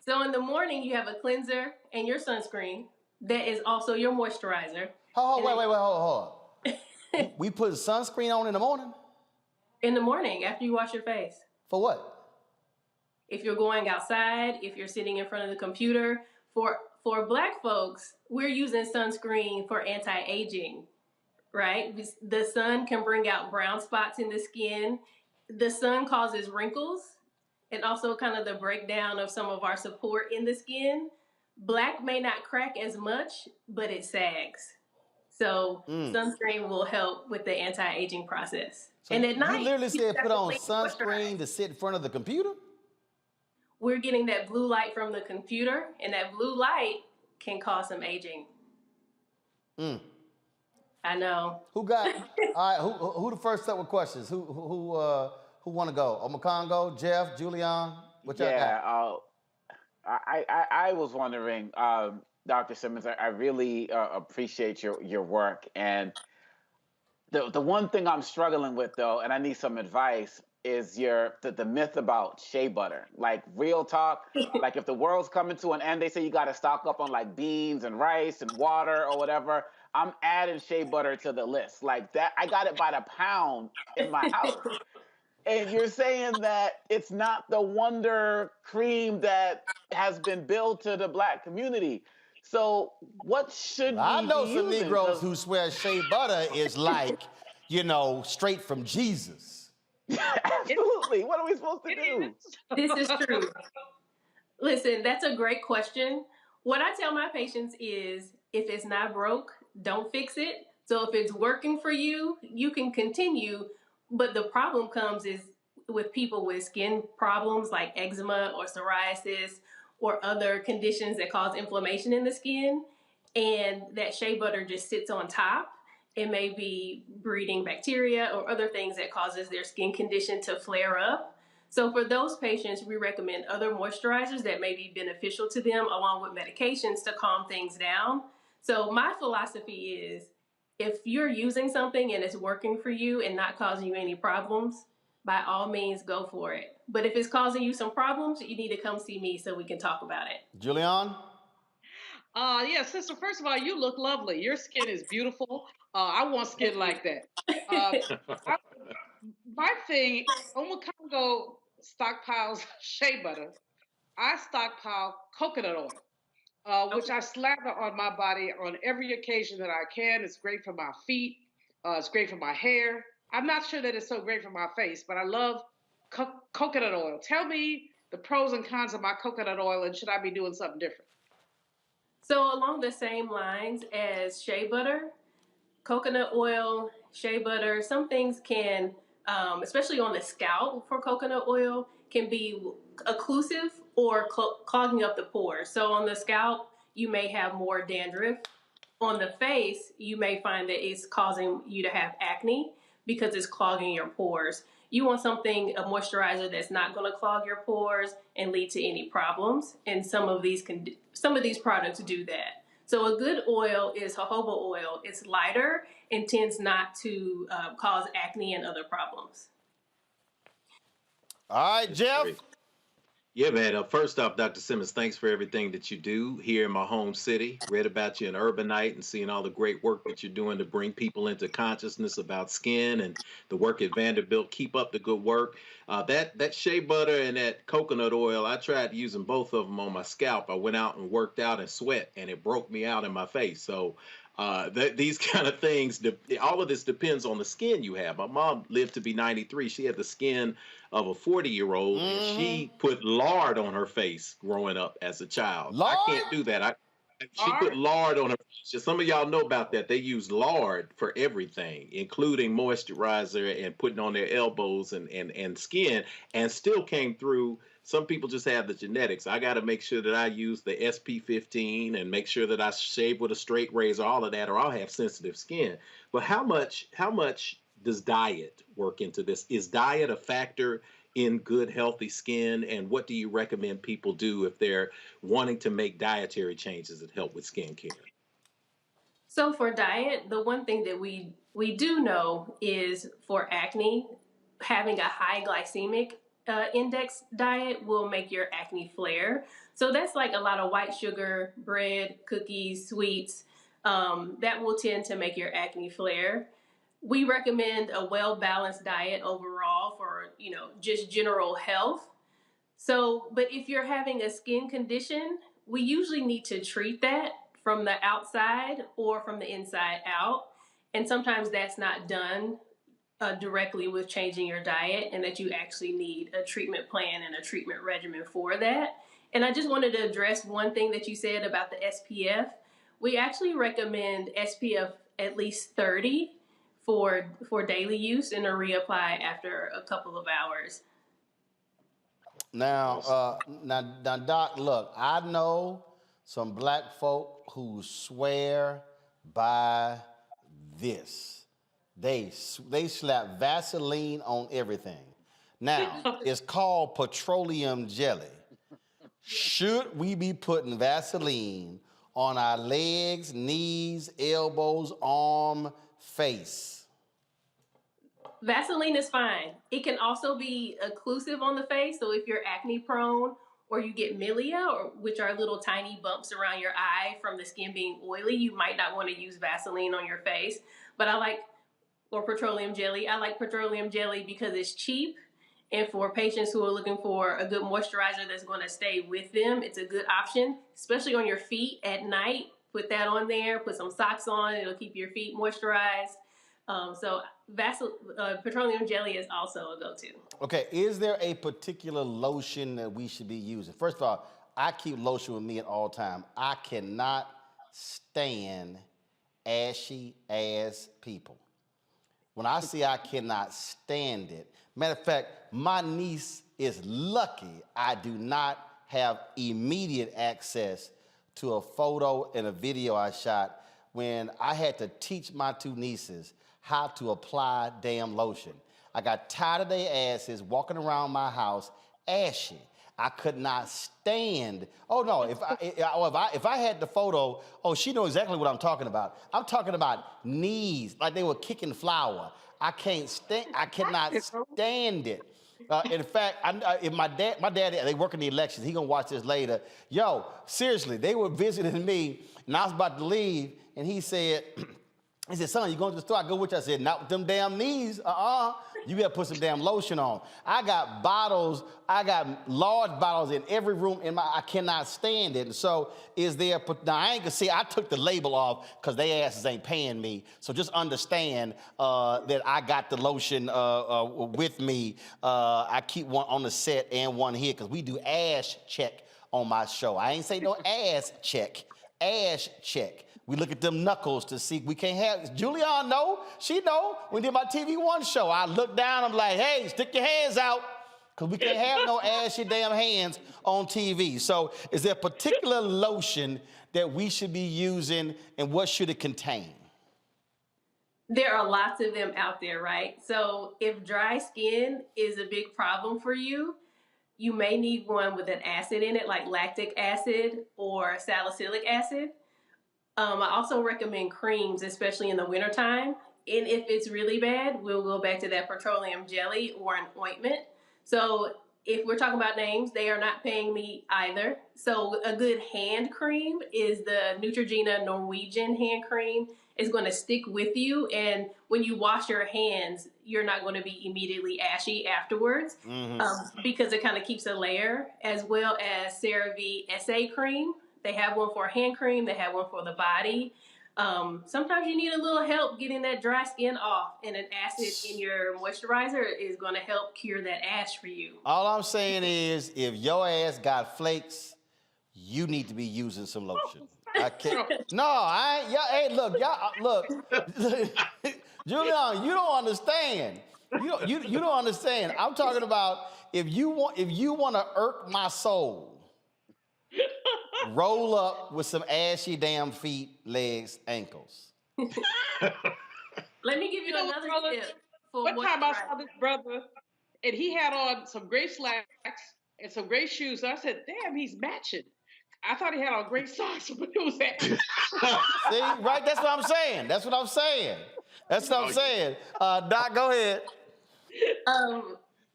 So in the morning, you have a cleanser and your sunscreen that is also your moisturizer. Hold on. We put sunscreen on in the morning? In the morning, after you wash your face. For what? If you're going outside, if you're sitting in front of the computer. For Black folks, we're using sunscreen for anti-aging, right? The sun can bring out brown spots in the skin. The sun causes wrinkles and also kind of the breakdown of some of our support in the skin. Black may not crack as much, but it sags. So sunscreen will help with the anti-aging process. So and at night, you literally said put on sunscreen to sit in front of the computer? We're getting that blue light from the computer, and that blue light can cause some aging. I know. Who got? All right. Who the first set with questions? Who want to go? Omakongo, Jeff, Julian. What y'all got? I was wondering, Dr. Simmons. I really appreciate your work, and the one thing I'm struggling with though, and I need some advice, is the myth about shea butter. Like, real talk, like if the world's coming to an end, they say you got to stock up on like beans and rice and water or whatever. I'm adding shea butter to the list. Like that, I got it by the pound in my house. And you're saying that it's not the wonder cream that has been billed to the Black community. So what should we be using? I know some Negroes who swear shea butter is like, straight from Jesus. Absolutely. What are we supposed to do? This is true. Listen, that's a great question. What I tell my patients is, if it's not broke, don't fix it. So if it's working for you, you can continue. But the problem comes is with people with skin problems like eczema or psoriasis or other conditions that cause inflammation in the skin, and that shea butter just sits on top. It may be breeding bacteria or other things that causes their skin condition to flare up. So for those patients, we recommend other moisturizers that may be beneficial to them, along with medications to calm things down. So my philosophy is, if you're using something and it's working for you and not causing you any problems, by all means, go for it. But if it's causing you some problems, you need to come see me so we can talk about it. Julian? Yeah, sister, first of all, you look lovely. Your skin is beautiful. I want skin like that. My thing, Omakongo stockpiles shea butter. I stockpile coconut oil, which I slather on my body on every occasion that I can. It's great for my feet. It's great for my hair. I'm not sure that it's so great for my face, but I love coconut oil. Tell me the pros and cons of my coconut oil, and should I be doing something different? So along the same lines as shea butter, coconut oil, shea butter, some things can, especially on the scalp for coconut oil, can be occlusive or clogging up the pores. So on the scalp, you may have more dandruff. On the face, you may find that it's causing you to have acne because it's clogging your pores. You want something, a moisturizer that's not going to clog your pores and lead to any problems. And some of these products do that. So a good oil is jojoba oil. It's lighter and tends not to cause acne and other problems. All right, Jeff. Yeah, man. First off, Dr. Simmons, thanks for everything that you do here in my home city. Read about you in Urbanite and seeing all the great work that you're doing to bring people into consciousness about skin and the work at Vanderbilt. Keep up the good work. That shea butter and that coconut oil, I tried using both of them on my scalp. I went out and worked out and sweat, and it broke me out in my face. So these kind of things, all of this depends on the skin you have. My mom lived to be 93. She had the skin of a 40-year-old, and she put lard on her face growing up as a child. Lard? I can't do that. She put lard on her face. Some of y'all know about that. They use lard for everything, including moisturizer and putting on their elbows and skin, and still came through. Some people just have the genetics. I got to make sure that I use the SP15 and make sure that I shave with a straight razor, all of that, or I'll have sensitive skin. But how much does diet work into this? Is diet a factor in good, healthy skin? And what do you recommend people do if they're wanting to make dietary changes that help with skin care? So for diet, the one thing that we do know is for acne, having a high glycemic index diet will make your acne flare. So that's like a lot of white sugar, bread, cookies, sweets. That will tend to make your acne flare. We recommend a well-balanced diet overall for, just general health. So, but if you're having a skin condition, we usually need to treat that from the outside or from the inside out. And sometimes that's not done directly with changing your diet, and that you actually need a treatment plan and a treatment regimen for that. And I just wanted to address one thing that you said about the SPF. We actually recommend SPF at least 30 for daily use and to reapply after a couple of hours. Now, Doc, look, I know some black folk who swear by this. They slap Vaseline on everything. Now, it's called petroleum jelly. Should we be putting Vaseline on our legs, knees, elbows, arm, face? Vaseline is fine. It can also be occlusive on the face. So if you're acne prone or you get milia, which are little tiny bumps around your eye from the skin being oily, you might not want to use Vaseline on your face. But or petroleum jelly. I like petroleum jelly because it's cheap. And for patients who are looking for a good moisturizer that's going to stay with them, it's a good option, especially on your feet at night. Put that on there, put some socks on, it'll keep your feet moisturized. So petroleum jelly is also a go-to. Okay, is there a particular lotion that we should be using? First of all, I keep lotion with me at all times. I cannot stand ashy ass people. When I say I cannot stand it, matter of fact, my niece is lucky I do not have immediate access to a photo and a video I shot when I had to teach my two nieces how to apply damn lotion. I got tired of their asses walking around my house ashy. I could not stand. Oh no! If I had the photo, she knows exactly what I'm talking about. I'm talking about knees, like they were kicking flour. I can't stand. I cannot stand it. In fact, if my dad, they work in the elections. He gonna watch this later. Yo, seriously, they were visiting me, and I was about to leave, and he said, son, you going to the store? I go with you. I said, not with them damn knees. You got to put some damn lotion on. I got large bottles in every room I cannot stand it. And so now I ain't gonna see, I took the label off because they asses ain't paying me. So just understand that I got the lotion with me. I keep one on the set and one here because we do ash check on my show. I ain't say no ass check, ash check. We look at them knuckles to see, we can't have, Julianne know, she know. When we did my TV One show, I look down, I'm like, hey, stick your hands out, because we can't have no ashy damn hands on TV. So is there a particular lotion that we should be using, and what should it contain? There are lots of them out there, right? So if dry skin is a big problem for you, you may need one with an acid in it, like lactic acid or salicylic acid. I also recommend creams, especially in the wintertime. And if it's really bad, we'll go back to that petroleum jelly or an ointment. So if we're talking about names, they are not paying me either. So a good hand cream is the Neutrogena Norwegian hand cream. It's going to stick with you, and when you wash your hands, you're not going to be immediately ashy afterwards, because it kind of keeps a layer, as well as CeraVe SA cream. They have one for hand cream. They have one for the body. Sometimes you need a little help getting that dry skin off, and an acid in your moisturizer is going to help cure that ash for you. All I'm saying is, if your ass got flakes, you need to be using some lotion. I can't. No, I ain't. Y'all, hey, look, y'all, look. Julian, you don't understand. You don't understand. I'm talking about if you want to irk my soul, roll up with some ashy damn feet, legs, ankles. Let me give you another tip. One time I saw this brother, and he had on some gray slacks and some gray shoes. So I said, "Damn, he's matching." I thought he had on gray socks, but it was that. See, right? That's what I'm saying. That's what I'm saying. Doc, go ahead.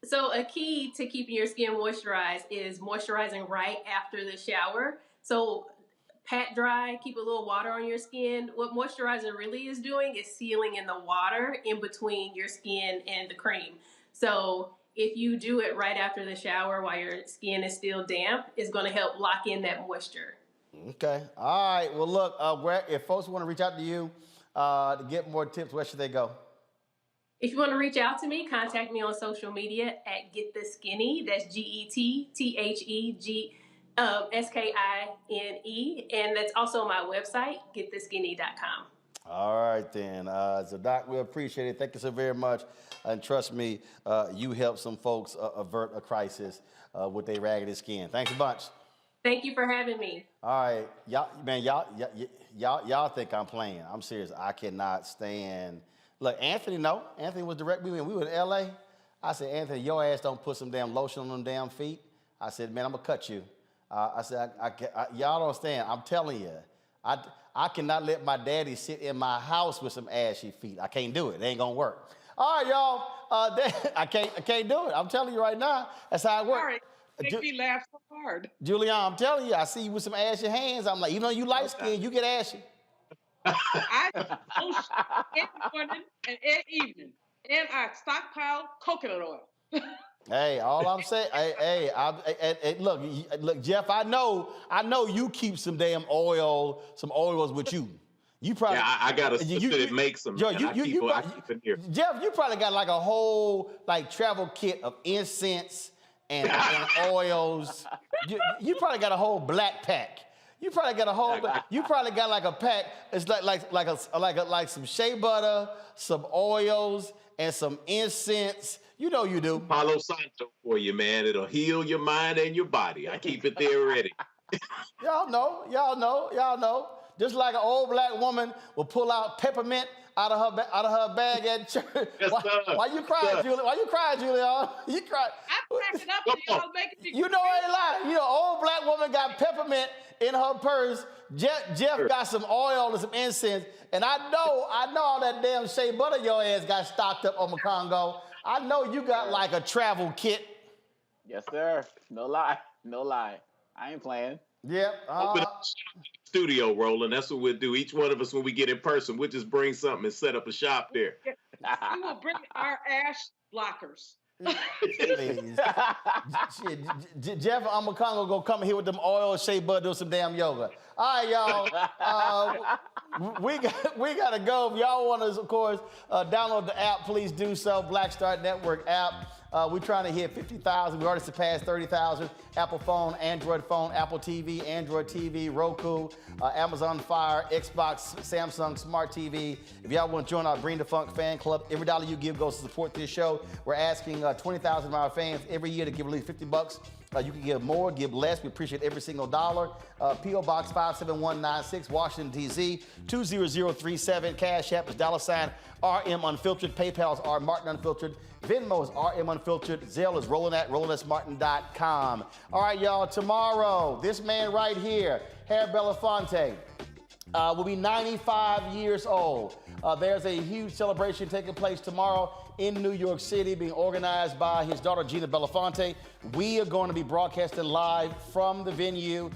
So a key to keeping your skin moisturized is moisturizing right after the shower. So pat dry, keep a little water on your skin. What moisturizer really is doing is sealing in the water in between your skin and the cream. So if you do it right after the shower while your skin is still damp, it's going to help lock in that moisture. Okay. All right. Well, look, if folks want to reach out to you to get more tips, where should they go? If you want to reach out to me, contact me on social media at Get The Skinny. That's GETTHEGSKINE. And that's also my website, gettheskinny.com. All right, then. So, Doc, we appreciate it. Thank you so very much. And trust me, you help some folks avert a crisis with their raggedy skin. Thanks a bunch. Thank you for having me. All right. Y'all think I'm playing. I'm serious. I cannot stand. Look, Anthony was direct. We were in L.A. I said, Anthony, your ass don't put some damn lotion on them damn feet. I said, man, I'm going to cut you. I said, y'all don't understand. I'm telling you. I cannot let my daddy sit in my house with some ashy feet. I can't do it. It ain't going to work. All right, y'all. I can't do it. I'm telling you right now. That's how it works. All right. Make me laugh so hard. Julian, I'm telling you, I see you with some ashy hands. I'm like, even though you light skinned, you get ashy. I lotion every morning and every evening, and I stockpile coconut oil. Hey, all I'm saying, look, Jeff, I know you keep some oils with you. You probably, I got a sister that makes them. I keep it here. Jeff, you probably got like a whole travel kit of incense and oils. You probably got a whole black pack. You probably got a whole. You probably got like a pack. It's like some shea butter, some oils, and some incense. You know you do. Palo Santo for you, man. It'll heal your mind and your body. I keep it there ready. Y'all know. Just like an old black woman will pull out peppermint out of her bag at church. Yes, why you crying, Julia? Why you crying, Julia? You cry. I'm cracking up and y'all making me. You know I ain't lying. You know, old black woman got peppermint in her purse. Jeff got some oil and some incense, and I know all that damn shea butter your ass got stocked up on Congo. I know you got like a travel kit. Yes, sir. No lie. I ain't playing. Yep. Open up studio, Roland. That's what we'll do. Each one of us, when we get in person, we'll just bring something and set up a shop there. We will bring our ash blockers. Please. Jeff Amakongo go come here with them oil, shea butter, do some damn yoga. All right, y'all. We gotta go. If y'all want to, of course, download the app, please do so. Black Star Network app. We're trying to hit 50,000. We already surpassed 30,000. Apple phone, Android phone, Apple TV, Android TV, Roku, Amazon Fire, Xbox, Samsung Smart TV. If y'all want to join our Bring the Funk fan club, every dollar you give goes to support this show. We're asking 20,000 of our fans every year to give at least $50. You can give more, give less. We appreciate every single dollar. P.O. Box 57196, Washington, D.C. 20037. Cash App is $RM Unfiltered. PayPal is R Martin Unfiltered. Venmo is RM Unfiltered. Zelle is RolandSMartin.com. All right, y'all. Tomorrow, this man right here, Harry Belafonte. will be 95 years old. There's a huge celebration taking place tomorrow in New York City, being organized by his daughter, Gina Belafonte. We are going to be broadcasting live from the venue,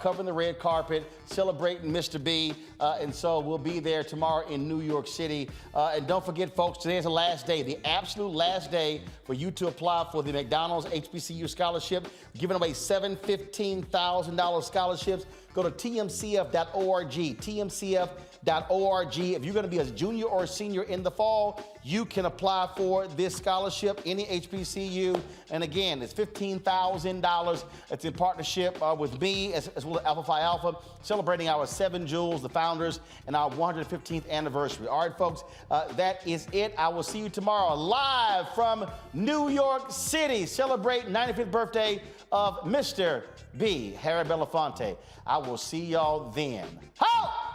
covering the red carpet, celebrating Mr. B. And so we'll be there tomorrow in New York City. And don't forget, folks, today is the last day, the absolute last day for you to apply for the McDonald's HBCU scholarship, giving away 7 $15,000 scholarships. Go to tmcf.org, tmcf.org. If you're going to be a junior or a senior in the fall, you can apply for this scholarship, any HBCU. And again, it's $15,000. It's in partnership with me as well as Alpha Phi Alpha, celebrating our 7 Jewels, the founders, and our 115th anniversary. All right, folks, that is it. I will see you tomorrow live from New York City, celebrating 95th birthday of Mr. B, Harry Belafonte. I will see y'all then. Ho!